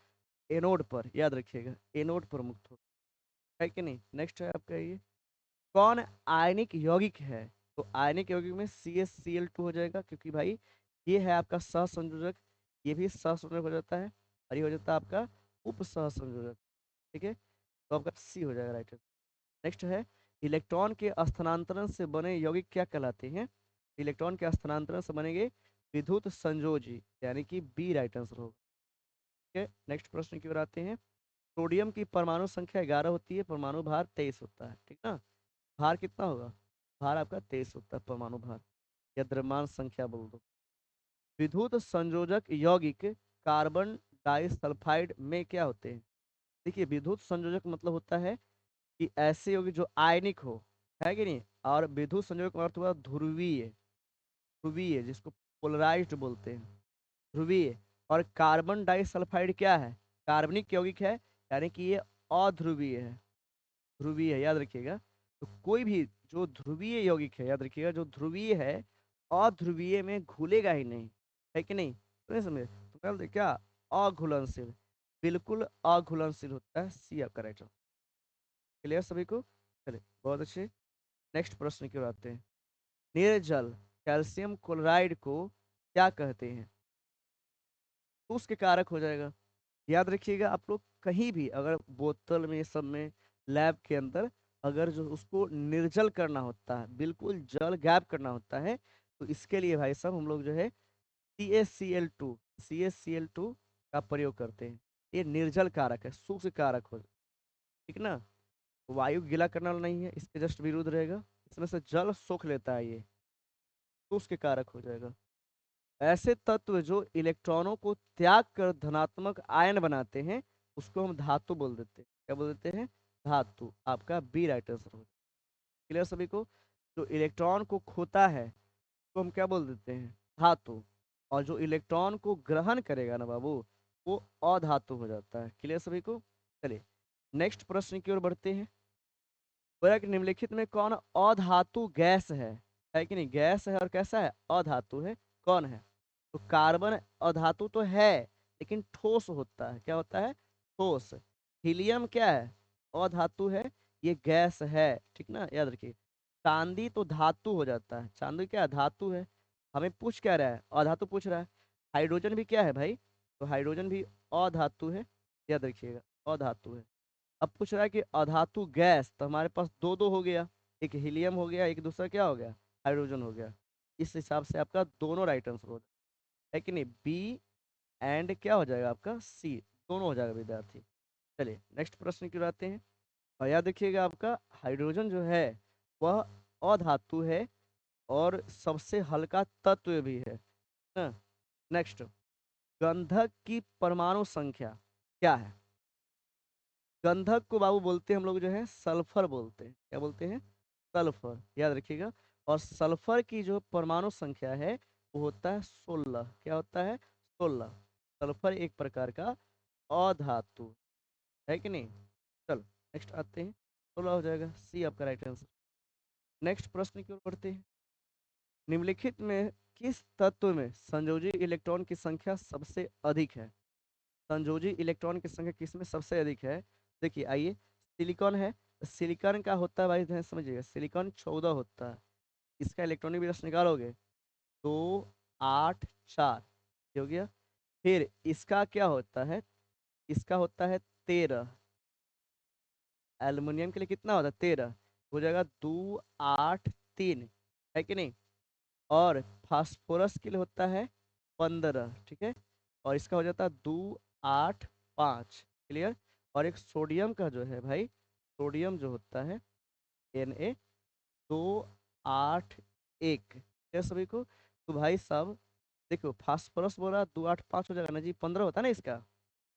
एनोड पर, याद रखिएगा एनोड पर मुक्त होगा, है कि नहीं। नेक्स्ट है आपका ये, कौन आयनिक यौगिक है, तो आयनिक यौगिक में CaCl2 हो जाएगा, क्योंकि भाई ये है आपका सहसंयोजक, ये भी सहसंयोजक हो जाता है, और ये हो जाता है आपका उप सहसंयोजक, ठीक है, तो आपका C हो जाएगा राइट। नेक्स्ट है, इलेक्ट्रॉन के स्थानांतरण से बने यौगिक क्या कहलाते हैं, इलेक्ट्रॉन के स्थानांतरण से बनेंगे विद्युत संयोजी, यानी कि B राइट आंसर होगा, ठीक है। नेक्स्ट प्रश्न की ओर आते हैं, सोडियम की परमाणु संख्या 11 होती है, परमाणु भार 23 होता है, ठीक ना, भार कितना होगा, भार आपका 23 होता है परमाणु भार, या द्रव्यमान संख्या बोल दो। विद्युत संयोजक यौगिक कार्बन डाइसल्फाइड में क्या होते हैं, देखिए विद्युत संयोजक मतलब होता है कि ऐसे यौगिक जो आयनिक हो, है कि नहीं, और विद्युत संयोजक का अर्थ हुआ ध्रुवीय, ध्रुवीय जिसको पोलराइज्ड बोलते हैं, ध्रुवीय। और कार्बन डाइसल्फाइड क्या है, कार्बनिक यौगिक है, यानी कि ये अध्रुवीय है, ध्रुवीय है, याद रखिएगा। तो कोई भी जो ध्रुवीय यौगिक है, याद रखिएगा, जो ध्रुवीय है अध्रुवीय में घुलेगा ही नहीं, है कि नहीं, तो नहीं समझे, तो क्या बोलते हैं, क्या अघुलनशील, बिल्कुल अघुलनशील होता है, C आपका राइट आंसर। क्लियर सभी को, चलिए बहुत अच्छे। नेक्स्ट प्रश्न की ओर आते हैं, निर्जल कैल्शियम क्लोराइड को क्या कहते हैं, तो उसके कारक हो जाएगा, याद रखिएगा आप लोग, कहीं भी अगर बोतल में सब में लैब के अंदर अगर जो उसको निर्जल करना होता है, बिल्कुल जल गैप करना होता है, तो इसके लिए भाई साहब हम लोग जो है CaCl2 का प्रयोग करते हैं, ये निर्जल कारक है, शुष्क कारक हो, ठीक ना, वायु गीला करने वाला नहीं है, इसके जस्ट विरुद्ध रहेगा, इसमें से जल सोख लेता है ये, तो उसके कारक हो जाएगा। ऐसे तत्व जो इलेक्ट्रॉनों को त्याग कर धनात्मक आयन बनाते हैं, उसको हम धातु बोल देते हैं, क्या बोल देते हैं, धातु, आपका B राइट आंसर हो। क्लियर सभी को, जो इलेक्ट्रॉन को खोता है तो हम क्या बोल देते हैं, धातु, और जो इलेक्ट्रॉन को ग्रहण करेगा ना बाबू, वो अधातु हो जाता है। क्लियर सभी को, चलिए नेक्स्ट प्रश्न की ओर बढ़ते हैं, बोला कि निम्नलिखित में कौन अधातु गैस है कि नहीं, गैस है और कैसा है, अधातु है, कौन है, तो कार्बन अधातु तो है, लेकिन ठोस होता है। क्या होता है? ठोस। हीलियम क्या है? अधातु है, ये गैस है। ठीक ना, याद रखिए। चांदी तो धातु हो जाता है, चांदी क्या है? धातु है। हमें पूछ क्या रहा है? अधातु पूछ रहा है। हाइड्रोजन भी क्या है भाई? तो हाइड्रोजन भी अधातु है, याद रखिएगा, अधातु है। अब पूछ रहा है कि अधातु गैस, तो हमारे पास दो दो हो गया, एक हीलियम हो गया, एक दूसरा क्या हो गया? हाइड्रोजन हो गया। इस हिसाब से आपका दोनों राइट आंसर हो जाएगा, है कि नहीं? बी एंड क्या हो जाएगा आपका? सी, दोनों हो जाएगा विद्यार्थी। चलिए नेक्स्ट प्रश्न की ओर आते हैं। और याद रखिएगा, आपका हाइड्रोजन जो है वह अधातु है और सबसे हल्का तत्व भी है ना। नेक्स्ट, गंधक की परमाणु संख्या क्या है? गंधक को बाबू बोलते हैं हम लोग जो है सल्फर बोलते हैं। क्या बोलते हैं? सल्फर, याद रखिएगा। और सल्फर की जो परमाणु संख्या है वो होता है 16। क्या होता है? 16। सल्फर एक प्रकार का अधातु है कि नहीं। चलो नेक्स्ट आते हैं। 16 हो जाएगा, सी आपका राइट आंसर। नेक्स्ट प्रश्न की ओर बढ़ते हैं। निम्नलिखित में किस तत्व में संयोजी इलेक्ट्रॉन की संख्या सबसे अधिक है? संयोजी इलेक्ट्रॉन की संख्या किसमें सबसे अधिक है? देखिए आइए, सिलिकॉन है। सिलिकॉन का होता है भाई, ध्यान से समझिएगा, सिलिकॉन 14 होता है। इसका इलेक्ट्रॉनिक विन्यास निकालोगे, 2 8 4, ये हो गया। फिर इसका क्या होता है? इसका होता है 13। एल्युमिनियम के लिए कितना होता है? 13। हो जाएगा 2 8 3, है कि नहीं। और फास्फोरस के लिए होता है 15, ठीक है। और इसका हो जाता है 2 8 5, क्लियर। और एक सोडियम का जो है भाई, सोडियम जो होता है Na 2 8 1, क्या सभी को? तो भाई साहब देखो, फास्फोरस बोला 2 8 5 हो जाएगा ना जी, 15 होता है ना इसका।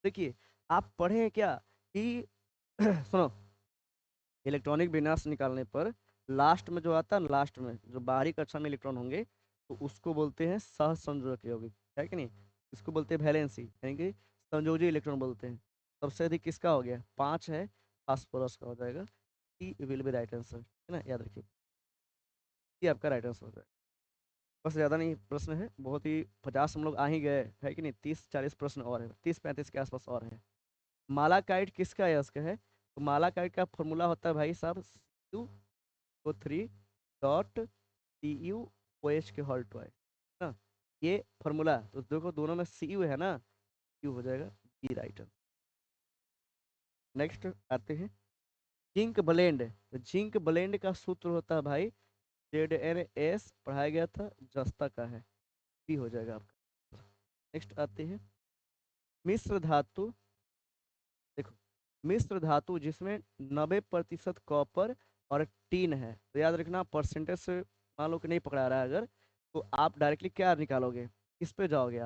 देखिए, आप पढ़े हैं क्या कि सुनो, इलेक्ट्रॉनिक विन्यास निकालने पर लास्ट में जो आता है, लास्ट में जो बाहरी कक्षा में इलेक्ट्रॉन होंगे, तो उसको बोलते हैं सहसंयोजक यौगिक, है कि नहीं। इसको बोलते हैं वैलेंसी, यानी कि संयोजी इलेक्ट्रॉन बोलते हैं। सबसे अधिक किसका हो गया? 5 है, फास्फोरस का हो जाएगा। सी विल बी राइट आंसर, है ना, याद रखिए। ये आपका राइट आंसर हो जाएगा। बस ज़्यादा नहीं प्रश्न है, बहुत ही 50 हम लोग आ ही गए, है कि नहीं। 30 40 प्रश्न और है, 30 35 के आसपास और है। मालाकाइट किसका अयस्क है? तो मालाकाइट का फॉर्मूला होता है भाई साहब, Cu3.Cu OH के होल ट्वाइस ना, ये फॉर्मूला। तो देखो दोनों में Cu है ना, Cu हो जाएगा बी राइट आंसर। नेक्स्ट आते हैं, जिंक ब्लेंड। तो जिंक ब्लेंड का सूत्र होता है भाई ZnS, पढ़ाया गया था, जस्ता का है, बी हो जाएगा आपका। नेक्स्ट आते हैं, मिश्र धातु। देखो, मिश्र धातु जिसमें 90% कॉपर और टीन है, तो याद रखना परसेंटेज से मान लो कि नहीं पकड़ा रहा है अगर, तो आप डायरेक्टली क्या निकालोगे? किस पे जाओगे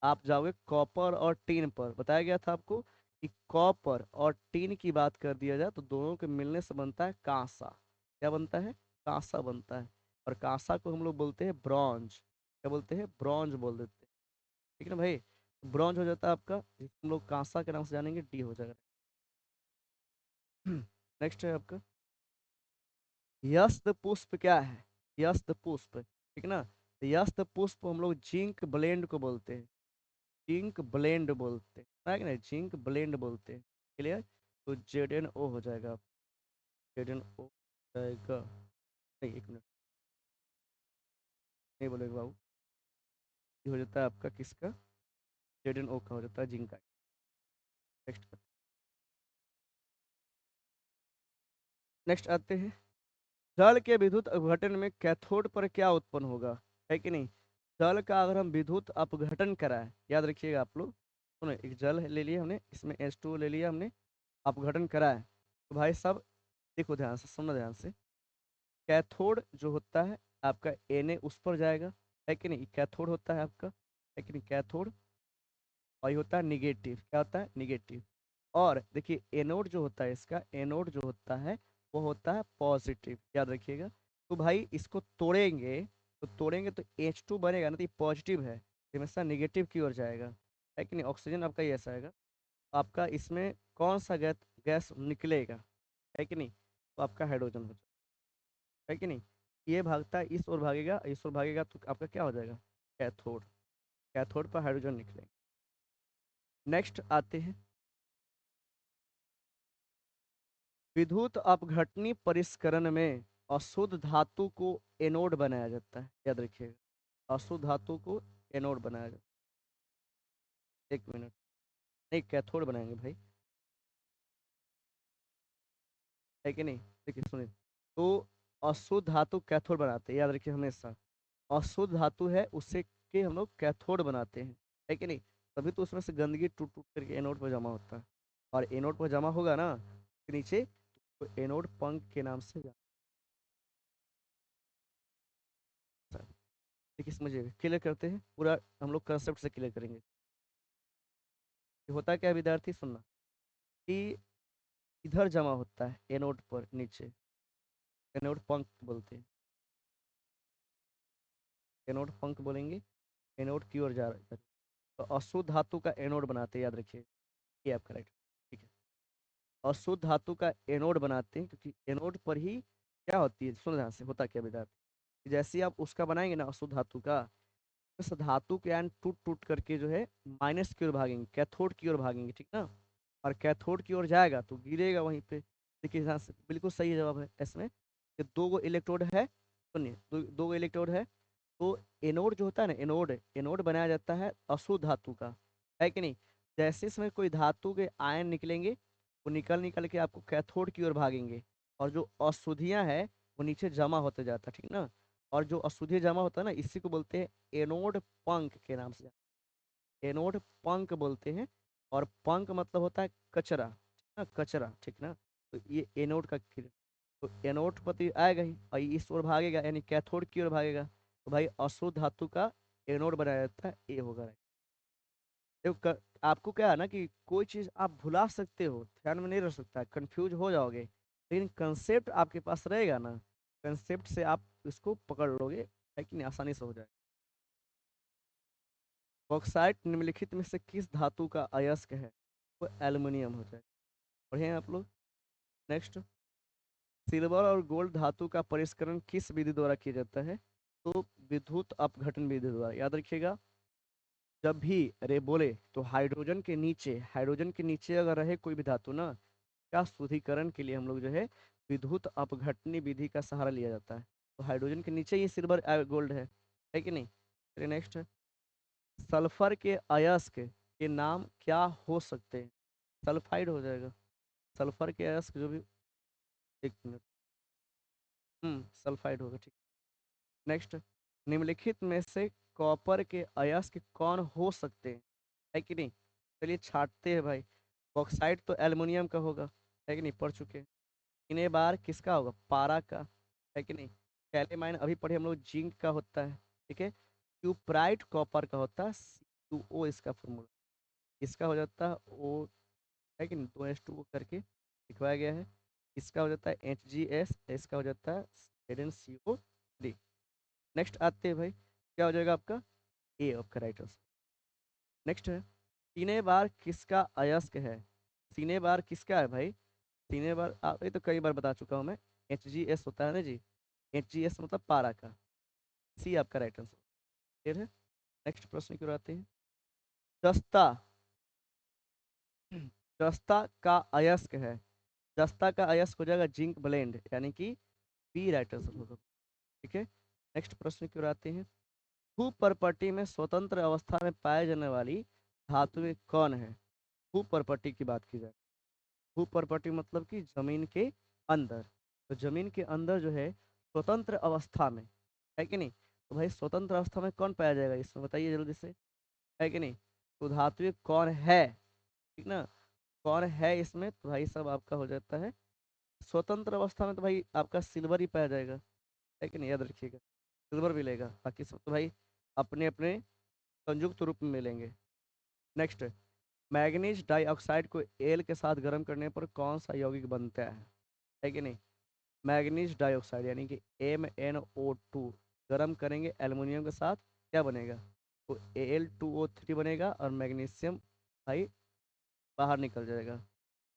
आप जाओगे कॉपर और टीन पर। बताया गया था आपको कि कॉपर और टीन की बात कर दिया जाए तो दोनों के मिलने से बनता है कांसा। क्या बनता है? कांसा बनता है। और कांसा को हम लोग बोलते हैं ब्रॉन्ज। क्या बोलते हैं? ब्रॉन्ज बोल देते हैं, ठीक है ना भाई। ब्रॉन्ज हो जाता है आपका, जिसको हम लोग कांसा के नाम से जानेंगे, डी हो जाएगा। नेक्स्ट है आपका, यस्त पुष्प क्या है? यस्त पुष्प, ठीक ना। तो यस्त पुष्प हम लोग जिंक ब्लेंड को बोलते हैं, जिंक ब्लेंड बोलते हैं, है कि नहीं, जिंक ब्लेंड बोलते हैं, क्लियर। तो ZnO हो जाएगा, ZnO जाएगा। नहीं, एक मिनट, नहीं बोलेगा बाबू। ये हो जाता है आपका किसका? ZnO का हो जाता है, जिंक का। नेक्स्ट, नेक्स्ट आते हैं, जल के विद्युत अपघटन में कैथोड पर क्या उत्पन्न होगा? है कि नहीं। जल का अगर हम विद्युत अपघटन कराएं, याद रखिएगा आप लोग, सुनो, एक जल ले लिया हमने, इसमें H2O ले लिया हमने, अपघटन कराएं, तो भाई साहब देखो ध्यान से, सुनना ध्यान से। कैथोड जो होता है आपका Na उस पर जाएगा, है कि नहीं, कैथोड होता है आपका, है कि नहीं, कैथोड। और ये होता है निगेटिव, क्या होता है? निगेटिव। और देखिए एनोड जो होता है इसका, एनोड जो होता है वो होता है पॉजिटिव, याद रखिएगा। तो भाई इसको तोड़ेंगे, तो H2 बनेगा ना, तो ये पॉजिटिव है, ये हमेशा निगेटिव की ओर जाएगा, है कि नहीं। ऑक्सीजन आपका ये ऐसा आएगा, आपका इसमें कौन सा गैस गैस निकलेगा, है कि नहीं, तो आपका हाइड्रोजन हो जाएगा, है कि नहीं। ये भागता है इस ओर भागेगा, इस ओर भागेगा, तो आपका क्या हो जाएगा? कैथोड। कैथोड पर हाइड्रोजन निकलेंगे। नेक्स्ट आते हैं, विद्युत अपघटनी परिष्करण में अशुद्ध धातु को एनोड बनाया जाता है, याद रखिएगा, अशुद्ध धातु को एनोड बनाया जाता है। एक मिनट, नहीं कैथोड बनाएंगे भाई, है कि नहीं? देखिए सुनिए, तो अशुद्ध धातु कैथोड बनाते हैं, याद रखिए हमेशा, अशुद्ध धातु है उससे के हम लोग कैथोड बनाते हैं, है कि नहीं? तभी तो उसमें से गंदगी टूट टूट करके एनोड पर जमा होता है, और एनोड पर जमा होगा ना के नीचे, तो एनोड पंख के नाम से जाता है। देखिए समझिए, क्लियर करते हैं पूरा, हम लोग कंसेप्ट से क्लियर करेंगे। ये होता क्या है विद्यार्थी, सुनना, कि इधर जमा होता है एनोड पर नीचे, एनोड पंख बोलते हैं, एनोड पंख बोलेंगे, एनोड की ओर जा रहा है, तो अशुद्ध धातु का एनोड बनाते हैं, याद रखिए, ये आपका राइट, ठीक है। अशुद्ध धातु का एनोड बनाते हैं, क्योंकि एनोड पर ही क्या होती है, सुन ध्यान से, होता क्या विद्यार्थी, जैसे ही आप उसका बनाएंगे ना अशुद्ध धातु का, उस धातु के आयन टूट टूट करके जो है माइनस की ओर भागेंगे, कैथोड की ओर भागेंगे, ठीक ना, और कैथोड की ओर जाएगा तो गिरेगा वहीं पे। देखिए ध्यान से, बिल्कुल सही जवाब है इसमें, कि दो गो इलेक्ट्रोड है, सुनिए, दो गो इलेक्ट्रोड है, तो एनोड जो होता है ना, एनोड एनोड बनाया जाता है अशुद्ध धातु का, है कि नहीं? जैसे इसमें कोई धातु के आयन निकलेंगे, वो निकल निकल के आपको कैथोड की ओर भागेंगे, और जो अशुद्धियां है वो नीचे जमा होते जाता है, ठीक ना, और जो अशुद्धि जमा होता है ना, इसी को बोलते हैं एनोड पंख के नाम से, एनोड पंख बोलते हैं, और पंख मतलब होता है कचरा, ठीक ना, कचरा, ठीक ना, तो ये एनोड का तो एनोड पर तो आएगा ही, और ये इस ओर भागेगा यानी कैथोड की ओर भागेगा, तो भाई अशुद्ध धातु का एनोड बनाया जाता है, ये होगा right। देखो आपको क्या है ना, कि कोई चीज आप भुला सकते हो, ध्यान में नहीं रख सकता, कंफ्यूज हो जाओगे, लेकिन कंसेप्ट आपके पास रहेगा ना, कंसेप्ट से आप इसको पकड़ लोगे, है कि नहीं, आसानी से हो जाए। बॉक्साइट निम्नलिखित में से किस धातु का अयस्क है? वो एल्युमिनियम हो जाए। पढ़े हैं आप लोग? नेक्स्ट, सिल्वर और गोल्ड धातु का परिष्करण किस विधि द्वारा किया जाता है? तो विद्युत अपघटन विधि द्वारा, याद रखिएगा, जब भी अरे बोले तो हाइड्रोजन के नीचे अगर रहे कोई भी धातु ना, क्या शुद्धिकरण के लिए हम लोग जो है विद्युत अपघटनी विधि का सहारा लिया जाता है, तो हाइड्रोजन के नीचे ही सिल्वर गोल्ड है कि नहीं? चलिए नेक्स्ट, सल्फर के अयस्क के नाम क्या हो सकते हैं? सल्फाइड हो जाएगा, सल्फर के अयस्क जो भी, एक मिनट, सल्फाइड होगा, ठीक। नेक्स्ट, निम्नलिखित में से कॉपर के अयस्क कौन हो सकते हैं, है कि नहीं? चलिए छाटते हैं भाई, बॉक्साइट तो एल्युमिनियम का होगा, है कि नहीं, पढ़ चुके हैं। इन्हें बार किसका होगा, पारा का, है कि नहीं? कैलेमाइन अभी पढ़े हम लोग, जिंक का होता है, ठीक है। क्यूप्राइट कॉपर का होता है, C2O इसका फॉर्मूला, इसका हो जाता है ओ, है कि नहीं, 2H2O करके लिखवाया गया है, इसका हो जाता है HgS, इसका हो जाता है ZnCO3। नेक्स्ट आते हैं भाई, क्या हो जाएगा आपका, ए आपका राइट आंसर। नेक्स्ट है, सीने बार किसका अयस्क है? सीने बार किसका है भाई? सीने बार आप ये तो कई बार बता चुका हूँ मैं, HgS होता है ना जी, HgS मतलब पारा का, सी आपका राइट आंसर, क्लियर है। नेक्स्ट प्रश्न की ओर आते हैं, दस्ता दस्ता का अयस्क है, दस्ता का अयस्क हो जाएगा जिंक ब्लेंड, यानी कि बी राइट आंसर होगा, ठीक है। नेक्स्ट प्रश्न की ओर आते हैं, भू परपट्टी में स्वतंत्र अवस्था में पाए जाने वाली धातुएं कौन है? भू परपट्टी की बात की जाए, भू परपट्टी मतलब कि जमीन के अंदर, तो जमीन के अंदर जो है स्वतंत्र अवस्था में, है कि नहीं, तो भाई स्वतंत्र अवस्था में कौन पाया जाएगा इसमें, बताइए जल्दी से, है कि नहीं? तो धातुएं कौन है, ठीक ना, कौन है इसमें, तो भाई सब आपका हो जाता है स्वतंत्र अवस्था में, तो भाई आपका सिल्वर ही पाया जाएगा, है कि नहीं, याद रखिएगा, सिल्वर मिलेगा, बाकी सब तो भाई अपने अपने संयुक्त रूप में मिलेंगे। नेक्स्ट, मैग्नीज डाइऑक्साइड को एल के साथ गर्म करने पर कौन सा यौगिक बनता है कि नहीं? मैग्नीज डाइऑक्साइड यानी कि MnO2 गर्म करेंगे एल्युमिनियम के साथ, क्या बनेगा? तो Al2O3 बनेगा, और मैग्नीशियम भाई बाहर निकल जाएगा।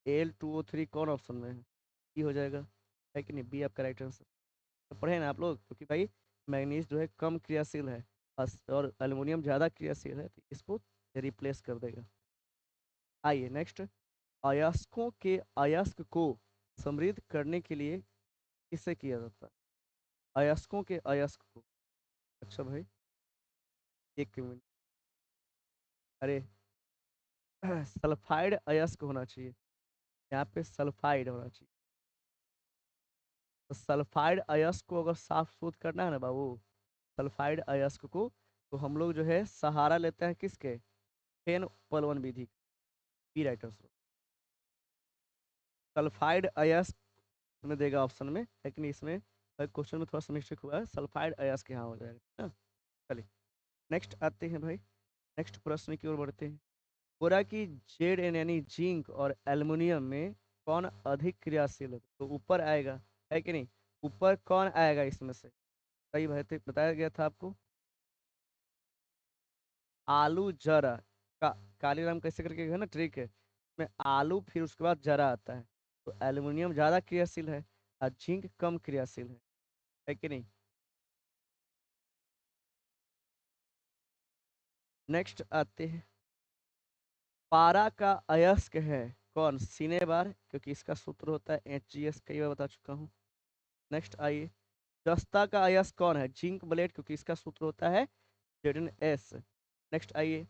Al2O3 कौन ऑप्शन में है? बी हो जाएगा, है कि नहीं, बी आपका राइट आंसर। तो पढ़े ना आप लोग, क्योंकि भाई मैग्नीज जो है कम क्रियाशील है, और एल्युमिनियम ज़्यादा क्रियाशील है तो इसको रिप्लेस कर देगा। आइए नेक्स्ट, अयस्कों के अयस्क को समृद्ध करने के लिए किससे किया जाता है? अयस्कों के अयस्क को, अच्छा भाई, एक मिनट, अरे सल्फाइड अयस्क होना चाहिए, यहाँ पे सल्फाइड होना चाहिए। तो सल्फाइड अयस्क को अगर साफ सुथ करना है ना बाबू, सल्फाइड अयस्क को, तो हम लोग जो है सहारा लेते हैं किसके? फेन उपलवन विधि, पी राइटर्स। सल्फाइड अयस्क में देगा ऑप्शन में, लेकिन इसमें क्वेश्चन में थोड़ा सा मिस्टेक हुआ है, सल्फाइड अयस्क यहाँ हो जाएगा ना। चलिए नेक्स्ट आते हैं भाई, नेक्स्ट प्रश्न की ओर बढ़ते हैं। बोरा की जेड एन यानी जिंक और एल्युमिनियम में कौन अधिक क्रियाशील है? तो ऊपर आएगा, है कि नहीं? ऊपर कौन आएगा इसमें से? सही भाई, तो बताया गया था आपको, आलू जरा का, काली राम कैसे करके है ना ट्रिक है, में आलू फिर उसके बाद जरा आता है, तो एल्युमिनियम ज्यादा क्रियाशील है और जिंक कम क्रियाशील है कि नहीं? नेक्स्ट आते हैं, पारा का अयस्क है कौन? सीने बार, क्योंकि इसका सूत्र होता है Hgs, कई बार बता चुका हूँ। नेक्स्ट आइए, जस्ता का अयस्क कौन है? जिंक ब्लेड, क्योंकि इसका सूत्र होता है Zn(S). नेक्स्ट आइए,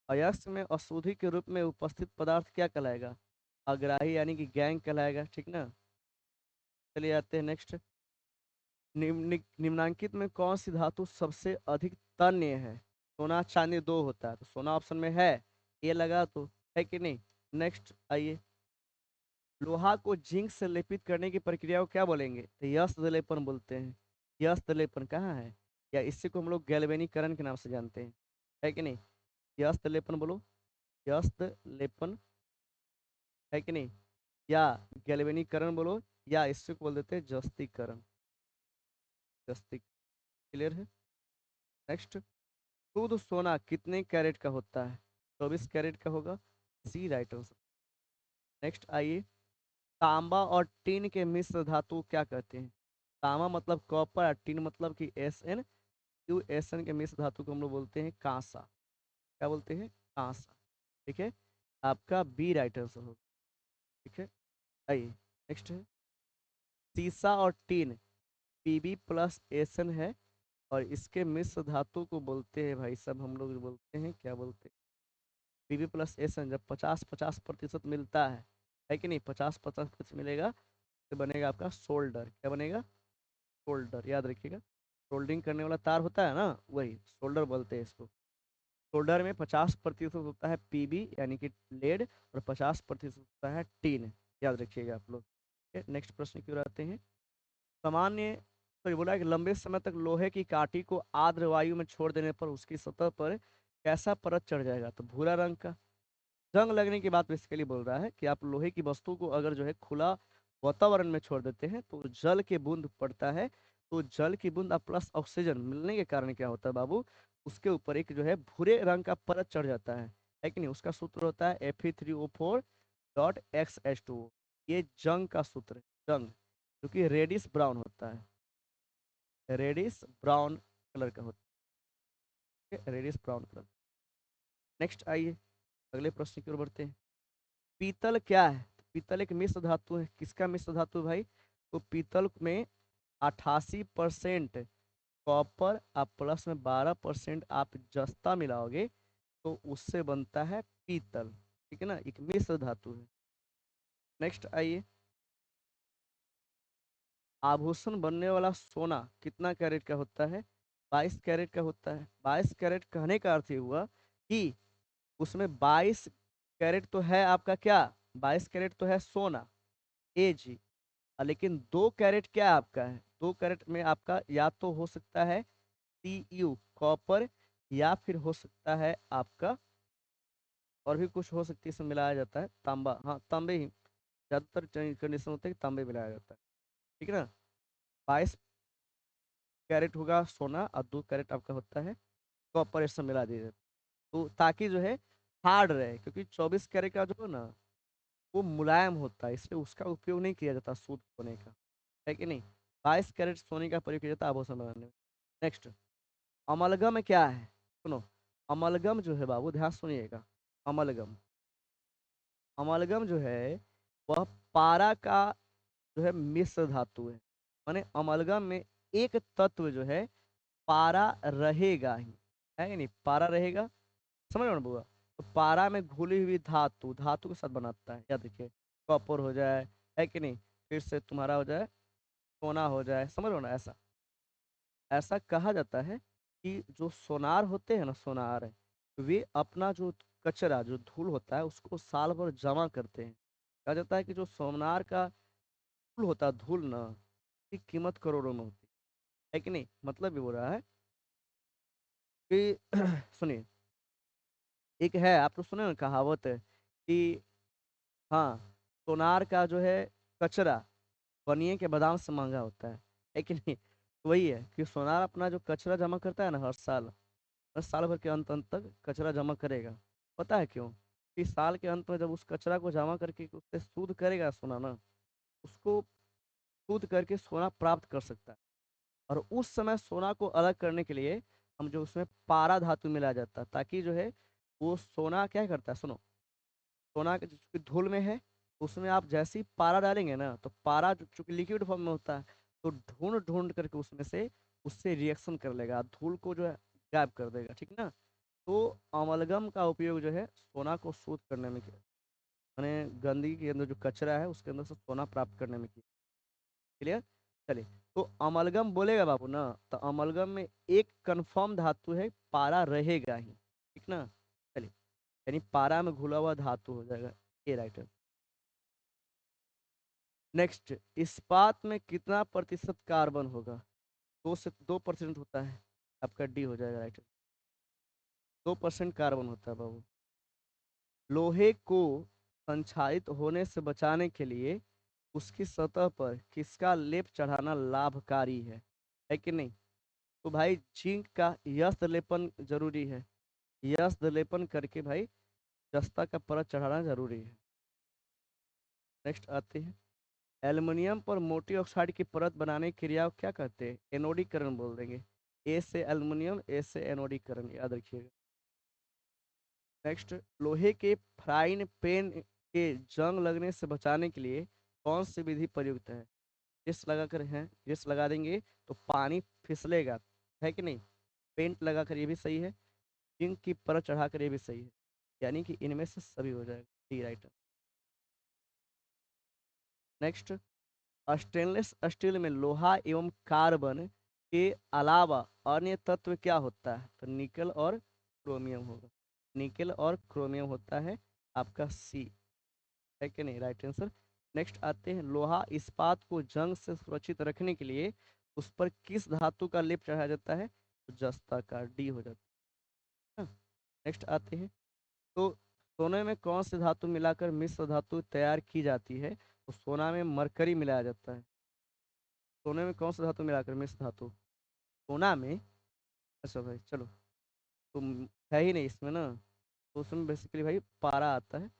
अयस्क में अशुद्धि के रूप में उपस्थित पदार्थ क्या कहलाएगा? अग्राही यानी कि गैंग कहलाएगा, ठीक ना। चलिए आते हैं नेक्स्ट, निम्नांकित में कौन सी धातु सबसे अधिक तन्य है? सोना चांदी दो होता है, तो सोना ऑप्शन में है, ये लगा तो, है कि नहीं? नेक्स्ट आइए, लोहा को जिंक से लेपित करने की प्रक्रिया को क्या बोलेंगे? तो यस्त लेपन बोलते हैं। यस्त लेपन कहाँ है? या इसी को हम लोग गैल्वेनीकरण के नाम से जानते हैं, है कि नहीं? यस्त लेपन बोलो, यस्त लेपन, है कि नहीं? या गैल्वेनीकरण बोलो, या इससे को बोल देते हैं जस्तीकरण, जस्ती, क्लियर है? नेक्स्ट, शुद्ध सोना कितने कैरेट का होता है? 24 कैरेट का होगा, सी राइट आंसर। नेक्स्ट आइए, तांबा और टीन के मिश्र धातु क्या कहते हैं? तांबा मतलब कॉपर और टीन मतलब कि SN के मिश्र धातु को हम लोग बोलते हैं कांसा। क्या बोलते हैं? कांसा। ठीक है, आपका बी राइट आंसर होगा। ठीक है, आइए नेक्स्ट है, सीसा और टीन Pb+SN है, और इसके मिश्र धातु को बोलते हैं भाई सब, हम लोग बोलते हैं, क्या बोलते हैं? Pb+SN। जब 50-50% मिलता है कि नहीं? 50-50% मिलेगा तो बनेगा आपका सोल्डर। क्या बनेगा? सोल्डर, याद रखिएगा, सोल्डिंग करने वाला तार होता है ना, वही सोल्डर बोलते हैं इसको। सोल्डर में 50% होता है पीबी यानी कि लेड, और 50% होता है टीन, याद रखिएगा आप लोग। नेक्स्ट प्रश्न की ओर आते हैं, सामान्य, तो ये बोला है कि लंबे समय तक लोहे की काठी को आर्द्र वायु में छोड़ देने पर उसकी सतह पर कैसा परत चढ़ जाएगा? तो भूरा रंग का। जंग लगने की बात बेसिकली बोल रहा है कि आप लोहे की वस्तु को अगर जो है खुला वातावरण में छोड़ देते हैं तो जल के बूंद पड़ता है, तो जल की बूंद और प्लस ऑक्सीजन मिलने के कारण क्या होता है बाबू? उसके ऊपर एक जो है भूरे रंग का परत चढ़ जाता है कि नहीं? उसका सूत्र होता है Fe3O4.XH2O। ये जंग का सूत्र है, जंग, क्योंकि रेडिस ब्राउन होता है, रेडिस ब्राउन कलर का होता है, रेडिस ब्राउन कलर। नेक्स्ट आइए, अगले प्रश्न की ओर बढ़ते हैं, पीतल क्या है? तो पीतल एक मिश्र धातु है, किसका मिश्र धातु है भाई? तो पीतल में 88% कॉपर आप प्लस में 12% आप जस्ता मिलाओगे तो उससे बनता है पीतल, ठीक है ना, एक मिश्र धातु है। नेक्स्ट आइए, आभूषण बनने वाला सोना कितना कैरेट का होता है? 22 कैरेट का होता है। 22 कैरेट कहने का अर्थ ये हुआ कि उसमें 22 कैरेट तो है आपका क्या, 22 कैरेट तो है सोना, ए जी, लेकिन 2 कैरेट क्या आपका है? 2 कैरेट में आपका या तो हो सकता है Cu कॉपर, या फिर हो सकता है आपका, और भी कुछ हो सकती है, इसमें मिलाया जाता है तांबा, हाँ तांबे ही ज्यादातर कंडीशन होते हैं कि तांबे मिलाया जाता है, ठीक है ना। 22 कैरेट होगा सोना और 2 कैरेट आपका होता है कॉपर, इसमें मिला दिया जाता है, तो ताकि जो है हार्ड रहे, क्योंकि 24 कैरेट का जो है ना वो मुलायम होता है, इसलिए उसका उपयोग नहीं किया जाता सूद होने का, है कि नहीं? 22 कैरेट सोने का प्रयोग किया जाता है आभूषण बनाने में। नेक्स्ट, अमलगम क्या है? सुनो, अमलगम जो है बाबू, ध्यान सुनिएगा। अमलगम, अमलगम जो है वह पारा का जो है मिश्र धातु है। माने अमलगम में एक तत्व जो है पारा रहेगा ही, है कि नहीं? पारा रहेगा, समझ रहे हो ना बुआ? तो पारा में घुली हुई धातु, धातु के साथ बनाता है, याद रखिए। कॉपर हो जाए, है कि नहीं, फिर से तुम्हारा हो जाए सोना हो जाए, समझ रहे हो ना? ऐसा ऐसा कहा जाता है कि जो सोनार होते हैं ना, सोनार, वे अपना जो कचरा, जो धूल होता है, उसको साल भर जमा करते हैं। कहा जाता है कि जो सोनार का धूल होता है, धूल ना, की कीमत करोड़ों में होती है कि नहीं? मतलब ये हो रहा है कि सुनिए, एक है, आप तो सुने ना कहावत है कि हाँ, सोनार का जो है कचरा बनिए के बादाम से महंगा होता है कि नहीं? तो वही है कि सोनार अपना जो कचरा जमा करता है ना, हर साल भर के अंत तक कचरा जमा करेगा। पता है क्यों? कि साल के अंत में जब उस कचरा को जमा करके उससे शुद्ध करेगा सोना ना, उसको शुद्ध करके सोना प्राप्त कर सकता है। और उस समय सोना को अलग करने के लिए हम जो उसमें पारा धातु मिलाया जाता है, ताकि जो है वो सोना क्या करता है, सुनो, सोना के चूंकि धूल में है, उसमें आप जैसे ही पारा डालेंगे ना, तो पारा चूंकि लिक्विड फॉर्म में होता है, तो ढूंढ ढूंढ करके उसमें से उससे रिएक्शन कर लेगा, धूल को जो है गायब कर देगा, ठीक ना? तो अमलगम का उपयोग जो है सोना को शुद्ध करने में किया, मैंने गंदगी के अंदर जो कचरा है उसके अंदर से सोना प्राप्त करने में किया। क्लियर? चलिए, तो अमलगम बोलेगा बाबू ना, तो अमलगम में एक कंफर्म धातु है, पारा रहेगा ही, ठीक ना? चलिए, यानी पारा में घुला हुआ धातु हो जाएगा, ये राइट है। नेक्स्ट, इस्पात में कितना प्रतिशत कार्बन होगा? 2% होता है, आपका डी हो जाएगा राइट। 2% कार्बन होता है बाबू। लोहे को संक्षारित होने से बचाने के लिए उसकी सतह पर किसका लेप चढ़ाना लाभकारी है कि नहीं? तो भाई जिंक का यस्त्र लेपन जरूरी है, यस्त्र लेपन करके भाई जस्ता का परत चढ़ाना जरूरी है। नेक्स्ट आते हैं, एल्युमिनियम पर मोटी ऑक्साइड की परत बनाने की क्रिया को क्या कहते हैं? एनोडीकरण बोल देंगे। ए से एल्युमिनियम, ए से एनोडीकरण, याद रखिएगा। नेक्स्ट, लोहे के फ्राइंग पैन के जंग लगने से बचाने के लिए कौन सी विधि प्रयुक्त है? ग्रीस लगा कर है, ग्रीस लगा देंगे तो पानी फिसलेगा, है कि नहीं? पेंट लगा कर ये भी सही है, जिंक की परत चढ़ा कर ये भी सही है, यानी कि इनमें से सभी हो जाएगा, D right. Next, stainless steel में लोहा एवं कार्बन के अलावा अन्य तत्व क्या होता है? तो निकल और क्रोमियम होगा, निकल और क्रोमियम होता है आपका सी, है कि नहीं? Right answer. नेक्स्ट आते हैं, लोहा इस्पात को जंग से सुरक्षित रखने के लिए उस पर किस धातु का लेप चढ़ाया जाता है? तो जस्ता का, डी हो जाता है। नेक्स्ट आते हैं, तो सोने में कौन सी धातु मिलाकर मिश्र धातु तैयार की जाती है? तो सोना में मरकरी मिलाया जाता है। सोने में कौन सा धातु मिलाकर मिश्र धातु? सोना में, अच्छा भाई चलो, तुम है ही नहीं इसमें ना, तो उसमें बेसिकली भाई पारा आता है,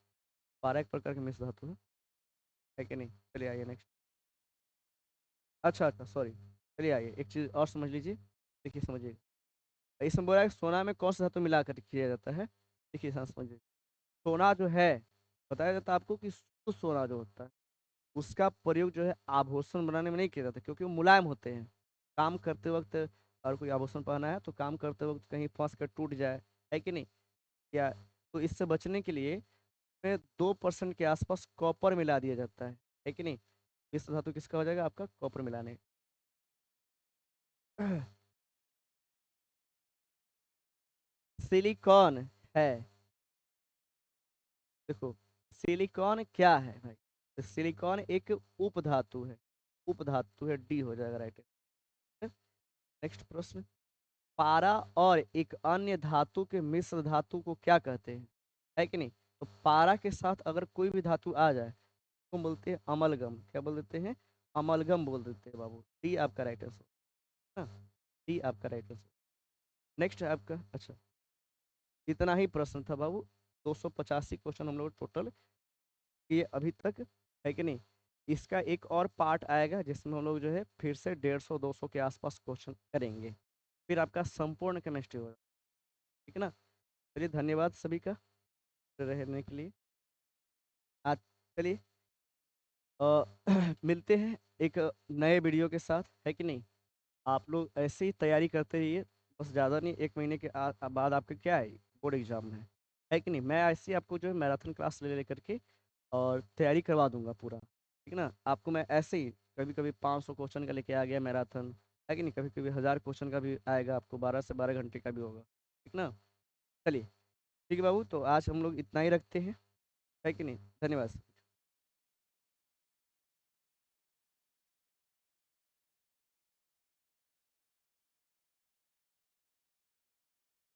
पारा एक प्रकार की मिश्र धातु है कि नहीं? चलिए आइए नेक्स्ट। अच्छा अच्छा सॉरी, चलिए आइए एक चीज़ और समझ लीजिए, देखिए समझिए, इसमें बोला है कि सोना में कौन सा धातु मिलाकर किया जाता है। देखिए हाँ समझिए, सोना जो है, बताया जाता है आपको कि शुद्ध सोना जो होता है उसका प्रयोग जो है आभूषण बनाने में नहीं किया जाता, क्योंकि वो मुलायम होते हैं। काम करते वक्त और कोई आभूषण पहना है तो काम करते वक्त कहीं फंस कर टूट जाए, है कि नहीं? या तो इससे बचने के लिए में 2% के आसपास कॉपर मिला दिया जाता है कि नहीं? इस धातु किसका हो जाएगा आपका? कॉपर मिलाने। सिलिकॉन है, देखो सिलिकॉन क्या है भाई? तो सिलिकॉन एक उपधातु है, उपधातु है, डी हो जाएगा राइट। नेक्स्ट प्रश्न, पारा और एक अन्य धातु के मिश्र धातु को क्या कहते हैं? है कि नहीं? तो पारा के साथ अगर कोई भी धातु आ जाए तो बोलते हैं अमलगम, क्या बोल देते हैं? अमलगम बोल देते हैं बाबू, डी आपका राइट आंसर, हाँ, डी आपका राइट आंसर। नेक्स्ट है आपका, अच्छा इतना ही प्रश्न था बाबू, 285 क्वेश्चन हम लोग टोटल किए अभी तक, है कि नहीं? इसका एक और पार्ट आएगा जिसमें हम लोग जो है फिर से 150 200 के आसपास क्वेश्चन करेंगे। फिर आपका संपूर्ण केमिस्ट्री होगा। ठीक है ना? चलिए धन्यवाद सभी का रहने के लिए। आज चलिए अ, मिलते हैं एक नए वीडियो के साथ, है कि नहीं? आप लोग ऐसे ही तैयारी करते रहिए, बस ज़्यादा नहीं, 1 महीने के बाद आपके क्या है, बोर्ड एग्ज़ाम है कि नहीं? मैं ऐसे ही आपको जो है मैराथन क्लास ले लेकर के और तैयारी करवा दूंगा पूरा, ठीक है ना? आपको मैं ऐसे ही कभी कभी 500 क्वेश्चन का लेके आ गया मैराथन, है कि नहीं? कभी कभी 1000 क्वेश्चन का भी आएगा, आपको 12 से 12 घंटे का भी होगा, ठीक ना? चलिए, ठीक है बाबू, तो आज हम लोग इतना ही रखते हैं, है कि नहीं? धन्यवाद।